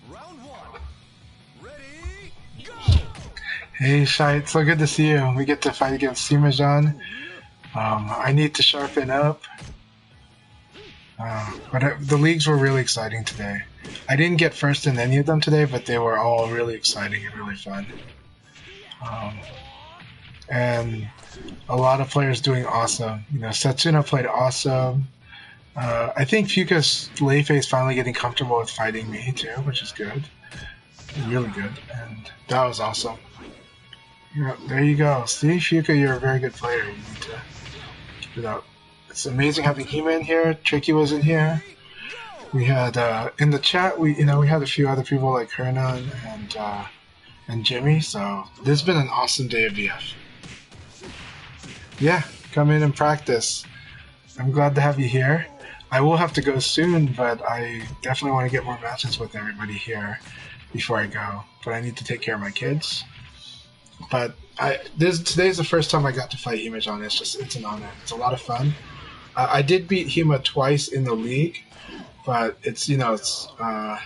Speaker 3: Round 1. Ready, go!
Speaker 2: Hey, Shite. So good to see you. We get to fight against Humajan. I need to sharpen up. The leagues were really exciting today. I didn't get first in any of them today, but they were all really exciting and really fun. Um, and a lot of players doing awesome. You know, Setsuna played awesome. I think Fuka's Leife is finally getting comfortable with fighting me too, which is good. Really good. And that was awesome. Yeah, there you go. See, Fuka, you're a very good player. You need to keep it up. It's amazing having Hima in here. Tricky was in here. We had in the chat. We had a few other people like Hernan and Jimmy. So this has been an awesome day of VF. Yeah, come in and practice. I'm glad to have you here. I will have to go soon, but I definitely want to get more matches with everybody here before I go. But I need to take care of my kids. But today's the first time I got to fight Hima-chan. It's an honor. It's a lot of fun. I did beat Hima twice in the league, but it's on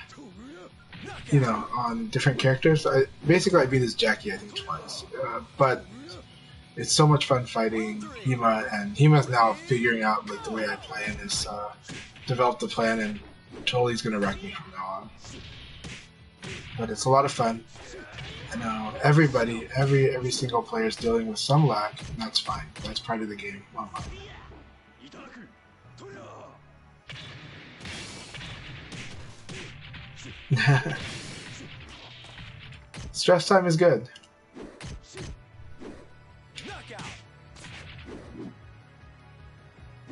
Speaker 2: different characters. Basically I beat his Jackie I think twice, but it's so much fun fighting Hima, and Hima's now figuring out like the way I play and has developed the plan, and totally is gonna wreck me from now on. But it's a lot of fun. I know everybody, every single player is dealing with some lag, and that's fine. That's part of the game. Stress time is good.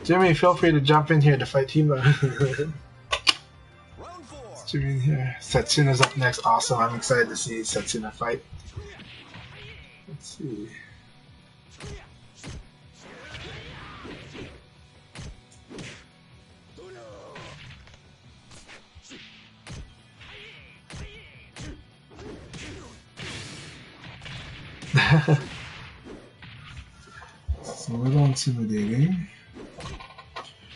Speaker 2: Jimmy, feel free to jump in here to fight Hima. Jimmy in here. Setsuna's up next. Awesome. I'm excited to see Setsuna fight. Let's see. It's a little intimidating.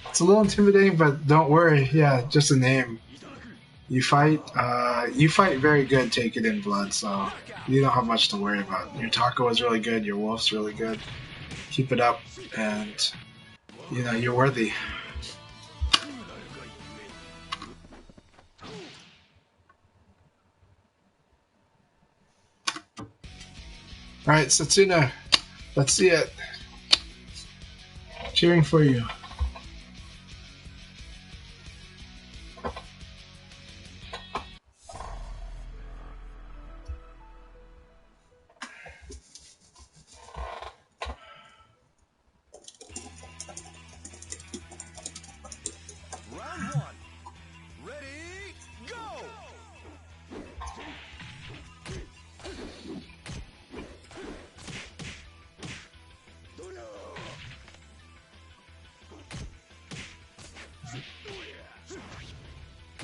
Speaker 2: It's a little intimidating, but don't worry. Yeah, just a name. You fight very good, take it in blood, so you don't have much to worry about. Your taco is really good, your wolf's really good. Keep it up, and you're worthy. Alright, Setsuna, let's see it. Cheering for you.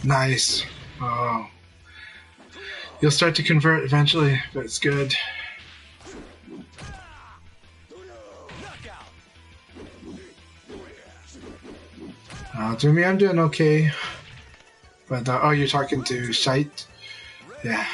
Speaker 2: Nice. Oh. You'll start to convert eventually, but it's good. Jimmy, I'm doing okay. But, oh, you're talking to Shite? Yeah.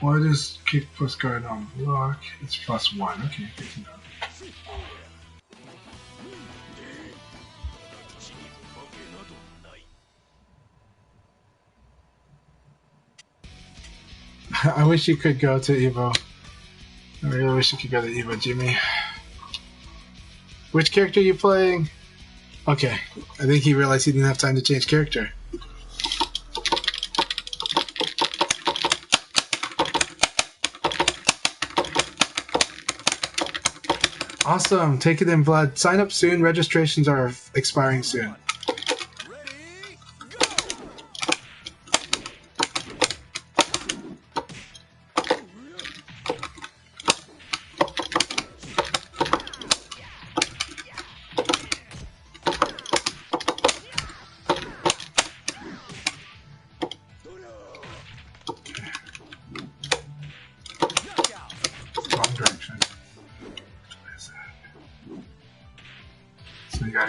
Speaker 2: What is kick plus guard on block? It's +1. Okay, good to know. I wish you could go to Evo. I really wish you could go to Evo, Jimmy. Which character are you playing? Okay, I think he realized he didn't have time to change character. Awesome, take it in blood. Sign up soon, registrations are expiring soon.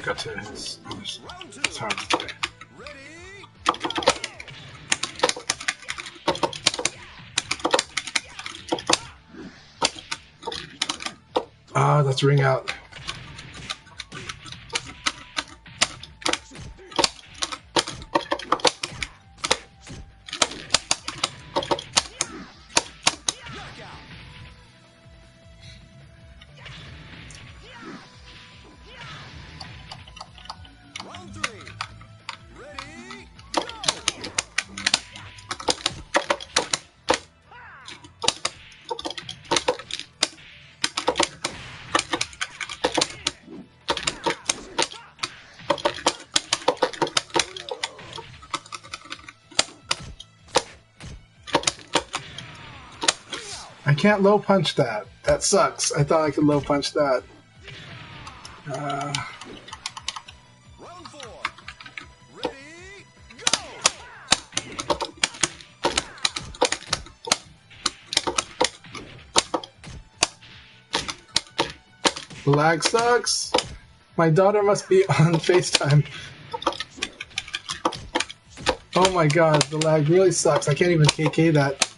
Speaker 2: gotta go to his house today. Ah, that's ring out. I can't low punch that. That sucks. I thought I could low punch that.
Speaker 3: Round 4. Ready, go!
Speaker 2: The lag sucks. My daughter must be on FaceTime. Oh my god, the lag really sucks. I can't even KK that.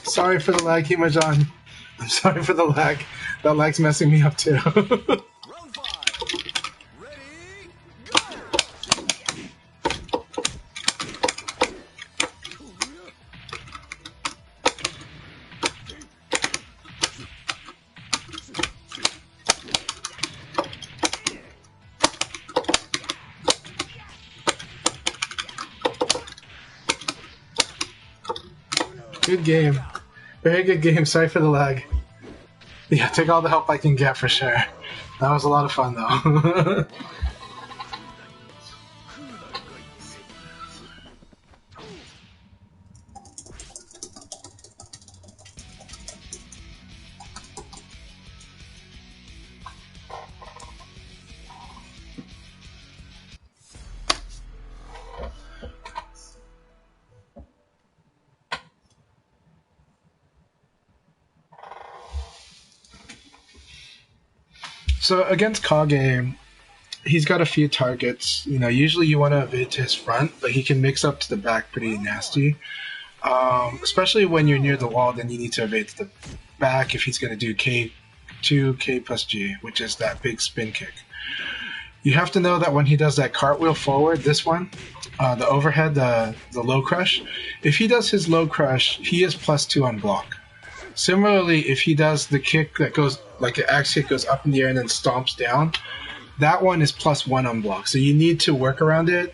Speaker 2: Sorry for the lag, Himajan. I'm sorry for the lag. That lag's messing me up too.
Speaker 3: Round 5. Ready, go!
Speaker 2: Good game. Very good game. Sorry for the lag. Yeah, take all the help I can get for sure. That was a lot of fun though. So against Kage, he's got a few targets. You know, usually you want to evade to his front, but he can mix up to the back pretty nasty. Especially when you're near the wall, then you need to evade to the back if he's going to do K2, K plus G, which is that big spin kick. You have to know that when he does that cartwheel forward, this one, the overhead, the low crush, if he does his low crush, he is +2 on block. Similarly, if he does the kick that goes, like an axe kick goes up in the air and then stomps down, that one is +1 on block. So you need to work around it.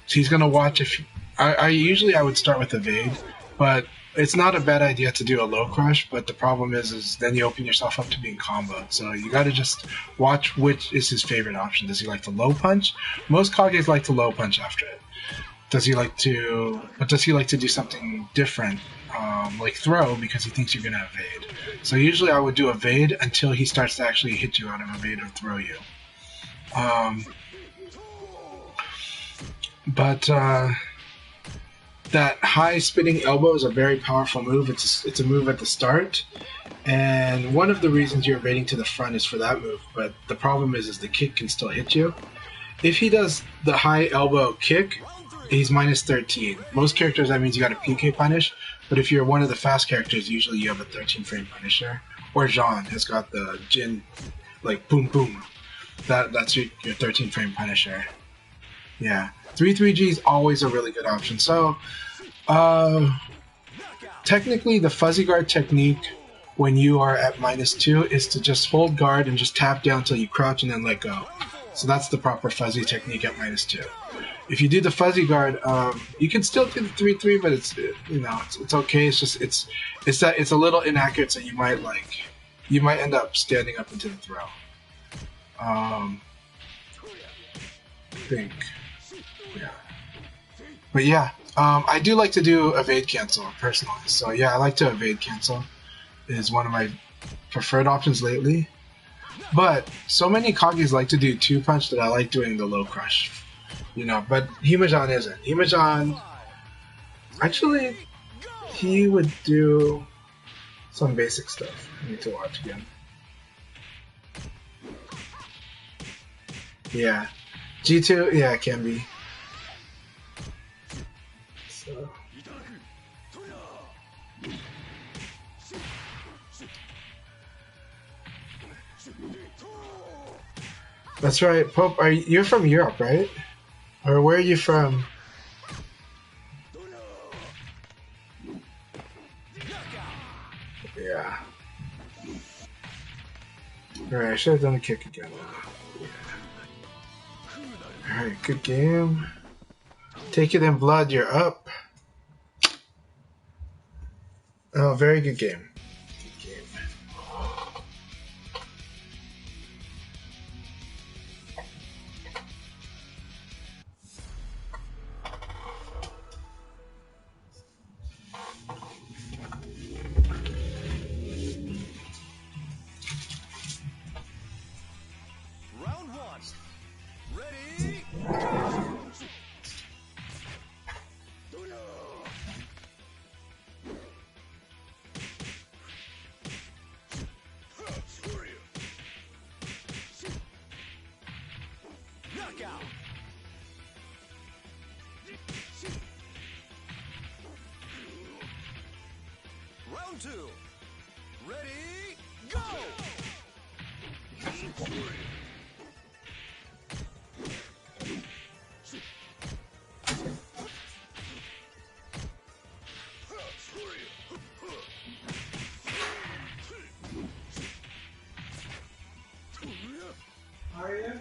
Speaker 2: He's going to watch if... I usually I would start with evade, but it's not a bad idea to do a low crush, but the problem is then you open yourself up to being comboed. So you got to just watch which is his favorite option. Does he like to low punch? Most Kages like to low punch after it. Does he like to do something different, like throw, because he thinks you're going to evade? So usually I would do evade until he starts to actually hit you out of evade or throw you. That high spinning elbow is a very powerful move. It's a move at the start, and one of the reasons you're evading to the front is for that move. But the problem is the kick can still hit you. If he does the high elbow kick, he's -13. Most characters, that means you got a PK punish, but if you're one of the fast characters, usually you have a 13 frame punisher. Or Jean has got the Jin, like boom boom. That's your 13 frame punisher. Yeah. 3-3G is always a really good option. So, technically the fuzzy guard technique when you are at -2 is to just hold guard and just tap down till you crouch and then let go. So that's the proper fuzzy technique at -2. If you do the fuzzy guard, you can still do the 3-3, but it's okay. It's just it's a little inaccurate, so you might end up standing up into the throw. I think, yeah. But yeah, I do like to do evade cancel personally. So yeah, I like to evade cancel. Is one of my preferred options lately. But so many Kages like to do 2-punch that I like doing the low crush. You know, but Himajan isn't. Himajan, actually, he would do some basic stuff. I need to watch again. Yeah. G2, yeah, it can be. So. That's right, Pope. You're from Europe, right? Or where are you from? Yeah. Alright, I should have done a kick again. Yeah. Alright, good game. Take it in blood, you're up. Oh, very good game. Good game.
Speaker 3: Round one. Ready? Go! Knockout. Round two. Ready? Go!
Speaker 2: Arya?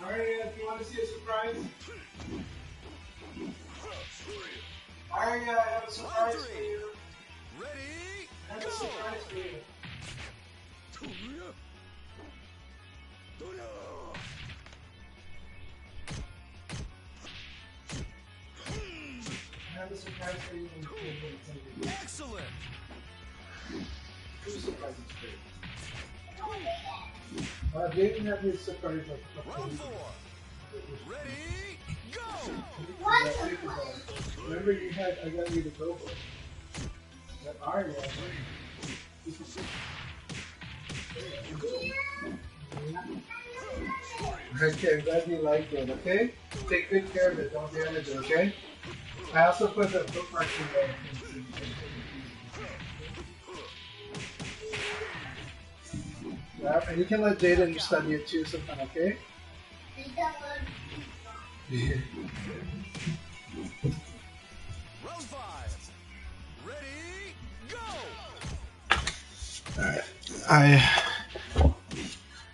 Speaker 2: Arya, do you want to see a surprise? Arya, I have a surprise for you.
Speaker 3: Ready?
Speaker 2: I have a
Speaker 3: Go!
Speaker 2: surprise for you. I have a surprise for you.
Speaker 3: Excellent.
Speaker 2: Two surprises for you. David had his surprise like a couple
Speaker 3: Round
Speaker 2: weeks ago.
Speaker 3: four. Ready? Go!
Speaker 2: Remember I got you the go book. That Arya. Okay, I'm glad you liked it, okay? Take good care of it, don't damage it, okay? I also put the bookmarks in there. Yeah, and you can let Jaden study it too sometime, okay? Yeah.
Speaker 3: Round five. Ready? Go!
Speaker 2: Alright.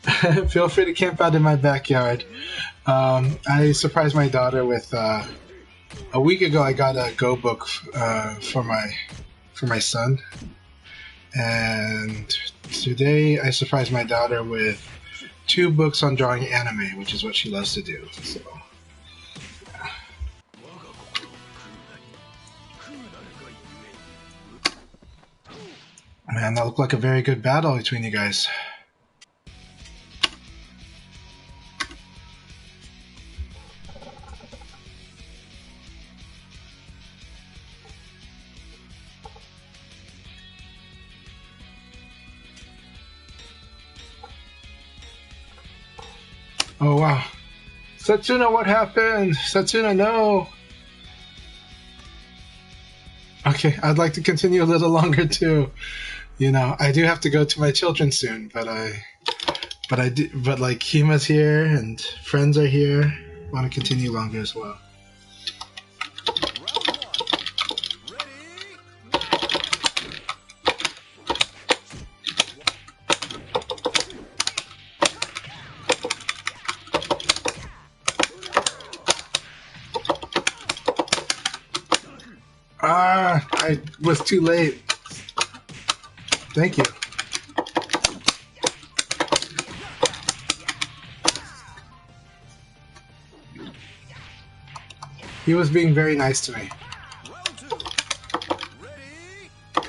Speaker 2: I feel free to camp out in my backyard. I surprised my daughter with a week ago. I got a Go book for my son, and today I surprised my daughter with 2 books on drawing anime, which is what she loves to do. So, man, that looked like a very good battle between you guys. Oh wow. Setsuna, what happened? Setsuna, no! Okay, I'd like to continue a little longer too. You know, I do have to go to my children soon, but like Kima's here and friends are here. I want to continue longer as well.
Speaker 3: Round one. Ready?
Speaker 2: Ah, I was too late. Thank you. He was being very nice to me.
Speaker 3: Round two. Ready? Go!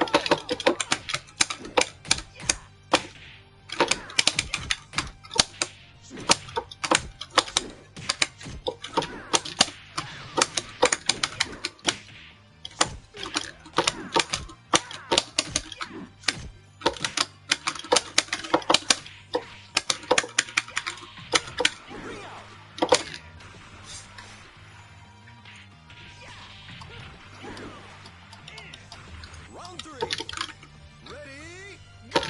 Speaker 3: Round three. Ready, go!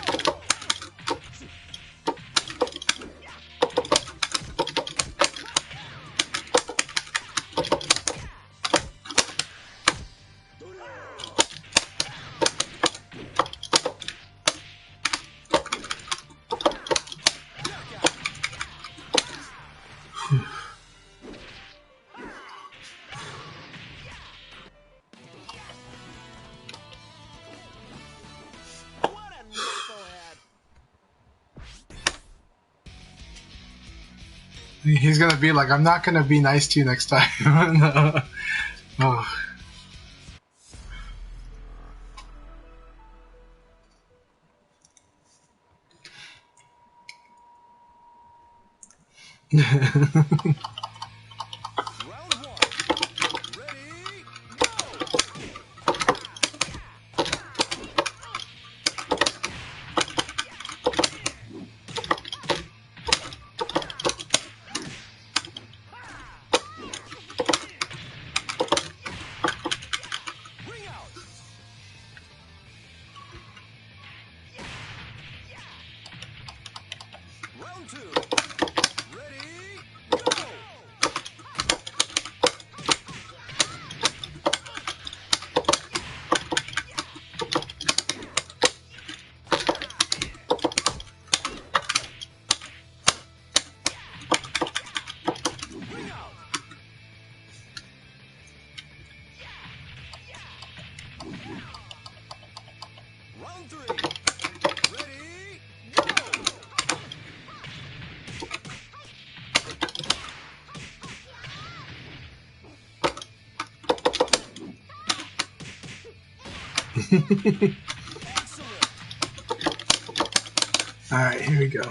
Speaker 3: What a knucklehead!
Speaker 2: He's gonna be like, I'm not gonna be nice to you next time. No. Oh.
Speaker 3: Round one. Ready, go! Ring out! Round two. Ready, go! Ring out! Round three. Ready, go! Excellent!
Speaker 2: Alright, here we go.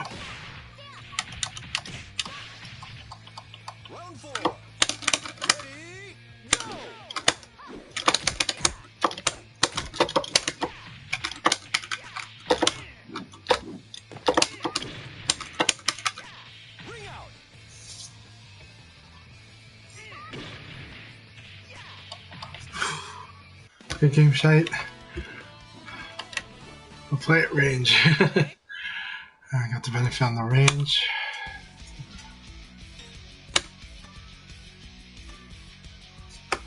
Speaker 3: Round four. Ready, go! Ring out!
Speaker 2: Good game, shite. We'll play at range. I got the benefit on the range.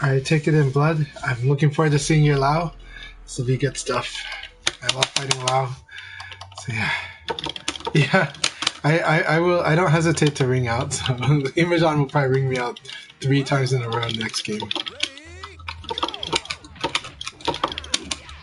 Speaker 2: Alright, take it in, blood. I'm looking forward to seeing your Lao. This will be good stuff. I love fighting Lao. So yeah. Yeah. I will. I don't hesitate to ring out. So Imajan will probably ring me out 3 times in a row next game.
Speaker 3: Ready, go!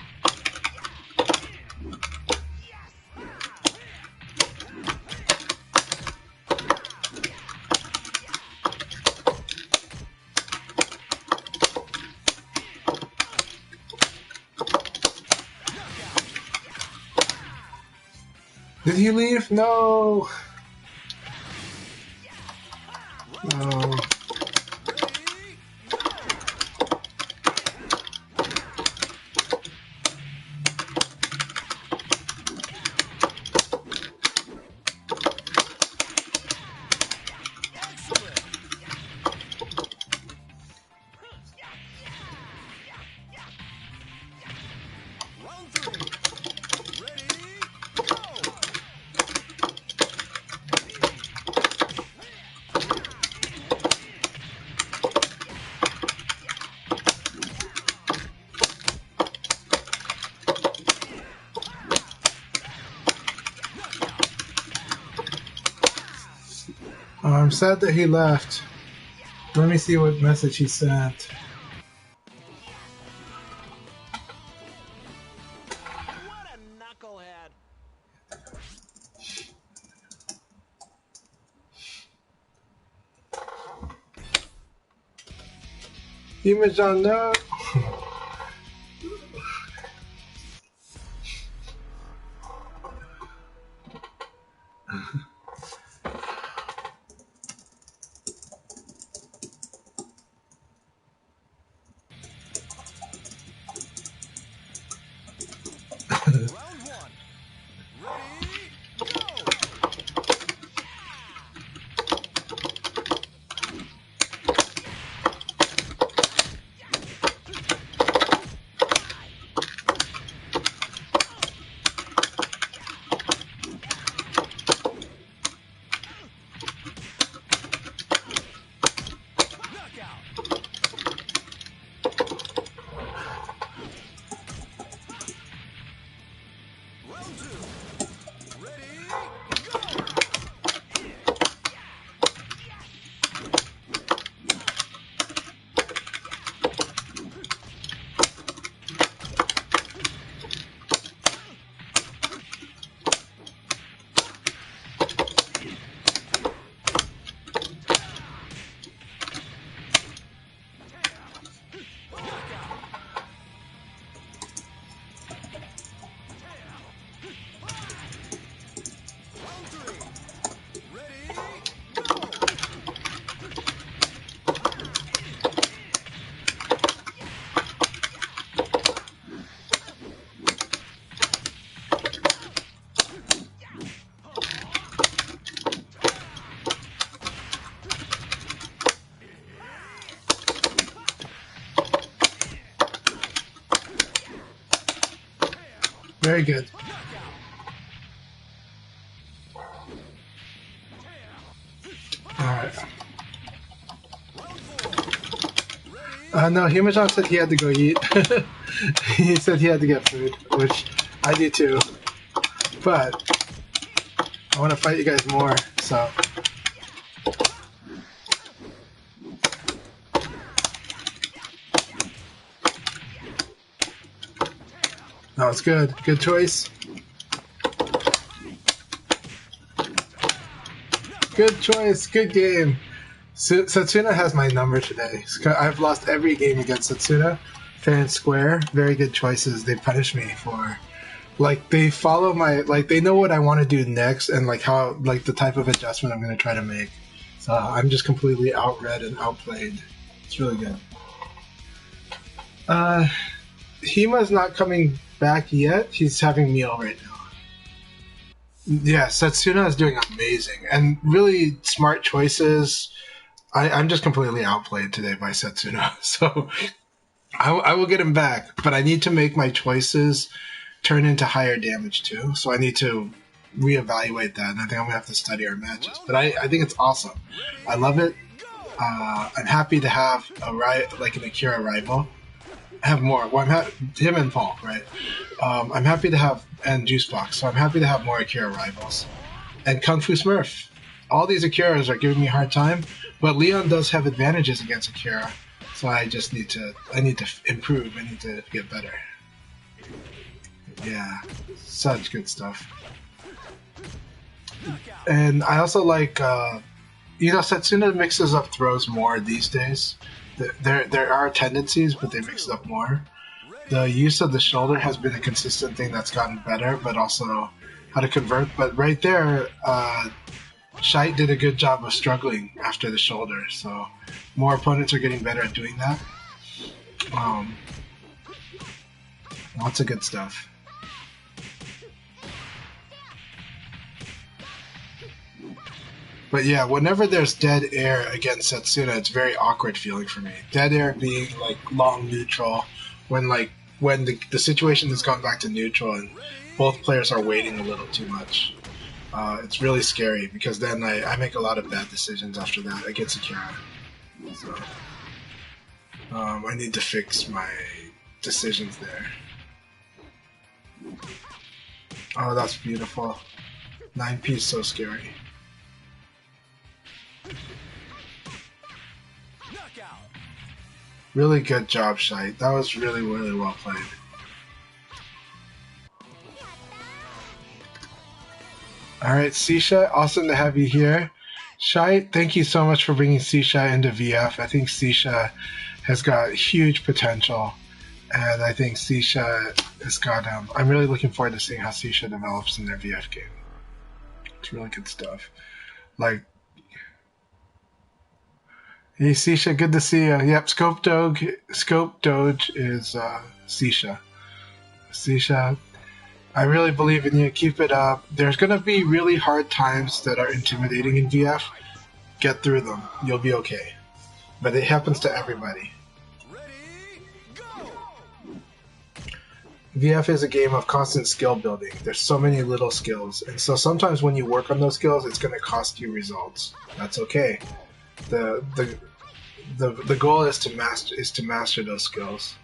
Speaker 2: Did he leave? No. No.
Speaker 3: Ready, go! Excellent! Round three. Ready, go!
Speaker 2: Oh, I'm sad that he left. Let me see what message he sent.
Speaker 3: What a knucklehead!
Speaker 2: Imajan, no.
Speaker 3: Round one. Ready, go!
Speaker 4: Very good. Alright. No, Himajong said he had to go eat. He said he had to get food, which I do too. But I want to fight you guys more, so. No, it's good. Good choice. Good choice. Good game. Satsuna has my number today. I've lost every game against Satsuna, fair and square. Very good choices. They punish me for, like, they follow my, like, they know what I want to do next and like how, like, the type of adjustment I'm going to try to make. So I'm just completely outread and outplayed. It's really good. Hima's not coming back yet. He's having meal right now. Yeah, Satsuna is doing amazing and really smart choices. I'm just completely outplayed today by Satsuna, so I will get him back, but I need to make my choices turn into higher damage too, so I need to reevaluate that, and I think I'm going to have to study our matches. But I think it's awesome. I love it. I'm happy to have an Akira rival. I have more. Well, him and Paul, right? I'm happy to have, and Juicebox, so I'm happy to have more Akira rivals. And Kung Fu Smurf. All these Akiras are giving me a hard time, but Leon does have advantages against Akira, so I just need to improve. I need to get better. Yeah, such good stuff. And I also like, Satsuna mixes up throws more these days. There are tendencies, but they mix it up more. The use of the shoulder has been a consistent thing that's gotten better, but also how to convert. But right there, Shite did a good job of struggling after the shoulder, so more opponents are getting better at doing that. Lots of good stuff. But yeah, whenever there's dead air against Satsuna, it's very awkward feeling for me. Dead air being like long neutral, when the situation has gone back to neutral and both players are waiting a little too much. It's really scary because then I make a lot of bad decisions after that against Akira. So I need to fix my decisions there. Oh, that's beautiful. 9P is so scary. Really good job, Shite. That was really, really well played. Alright, Sisha, awesome to have you here. Shite, thank you so much for bringing Sisha into VF. I think Sisha has got huge potential, and I think Sisha has got I'm really looking forward to seeing how Sisha develops in their VF game. It's really good stuff. Like, hey Sisha, good to see you. Yep, Scope Doge is Sisha. Sisha, I really believe in you. Keep it up. There's gonna be really hard times that are intimidating in VF. Get through them. You'll be okay. But it happens to everybody. VF is a game of constant skill building. There's so many little skills, and so sometimes when you work on those skills, it's gonna cost you results. That's okay. The goal is to master those skills.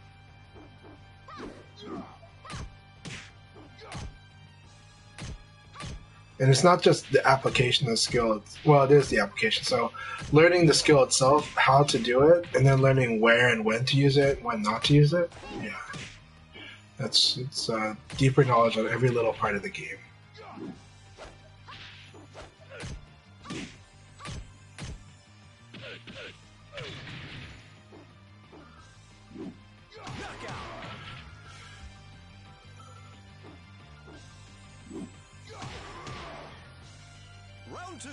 Speaker 4: And it's not just the application of the skill. Well, it is the application. So learning the skill itself, how to do it, and then learning where and when to use it, when not to use it. Yeah, it's deeper knowledge on every little part of the game.
Speaker 3: Round 2.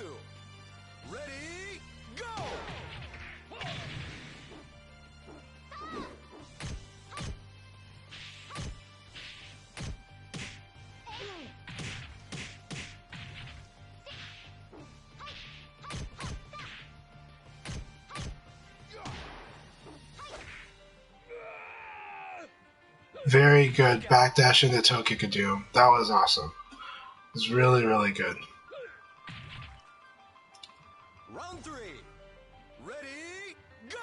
Speaker 3: Ready, go!
Speaker 4: Very good backdash into toe kickadoo. That was awesome. It was really, really good.
Speaker 3: Round 3. Ready, go!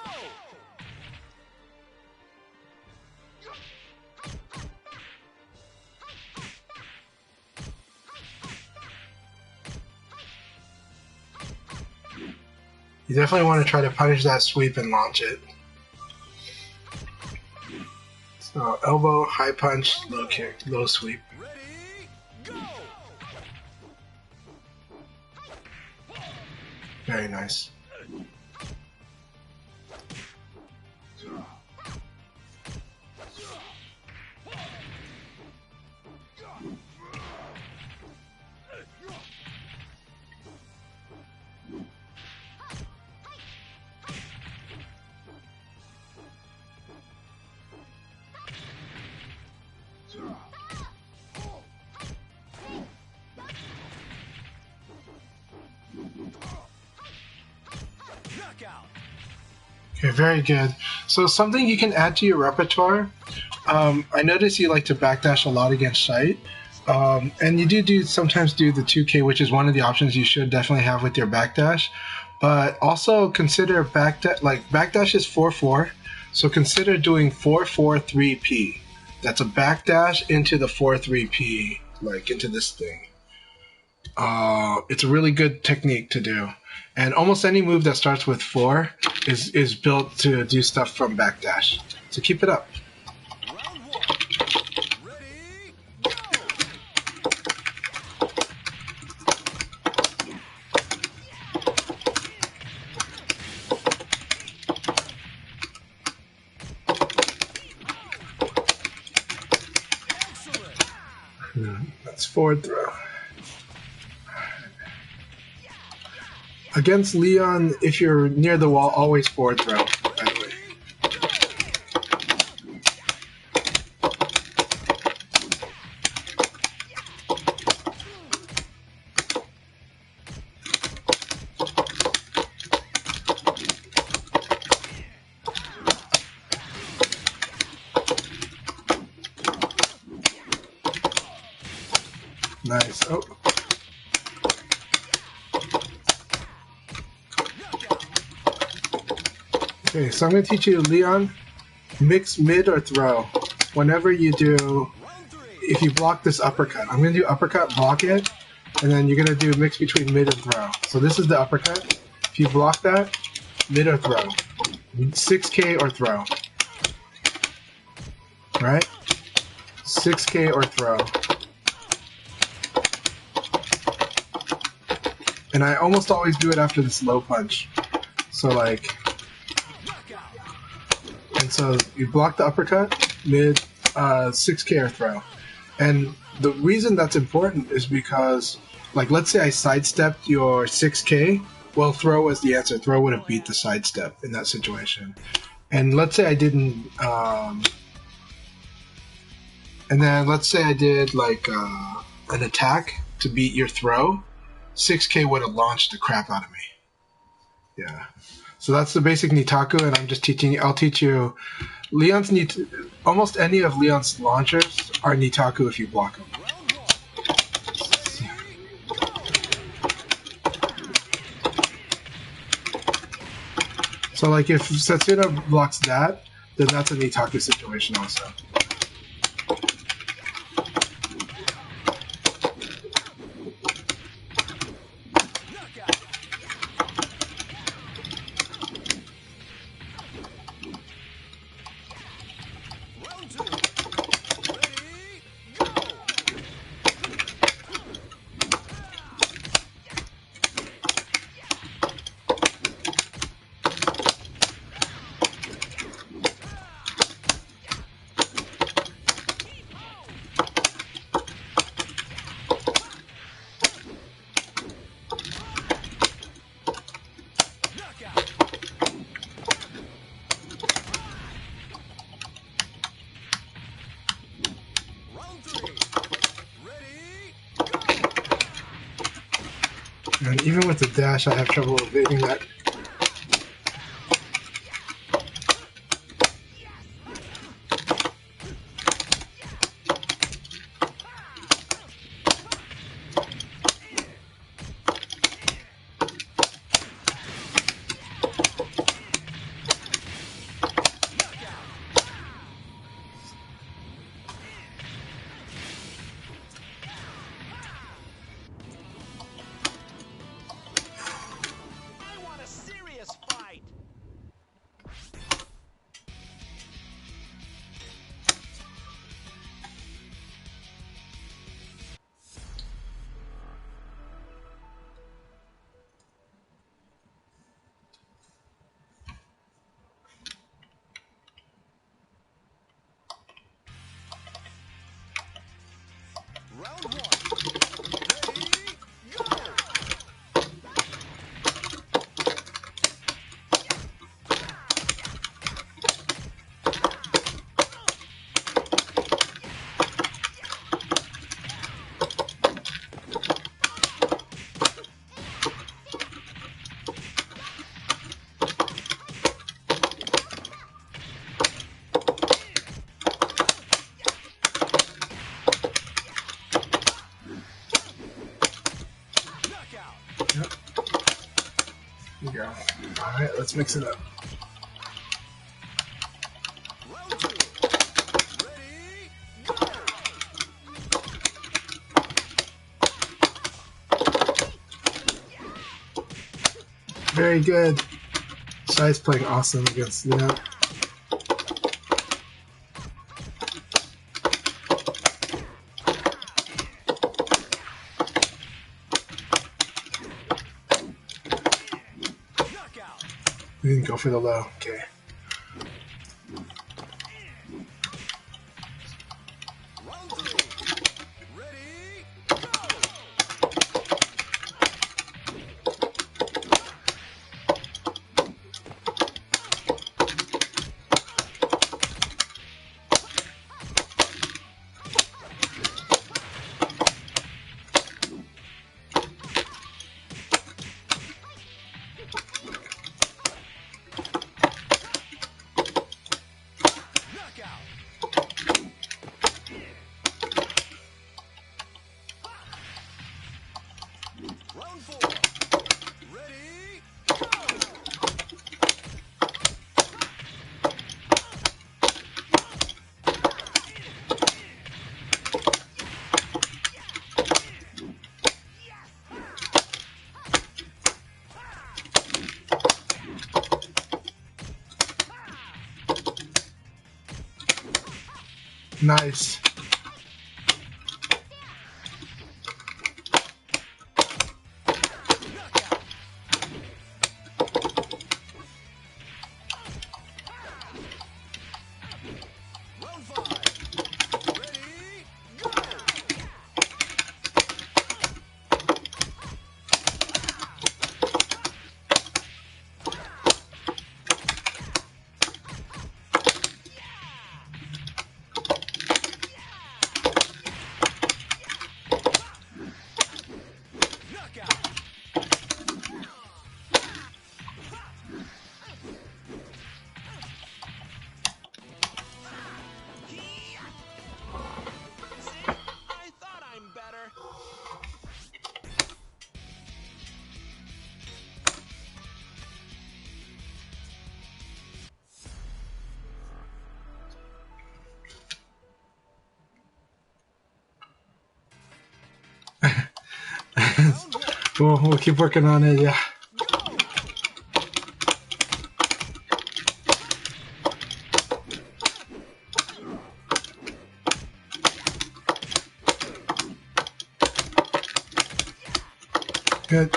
Speaker 4: You definitely want to try to punish that sweep and launch it. So elbow, high punch, low kick, low sweep.
Speaker 3: Ready, go!
Speaker 4: Very nice.
Speaker 3: Knockout.
Speaker 4: Okay, very good. So something you can add to your repertoire. I notice you like to backdash a lot against Sight. And you do sometimes do the 2K, which is one of the options you should definitely have with your backdash. But also consider backdash, like backdash is 4-4. So consider doing 4-4-3P. That's a backdash into the 4-3P, like into this thing. It's a really good technique to do. And almost any move that starts with 4 is built to do stuff from backdash. So keep it up.
Speaker 3: Round 1. Ready, go! Excellent.
Speaker 4: That's forward throw. Against Leon, if you're near the wall, always forward throw, by the way. Nice. Oh. Okay, so I'm going to teach you, Leon, mix mid or throw. Whenever you do,
Speaker 3: Round 3.
Speaker 4: if you block this uppercut, I'm going to do uppercut, block it, and then you're going to do mix between mid and throw. So this is the uppercut. If you block that, mid or throw. 6K or throw. Right? 6K or throw. And I almost always do it after this low punch. So like, and so you block the uppercut, mid, 6K or throw. And the reason that's important is because, like, let's say I sidestepped your 6K, well, throw was the answer. Throw would have beat the sidestep in that situation. And let's say I didn't, and then let's say I did like an attack to beat your throw, 6K would have launched the crap out of me. Yeah. So that's the basic Nitaku, and I'm just teaching you. I'll teach you Leon's almost any of Leon's launchers are Nitaku if you block them. So like if Setsuna blocks that, then that's a Nitaku situation also.
Speaker 3: Round 2. Ready, go! Knockout. Round 3. Ready, go!
Speaker 4: And even with the dash, I have trouble evading that. go. Alright, let's mix it up.
Speaker 3: Round 2. Ready, go!
Speaker 4: Very good. Shai's playing awesome against Luna.
Speaker 3: Knockout.
Speaker 4: We didn't go for the low. Okay.
Speaker 3: Round 3. Ready, go! Knockout. Round 4. Ready, go!
Speaker 4: Nice.
Speaker 3: Knockout. Round 5. Ready, go! Knockout. See, I thought I'm better. Round 1.
Speaker 4: We'll keep working on it, yeah.
Speaker 3: Go!
Speaker 4: Good.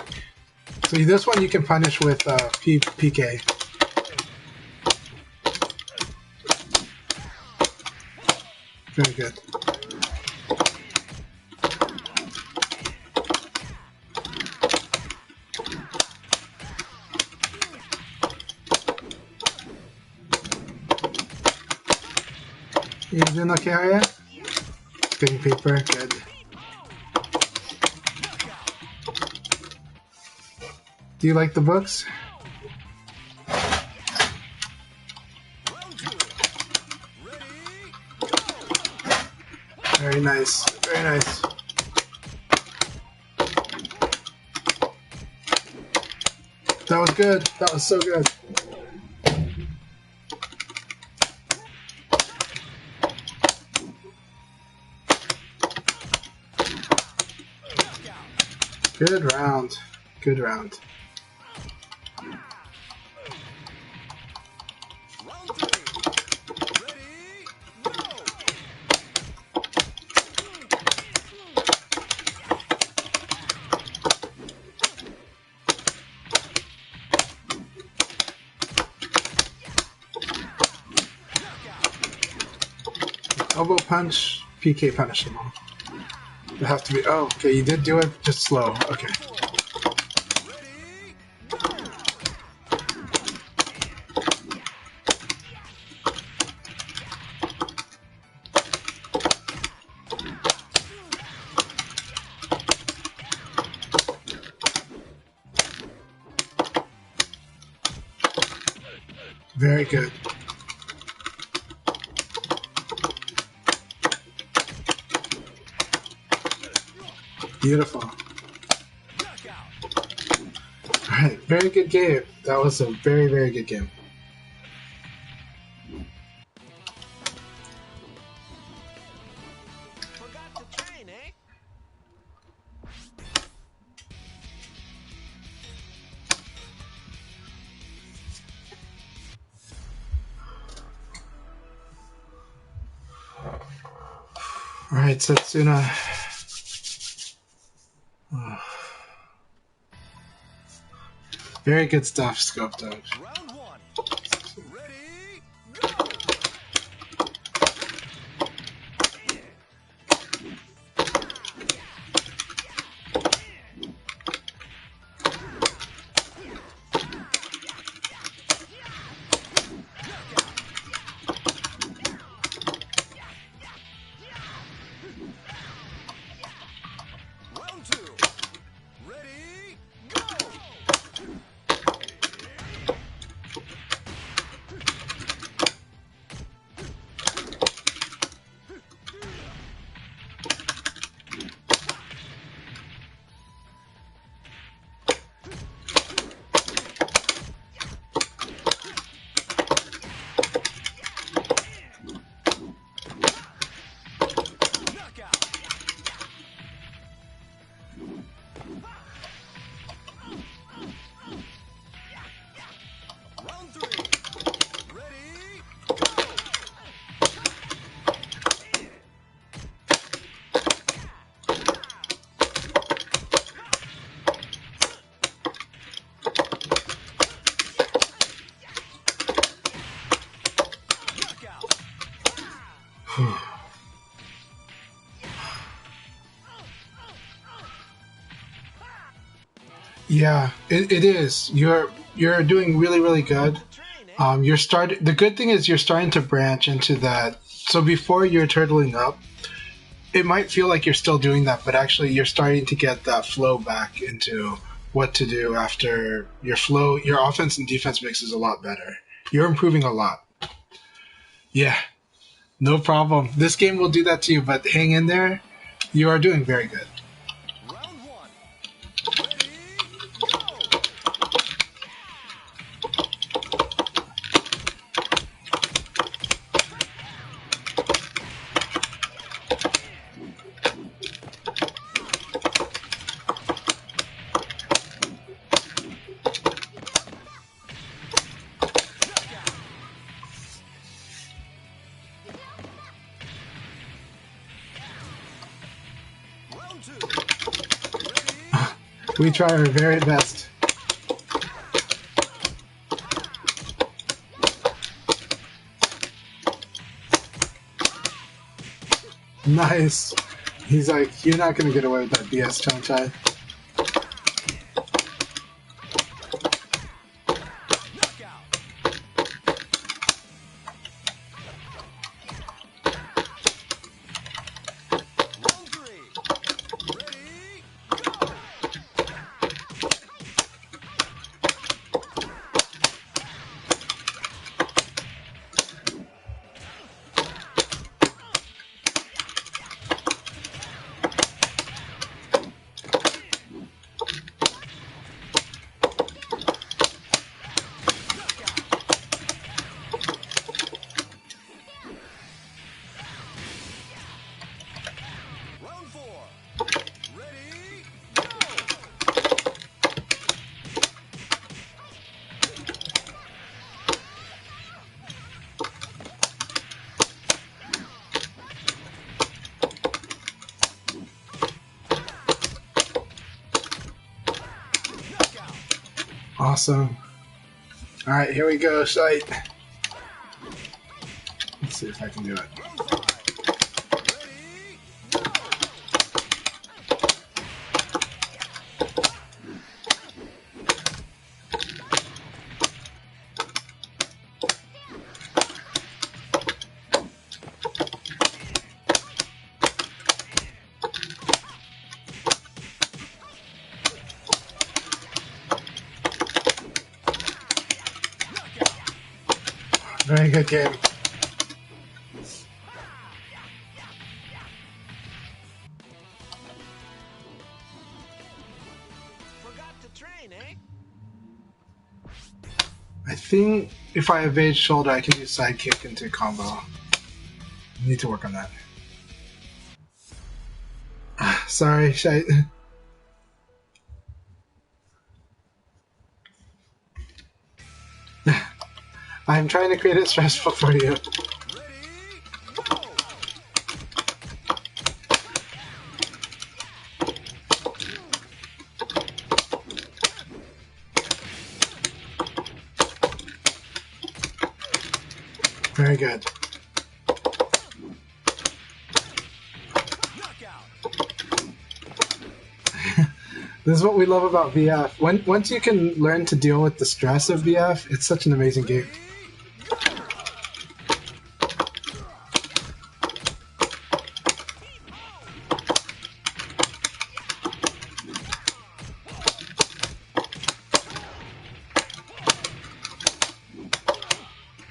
Speaker 4: So this one you can punish with PK. Very good. You doing okay, Arya? Getting paper, good. Do you like the books?
Speaker 3: Round 2. Ready, go!
Speaker 4: Very nice, very nice. That was good. That was so good.
Speaker 3: Knockout.
Speaker 4: Good round. Good round.
Speaker 3: Round 3. Ready, go!
Speaker 4: Elbow punch, PK punishable. It has to be. Oh, okay. You did do it, just slow. Okay.
Speaker 3: Ready, go!
Speaker 4: Very good. Beautiful.
Speaker 3: Knockout.
Speaker 4: Alright, very good game. That was a very, very good game.
Speaker 3: Forgot to train, eh?
Speaker 4: Alright, Setsuna. Very good stuff, Scope Dog.
Speaker 3: Round one. Ready, go! Round two. Ready, go! Knockout. Round three. Ready, go! Knockout.
Speaker 4: Yeah, it is. You're doing really, really good.
Speaker 3: Train, eh?
Speaker 4: You're starting. The good thing is you're starting to branch into that. So before you're turtling up, it might feel like you're still doing that, but actually you're starting to get that flow back into what to do after your flow. Your offense and defense mix is a lot better. You're improving a lot. Yeah, no problem. This game will do that to you, but hang in there. You are doing very good.
Speaker 3: Round one. Ready, go! Knockout. Round two. Ready,
Speaker 4: We try our very best. Nice. He's like, you're not going to get away with that BS, Chanchai.
Speaker 3: knockout. Round three. Ready, go! Round four. Ready, go! Knockout.
Speaker 4: Awesome. All right, here we go, Sight. Let's see if I can do it.
Speaker 3: Round five. Ready, go! Knockout.
Speaker 4: Very good game.
Speaker 3: Forgot to train, eh?
Speaker 4: think if I evade shoulder, I can use sidekick into combo. I need to work on that. Sorry, shite. I'm trying to create it stressful for you. Very good. This is what we love about VF. Once you can learn to deal with the stress of VF, it's such an amazing game.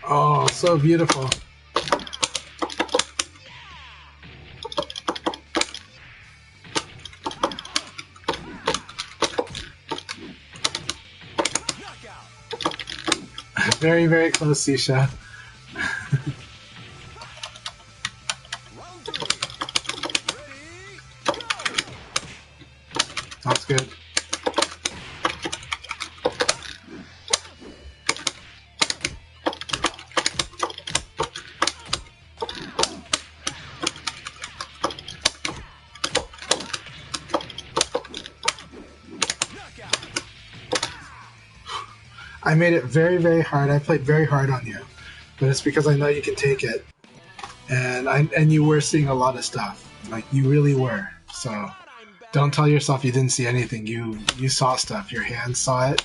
Speaker 4: Oh, so beautiful. Very, very close, Sisha. That's good. I made it very, very hard. I played very hard on you, but it's because I know you can take it, and you were seeing a lot of stuff. Like you really were. So don't tell yourself you didn't see anything. You saw stuff. Your hands saw it.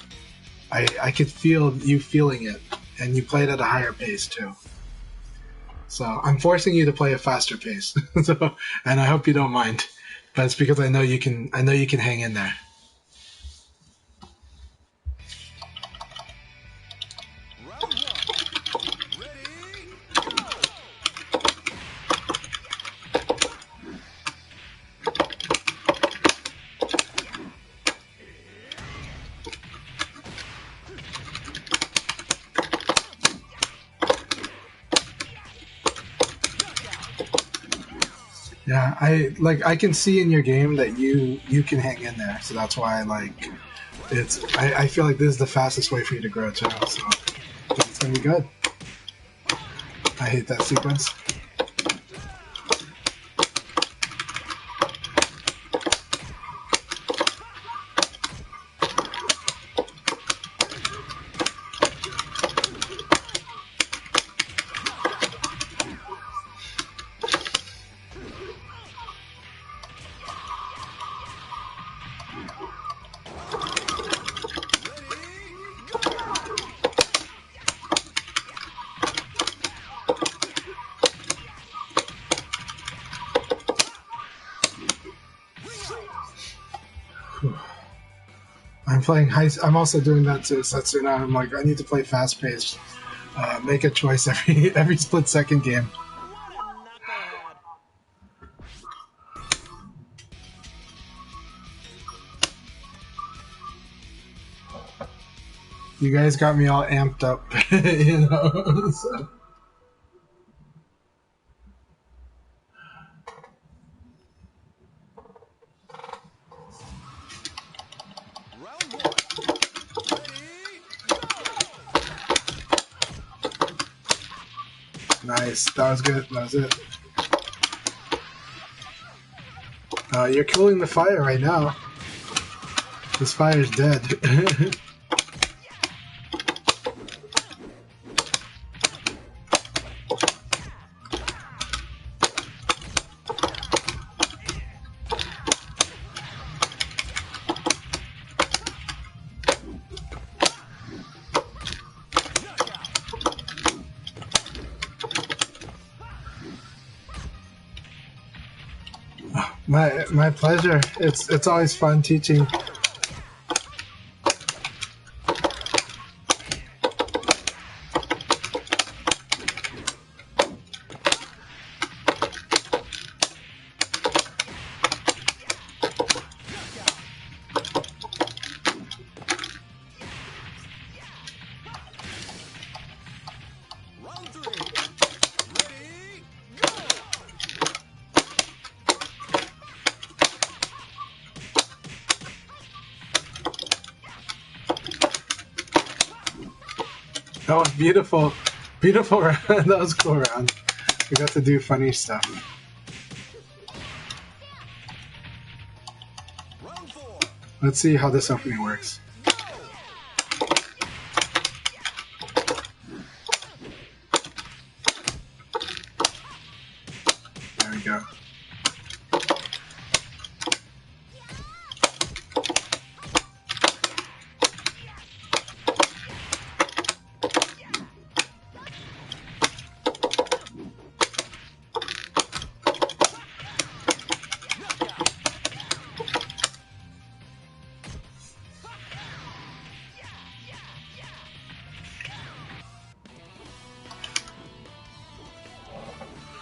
Speaker 4: I could feel you feeling it, and you played at a higher pace too. So I'm forcing you to play a faster pace. And I hope you don't mind. But it's because I know you can. I know you can hang in there. Yeah, I can see in your game that you can hang in there, so that's why I feel like this is the fastest way for you to grow too. So it's gonna be good. I hate that sequence. I'm playing high. I'm also doing that to Setsuna. I'm like, I need to play fast paced. Make a choice every split second game. You guys got me all amped up, you know. So. Nice. That was good. That was it. You're killing the fire right now. This fire's dead. My pleasure. It's always fun teaching. That was beautiful. Beautiful round. That was a cool round. We got to do funny stuff.
Speaker 3: Round 4.
Speaker 4: Let's see how this opening works. There we go.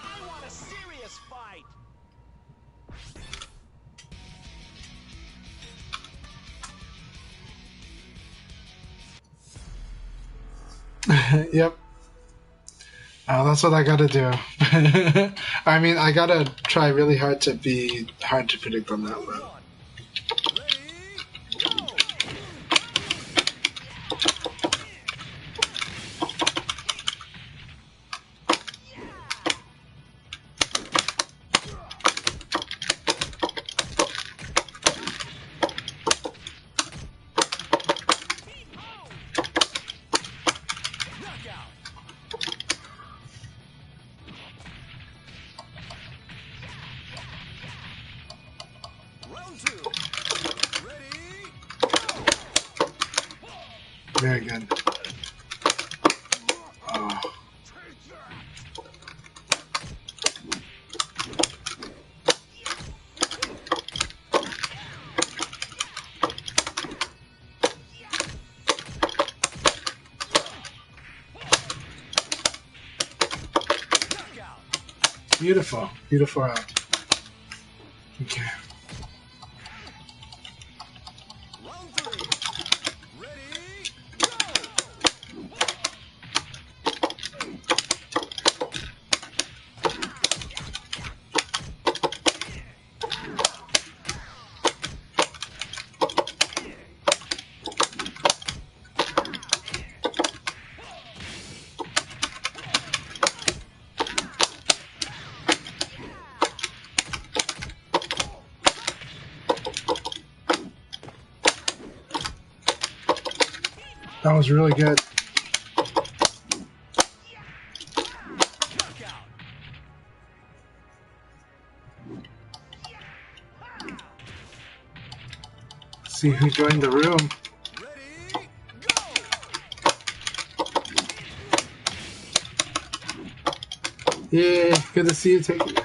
Speaker 3: I want a serious fight.
Speaker 4: Yep. That's what I gotta do. I mean, I gotta try really hard to be hard to predict on that one.
Speaker 3: Ready, go. Knockout. Round 2. Ready, go.
Speaker 4: Very good. Oh,
Speaker 3: Knockout.
Speaker 4: beautiful. Beautiful round. Okay.
Speaker 3: Round 3. Ready, go.
Speaker 4: That was really good.
Speaker 3: Knockout.
Speaker 4: See who joined the room.
Speaker 3: Ready, go.
Speaker 4: Yay, good to see you. Take it.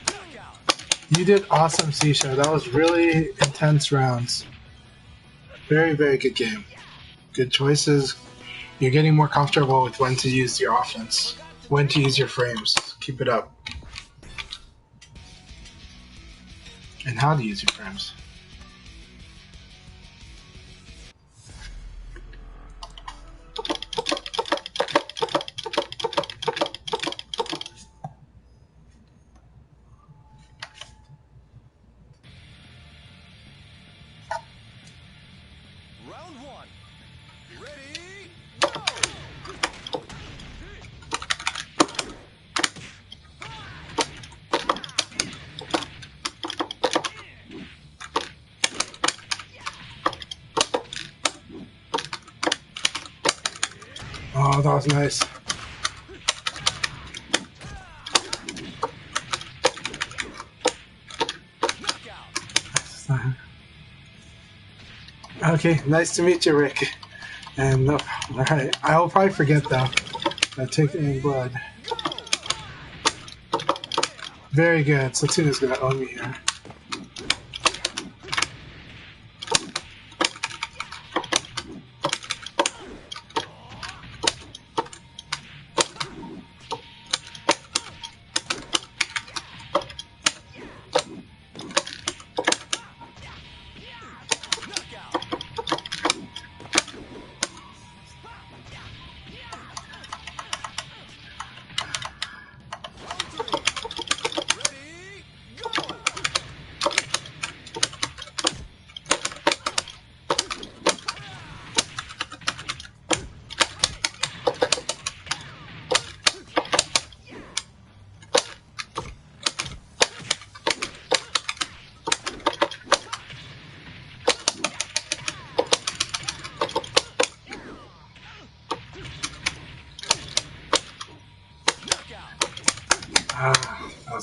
Speaker 3: Knockout.
Speaker 4: You did awesome, Sisha. That was really intense rounds. Very, very good game. Good choices. You're getting more comfortable with when to use your offense, when to use your frames. Keep it up. And how to use your frames.
Speaker 3: Round 1. Ready, go.
Speaker 4: Oh, that was nice.
Speaker 3: Knockout.
Speaker 4: Okay, nice to meet you, Rick. And alright, I'll probably forget though. Taking blood. Very good. Satsuna's gonna own me here.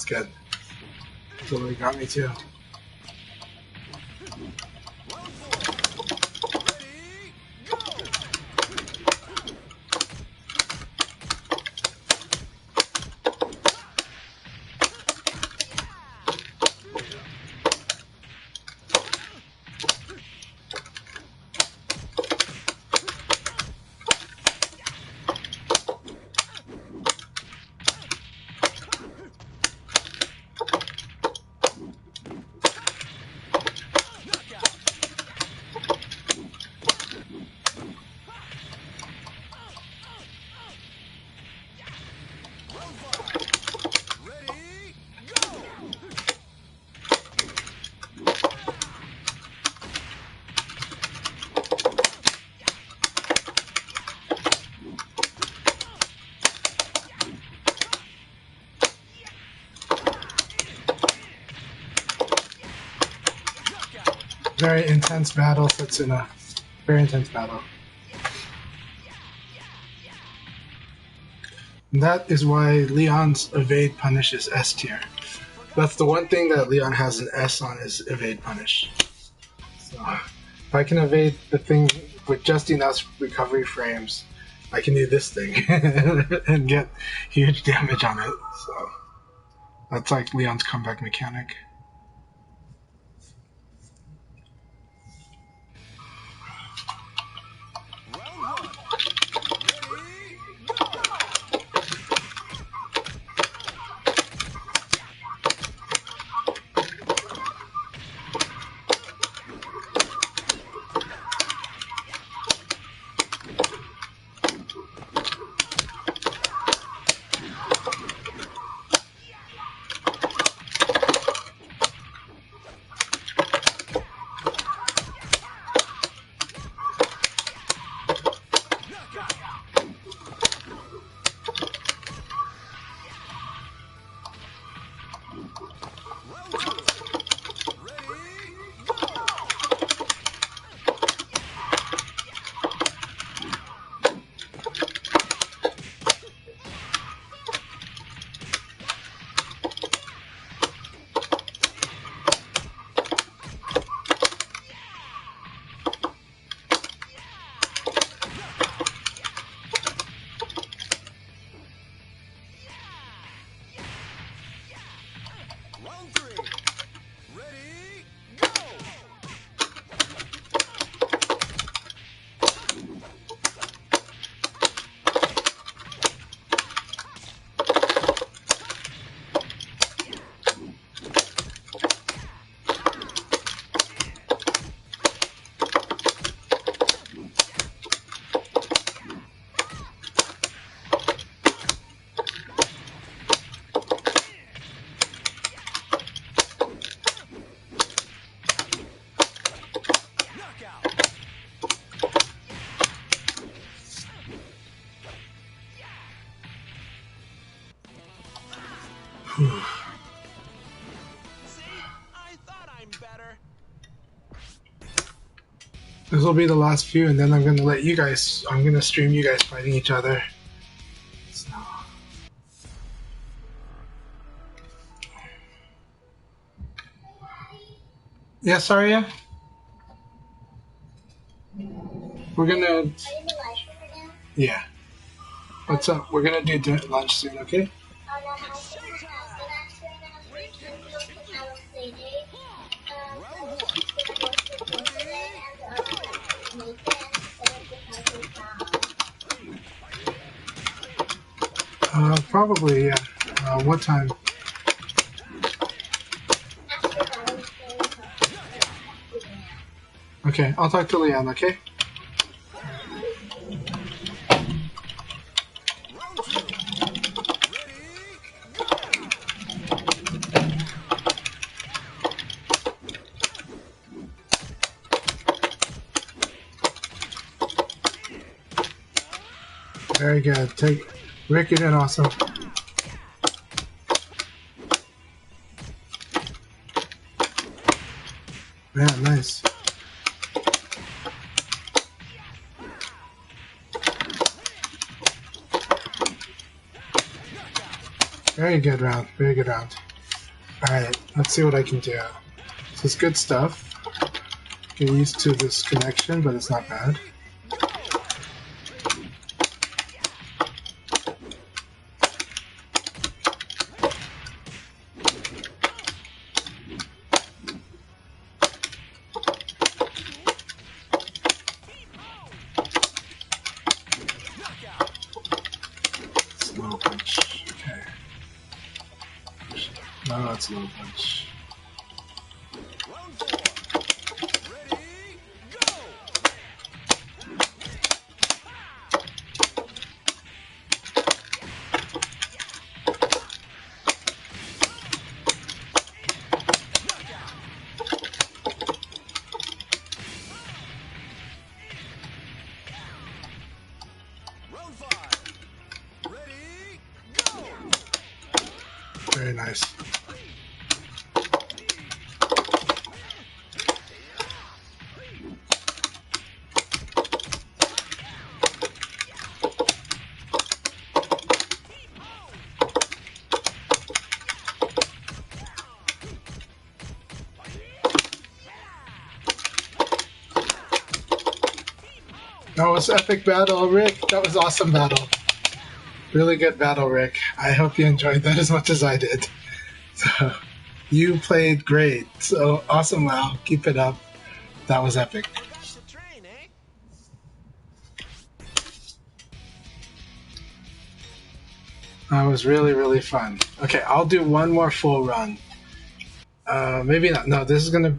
Speaker 4: good. Totally got me too.
Speaker 3: Round 4. Ready, go! Knockout. Round 5. Ready, go! Knockout.
Speaker 4: Very intense battle, Setsuna. Very intense battle. And that is why Leon's evade punish is S tier. That's the one thing that Leon has an S on is evade punish. So if I can evade the thing with just enough recovery frames, I can do this thing and get huge damage on it. So that's like Leon's comeback mechanic.
Speaker 3: Round 1. Ready, go! Round 2. Ready, go! Round 3. Ready, go! Knockout. See, I thought I'm better.
Speaker 4: This will be the last few, and then I'm gonna let you guys. I'm gonna stream you guys fighting each other. So. Yes, Arya. We're gonna. Yeah. What's up? We're gonna do lunch soon, okay?
Speaker 3: It's showtime. Round 1. Ready, go!
Speaker 4: Probably, yeah. What time? Okay, I'll talk to Leanne, okay?
Speaker 3: Round 2. Ready, go!
Speaker 4: Very good. Take Rick it in also. Yeah, nice. Very good round. Very good round. Alright, let's see what I can do. This is good stuff. Get used to this connection, but it's not bad. Slow punch. Okay. No, it's low punch.
Speaker 3: Round 4. Ready, go! Round 5. Ready, go!
Speaker 4: Very nice. That was epic battle, Rick. That was awesome battle. Really good battle, Rick. I hope you enjoyed that as much as I did. So, you played great. So, awesome, Wow. Keep it up. That was epic.
Speaker 3: That's the train, eh?
Speaker 4: That was really, really fun. Okay, I'll do one more full run. Maybe not. No, this is gonna...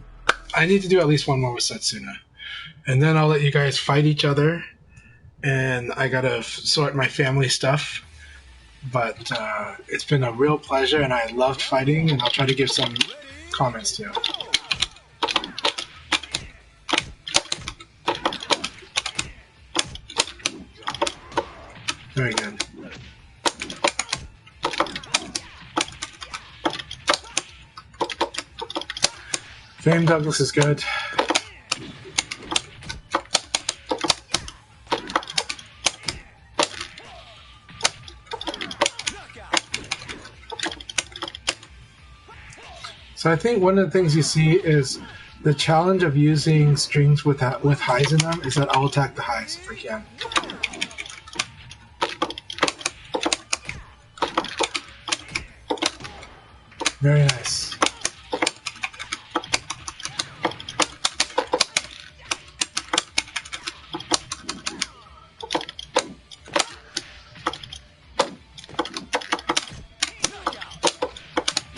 Speaker 4: I need to do at least one more with Setsuna. And then I'll let you guys fight each other. And I gotta sort my family stuff. But it's been a real pleasure, and I loved fighting, and I'll try to give some comments too. Very good. Fame Douglas is good. So I think one of the things you see is the challenge of using strings with highs in them is that I'll attack the highs if I can. Very nice.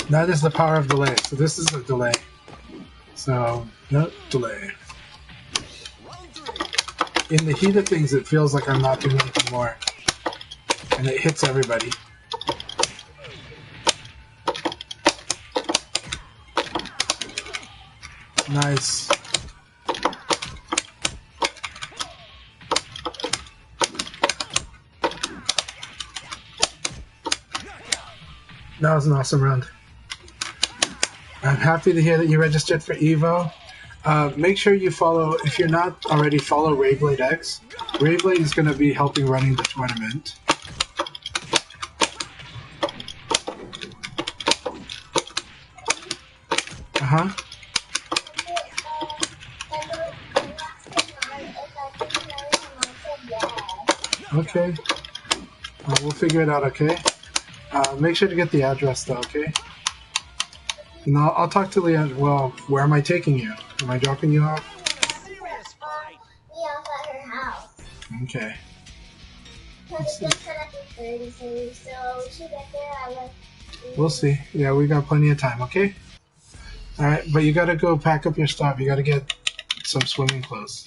Speaker 4: That is the power of delay. So this is a delay. So, no delay. In the heat of things, it feels like I'm not doing anything more. And it hits everybody. Nice. That was an awesome round. I'm happy to hear that you registered for EVO. Make sure you follow, if you're not already, follow Rayblade X. Rayblade is going to be helping running the tournament. Uh-huh. Okay. We'll figure it out, okay? Make sure to get the address, though, okay? And I'll talk to Leanne. Well, where am I taking you? Am I dropping you off?
Speaker 3: Serious fight.
Speaker 5: off at her house.
Speaker 4: Okay.
Speaker 5: Because it's just at 30, so we should get there at like...
Speaker 4: We'll see. Yeah, we got plenty of time, okay? Alright, but you gotta go pack up your stuff. You gotta get some swimming clothes.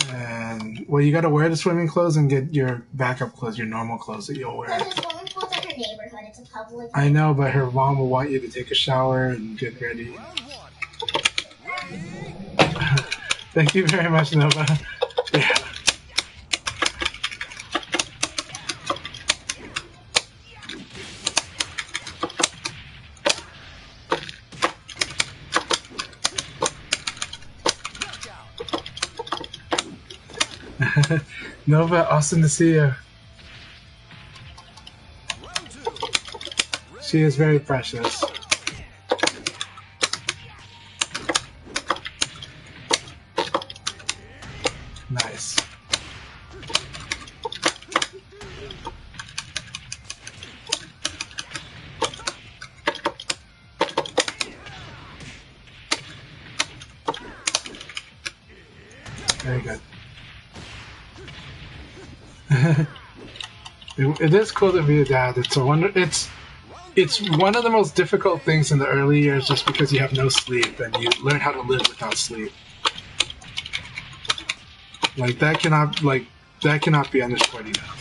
Speaker 4: And, well, you gotta wear the swimming clothes and get your backup clothes, your normal clothes that you'll wear.
Speaker 5: Because the swimming pool's at her neighborhood. It's a public...
Speaker 4: I know, but her mom will want you to take a shower and get ready.
Speaker 3: Round 1. Ready,
Speaker 4: Thank you very much, Nova. Yeah. Nova, awesome to see you.
Speaker 3: round 2.
Speaker 4: She is very precious. Nice. Very good. It is cool to be a dad. It's a wonder. It's one of the most difficult things in the early years, just because you have no sleep and you learn how to live without sleep. That cannot be underscored enough.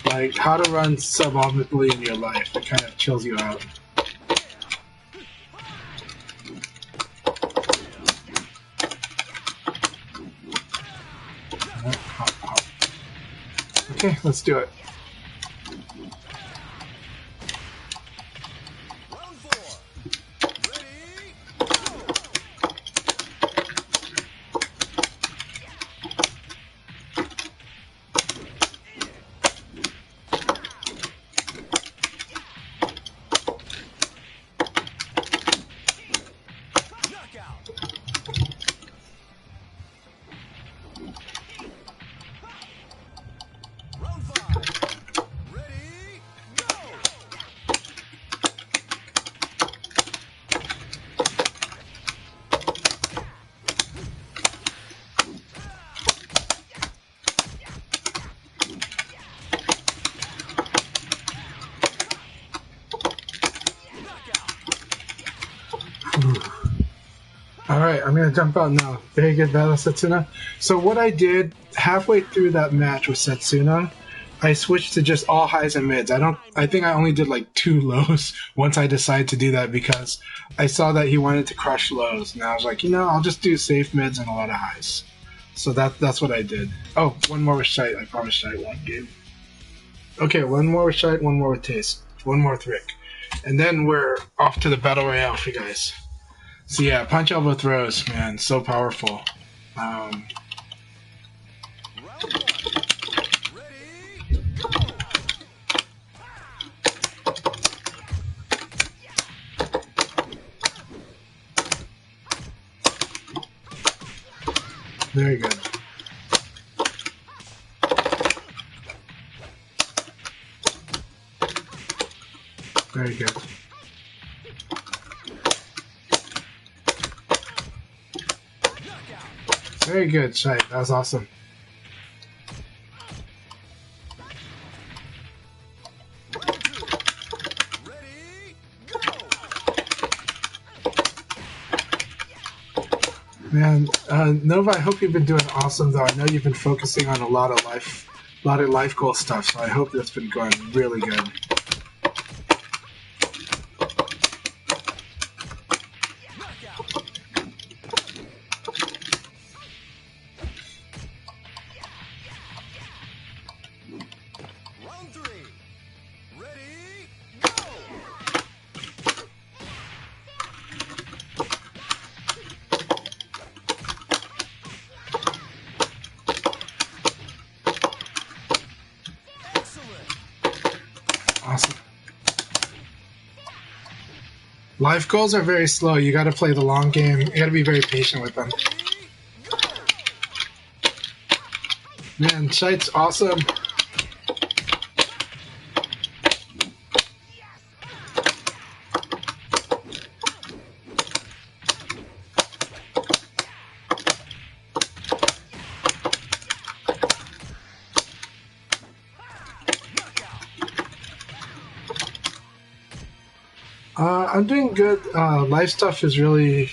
Speaker 4: Like how to run suboptimally in your life. It kind of chills you out. Hop, hop. Okay, let's do it.
Speaker 3: Round 4. Ready, go! Knockout. Round 5. Ready, go!
Speaker 4: Alright, I'm gonna jump out now. Very good battle, Setsuna. So what I did halfway through that match with Setsuna, I switched to just all highs and mids. I think I only did like 2 lows once I decided to do that, because I saw that he wanted to crush lows, and I was like, I'll just do safe mids and a lot of highs. So that's what I did. Oh, one more with Shite. I promised Shite one game. Okay, one more with Shite, one more with Taste, one more with Rick. And then we're off to the Battle Royale for you guys. So yeah, punch elbow throws, man, so powerful.
Speaker 3: Round 1. Ready, go!
Speaker 4: Very good. Very good. Very good, Shite. That was awesome.
Speaker 3: Round 2. Ready, go!
Speaker 4: Man, Nova, I hope you've been doing awesome, though. I know you've been focusing on a lot of life goal stuff, so I hope that's been going really good.
Speaker 3: Knockout. Round 3. Ready, go! Excellent.
Speaker 4: Awesome. Life goals are very slow. You gotta play the long game. You gotta be very patient with them. Man, Shite's awesome. I'm doing good. Life stuff has really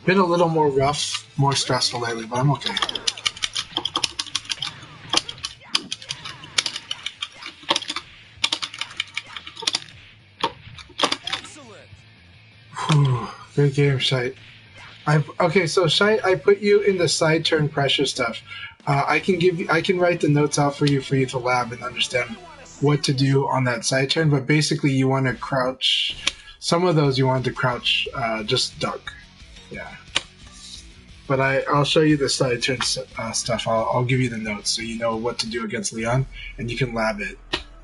Speaker 4: been a little more rough, more stressful lately, but I'm okay.
Speaker 3: Excellent.
Speaker 4: Whew, good game, Shite. Okay, so Shite, I put you in the side turn pressure stuff. I can write the notes out for you to lab and understand what to do on that side turn. But basically, you want to crouch. Some of those you want to crouch, just duck. Yeah. But I'll show you the side turn stuff. I'll give you the notes so you know what to do against Leon, and you can lab it.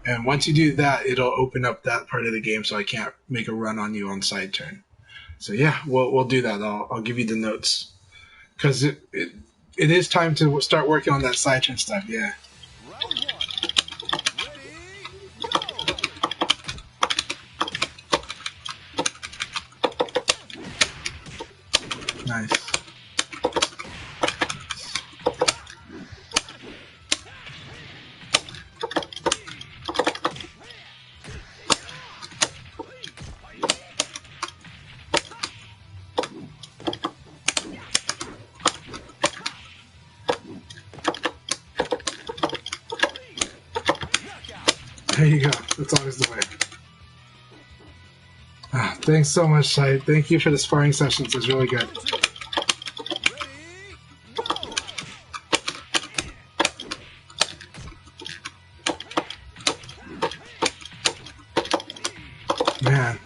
Speaker 4: And once you do that, it'll open up that part of the game, so I can't make a run on you on side turn. So yeah, we'll do that. I'll give you the notes, because it is time to start working on that sidetrack stuff. Yeah.
Speaker 3: Round one. Ready, go!
Speaker 4: Nice. There you go. That's always the way. Ah, thanks so much, Shai. Thank you for the sparring sessions. It was really good. Man,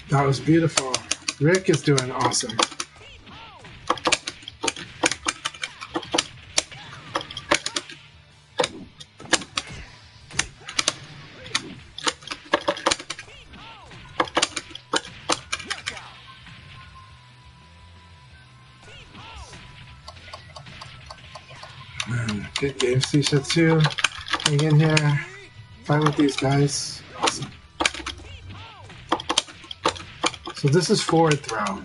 Speaker 4: that was beautiful. Rick is doing awesome. Man, good game, Sisha 2. Hang in here. Fight with these guys. Awesome. So this is forward throw.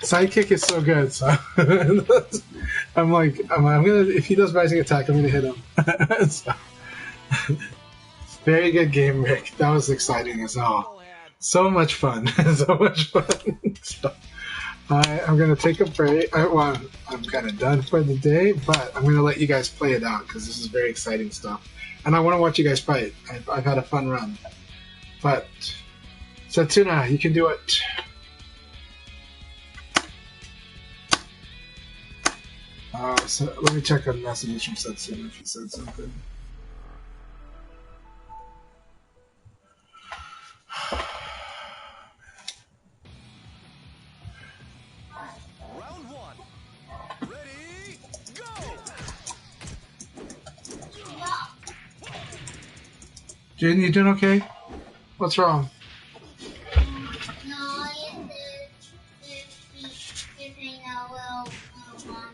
Speaker 4: Sidekick is so good, so I'm gonna, if he does rising attack, I'm gonna hit him. So, very good game, Rick. That was exciting as hell. So much fun. So much fun. So, I'm gonna take a break. I'm kind of done for the day, but I'm gonna let you guys play it out because this is very exciting stuff, and I want to watch you guys fight. I've had a fun run, but Setsuna, you can do it. So let me check on messages from Setsuna if he said something.
Speaker 3: Round one. Ready, go!
Speaker 4: Jaden, you doing okay? What's wrong?
Speaker 5: No, if they know, will mommy.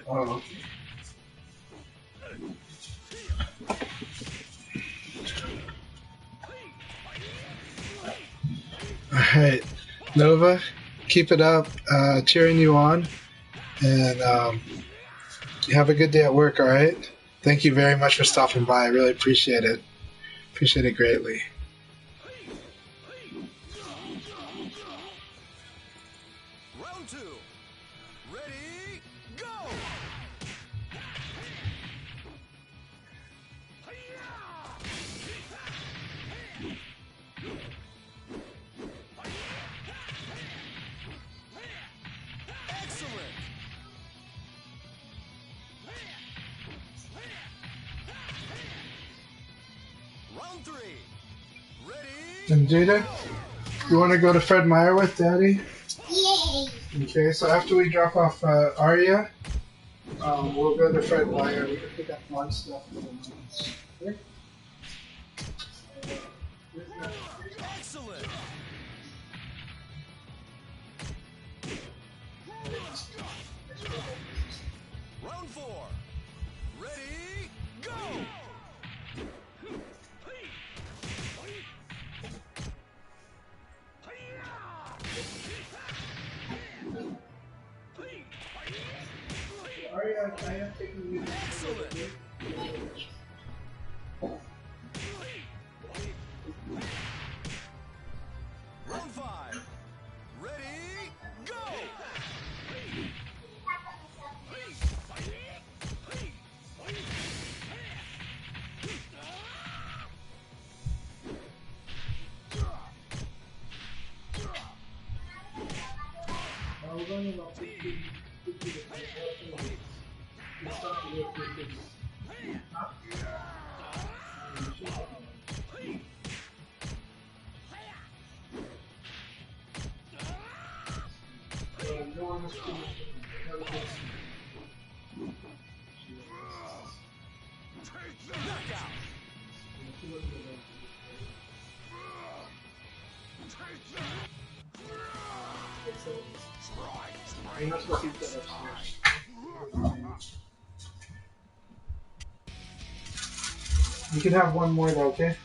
Speaker 4: Oh, okay. Alright, Nova, keep it up. Cheering you on. And you have a good day at work, alright? Thank you very much for stopping by. I really appreciate it. Appreciate it greatly.
Speaker 3: Round two. Ready, go! Excellent. Round three. Ready,
Speaker 4: And Jada, you want to go to Fred Meyer with Daddy?
Speaker 5: Yay!
Speaker 4: Okay, so after we drop off Arya, we'll go to Fred Meyer. We can pick up one stuff. Okay?
Speaker 3: excellent. Round four. Ready, go!
Speaker 4: Arya, I am taking you.
Speaker 3: Excellent. Round five. Ready, go!
Speaker 4: Ahí nos cositas upstairs. You can have one more though, okay?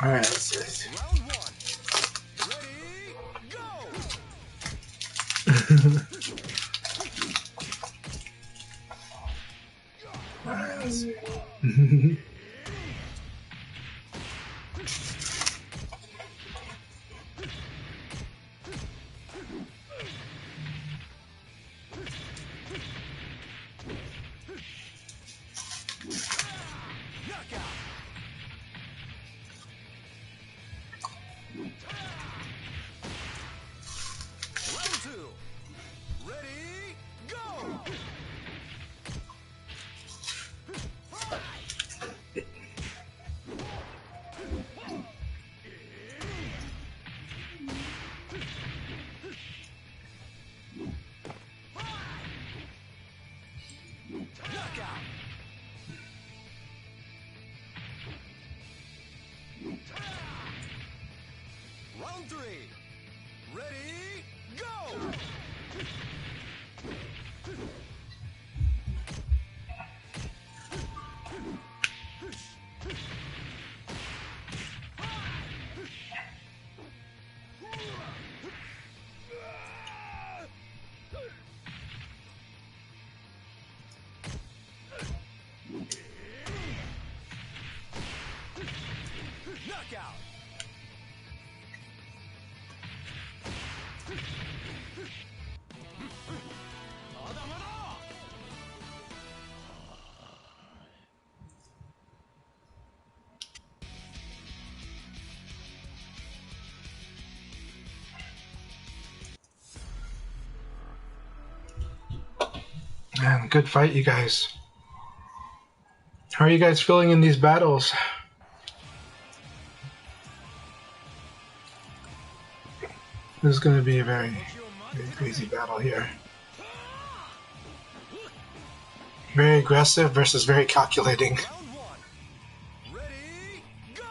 Speaker 4: Alright, let's see.
Speaker 3: Round one. Ready, go!
Speaker 4: Alright, let's see.
Speaker 3: Knockout. Round two. Ready, go! Knockout. Round three. Ready, go! Knockout.
Speaker 4: Man, good fight, you guys. How are you guys feeling in these battles? This is going to be a very crazy battle here. Very aggressive versus very calculating.
Speaker 3: Round one. Ready, go!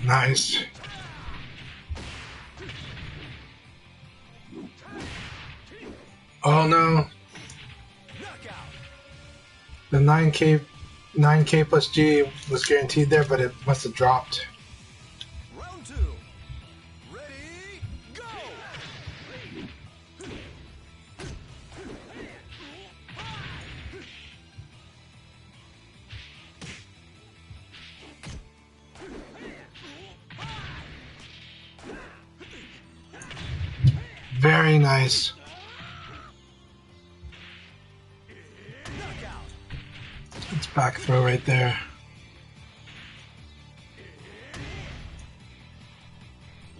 Speaker 4: Nice. Oh no.
Speaker 3: Knockout.
Speaker 4: The 9K plus G was guaranteed there, but it must have dropped.
Speaker 3: Round two. Ready, go!
Speaker 4: Very nice.
Speaker 3: Knockout.
Speaker 4: It's back throw right there.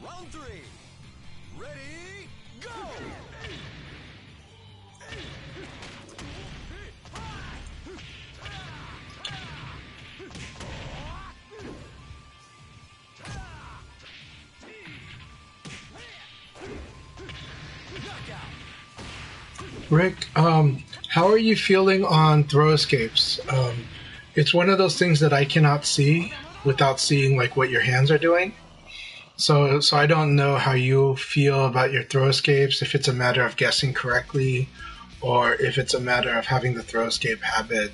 Speaker 3: Round three. Ready, go! Knockout.
Speaker 4: Rick, how are you feeling on throw escapes? It's one of those things that I cannot see without seeing like what your hands are doing. So I don't know how you feel about your throw escapes, if it's a matter of guessing correctly, or if it's a matter of having the throw escape habit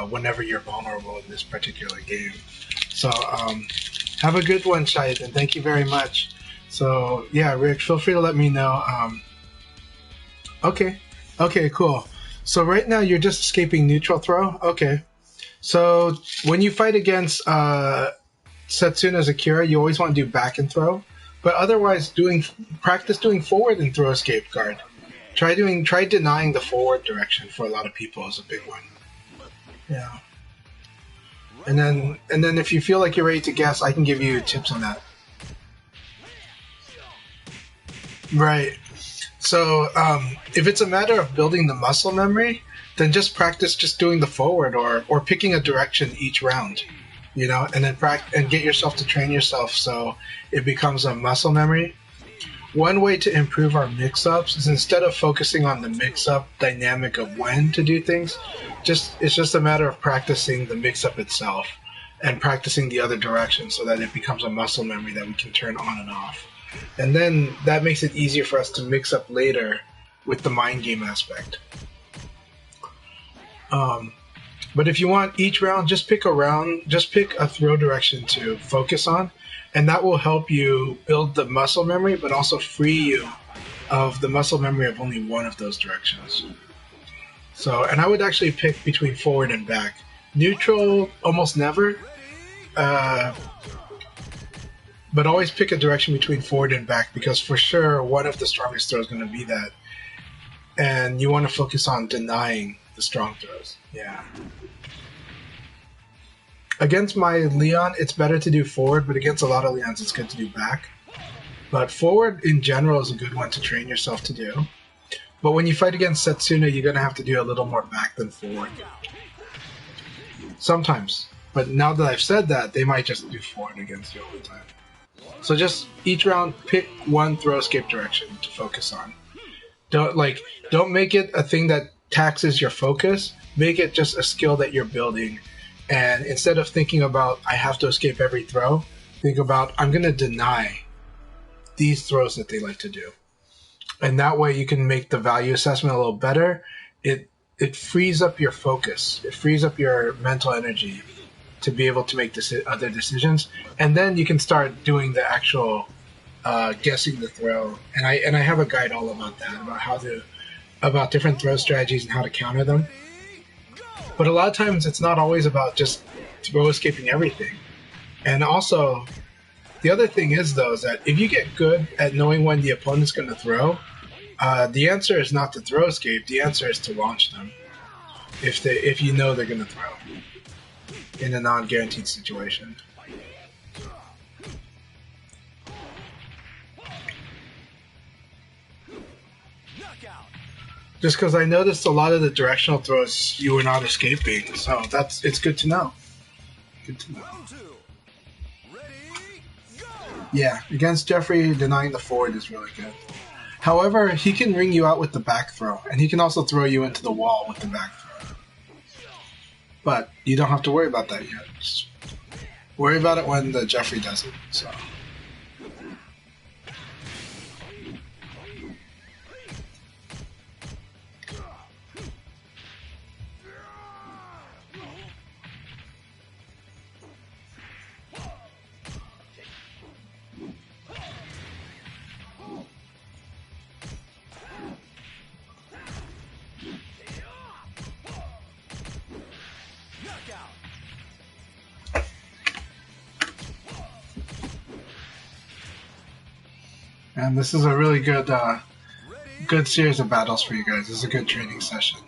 Speaker 4: whenever you're vulnerable in this particular game. So have a good one, Shahid, and thank you very much. So yeah, Rick, feel free to let me know. Okay, cool. So right now you're just escaping neutral throw? Okay. So when you fight against Setsuna's Akira, you always want to do back and throw. But otherwise, practice doing forward and throw escape guard. Try denying the forward direction for a lot of people is a big one. Yeah. And then if you feel like you're ready to guess, I can give you tips on that. Right. So if it's a matter of building the muscle memory, then just practice just doing the forward or picking a direction each round, you know, and then and get yourself to train yourself so it becomes a muscle memory. One way to improve our mix-ups is instead of focusing on the mix-up dynamic of when to do things, it's just a matter of practicing the mix-up itself and practicing the other direction so that it becomes a muscle memory that we can turn on and off. And then that makes it easier for us to mix up later with the mind game aspect. But if you want each round, just pick a throw direction to focus on, and that will help you build the muscle memory, but also free you of the muscle memory of only one of those directions. So, and I would actually pick between forward and back. Neutral, almost never, but always pick a direction between forward and back, because for sure one of the strongest throws is going to be that, and you want to focus on denying the strong throws. Yeah. Against my Leon, it's better to do forward, but against a lot of Leons, it's good to do back. But forward, in general, is a good one to train yourself to do. But when you fight against Setsuna, you're going to have to do a little more back than forward. Sometimes. But now that I've said that, they might just do forward against you all the time. So just each round, pick one throw escape direction to focus on. Don't make it a thing that taxes your focus. Make it just a skill that you're building. And instead of thinking about, I have to escape every throw, think about, I'm going to deny these throws that they like to do. And that way you can make the value assessment a little better. It frees up your focus. It frees up your mental energy to be able to make other decisions. And then you can start doing the actual guessing the throw. And I have a guide all about that, about different throw strategies and how to counter them. But a lot of times it's not always about just throw escaping everything. And also, the other thing is, though, is that if you get good at knowing when the opponent's going to throw, the answer is not to throw escape. The answer is to launch them if you know they're going to throw in a non-guaranteed situation. Just because I noticed a lot of the directional throws you were not escaping, so it's good to know. Good to know. Yeah, against Jeffrey, denying the forward is really good. However, he can ring you out with the back throw, and he can also throw you into the wall with the back throw. But you don't have to worry about that yet. Just worry about it when the Jeffrey does it. So. And this is a really good series of battles for you guys. This is a good training session.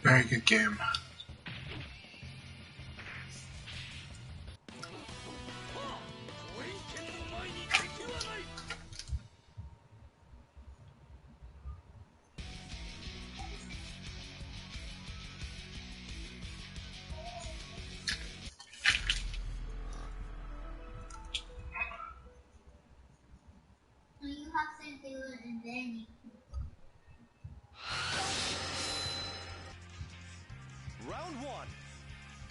Speaker 4: Very good game.
Speaker 5: You have to do it in
Speaker 3: Round one.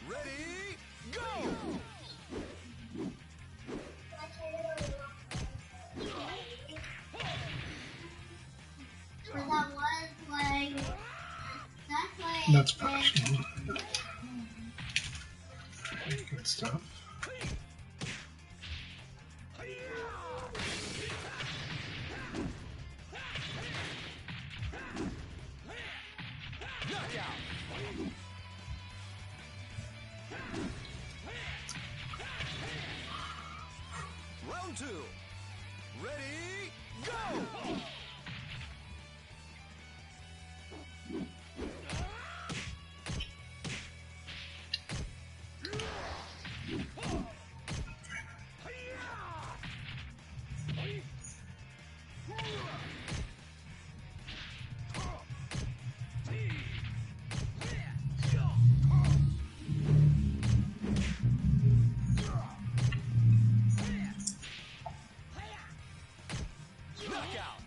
Speaker 3: Ready, go!
Speaker 5: But that was like, that's why
Speaker 4: That's professional. Good stuff.
Speaker 3: Knockout. Round two. Ready, go! Knockout.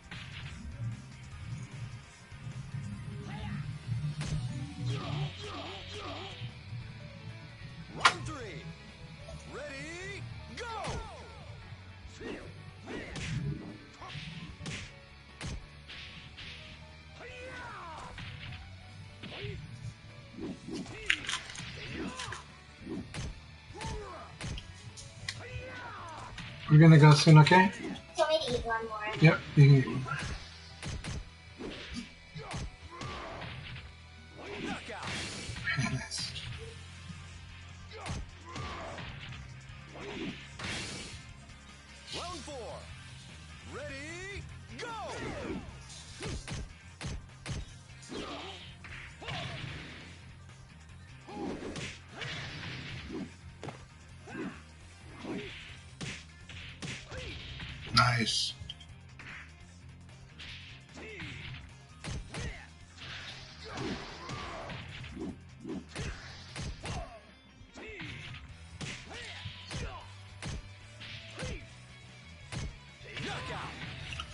Speaker 3: Round three. Ready, go!
Speaker 4: We're gonna go soon, okay?
Speaker 5: told me to eat one more.
Speaker 4: Yep, you can eat one more.
Speaker 3: Knockout.
Speaker 4: Nice.
Speaker 3: Round four. Ready, go!
Speaker 4: Nice.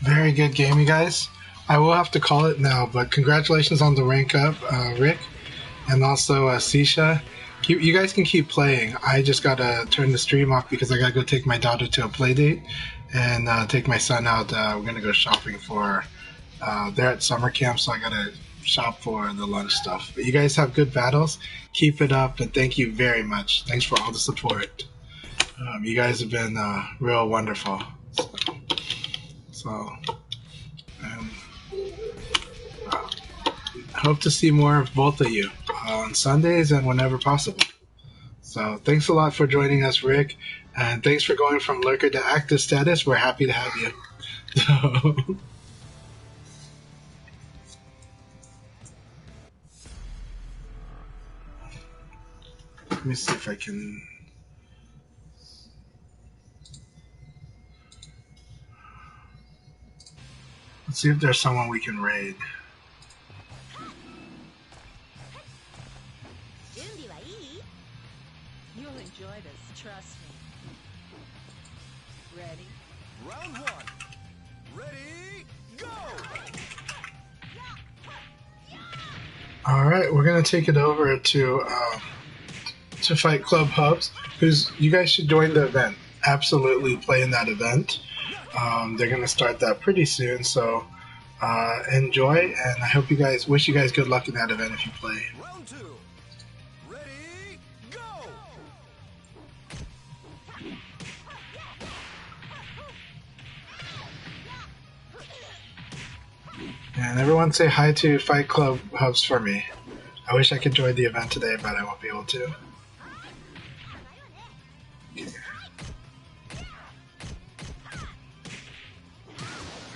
Speaker 4: Very good game, you guys. I will have to call it now, but congratulations on the rank up, Rick, and also Sisha. You guys can keep playing. I just gotta turn the stream off because I gotta go take my daughter to a play date and take my son out. We're gonna go shopping for. They're at summer camp, so I gotta shop for the lunch stuff. But you guys have good battles. Keep it up, and thank you very much. Thanks for all the support. You guys have been real wonderful. So, um, I hope to see more of both of you on Sundays and whenever possible. So, thanks a lot for joining us, Rick, and thanks for going from lurker to active status. We're happy to have you. So, let me see if I can. Let's see if there's someone we can raid.
Speaker 6: You'll enjoy this, trust me. Ready?
Speaker 3: Round one. Ready, go!
Speaker 4: All right, we're gonna take it over to Fight Club Hubs. You guys should join the event. Absolutely play in that event. They're gonna start that pretty soon, so enjoy. And I hope wish you guys good luck in that event if you play.
Speaker 3: Round two. Ready, go!
Speaker 4: And everyone say hi to Fight Club Hubs for me. I wish I could join the event today, but I won't be able to.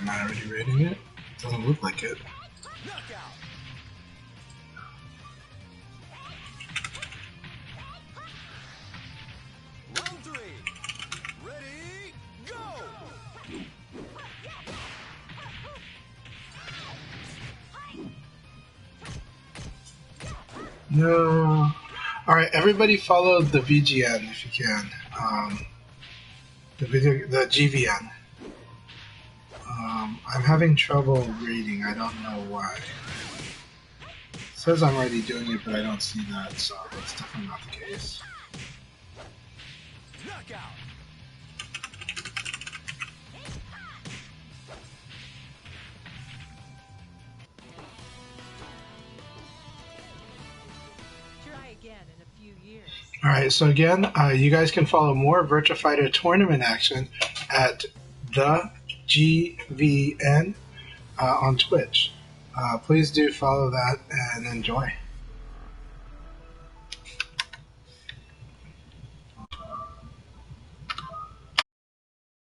Speaker 4: Am I already rating it? Doesn't look like it.
Speaker 3: Knockout. Round three. Ready, go!
Speaker 4: No. Alright, everybody follow the VGN if you can. The GVN. I'm having trouble reading. I don't know why. says I'm already doing it, but I don't see that, so that's definitely not the case.
Speaker 3: Knockout.
Speaker 6: Try again in a few years.
Speaker 4: Alright, so again, you guys can follow more Virtua Fighter tournament action at the GVN on Twitch. Please do follow that and enjoy.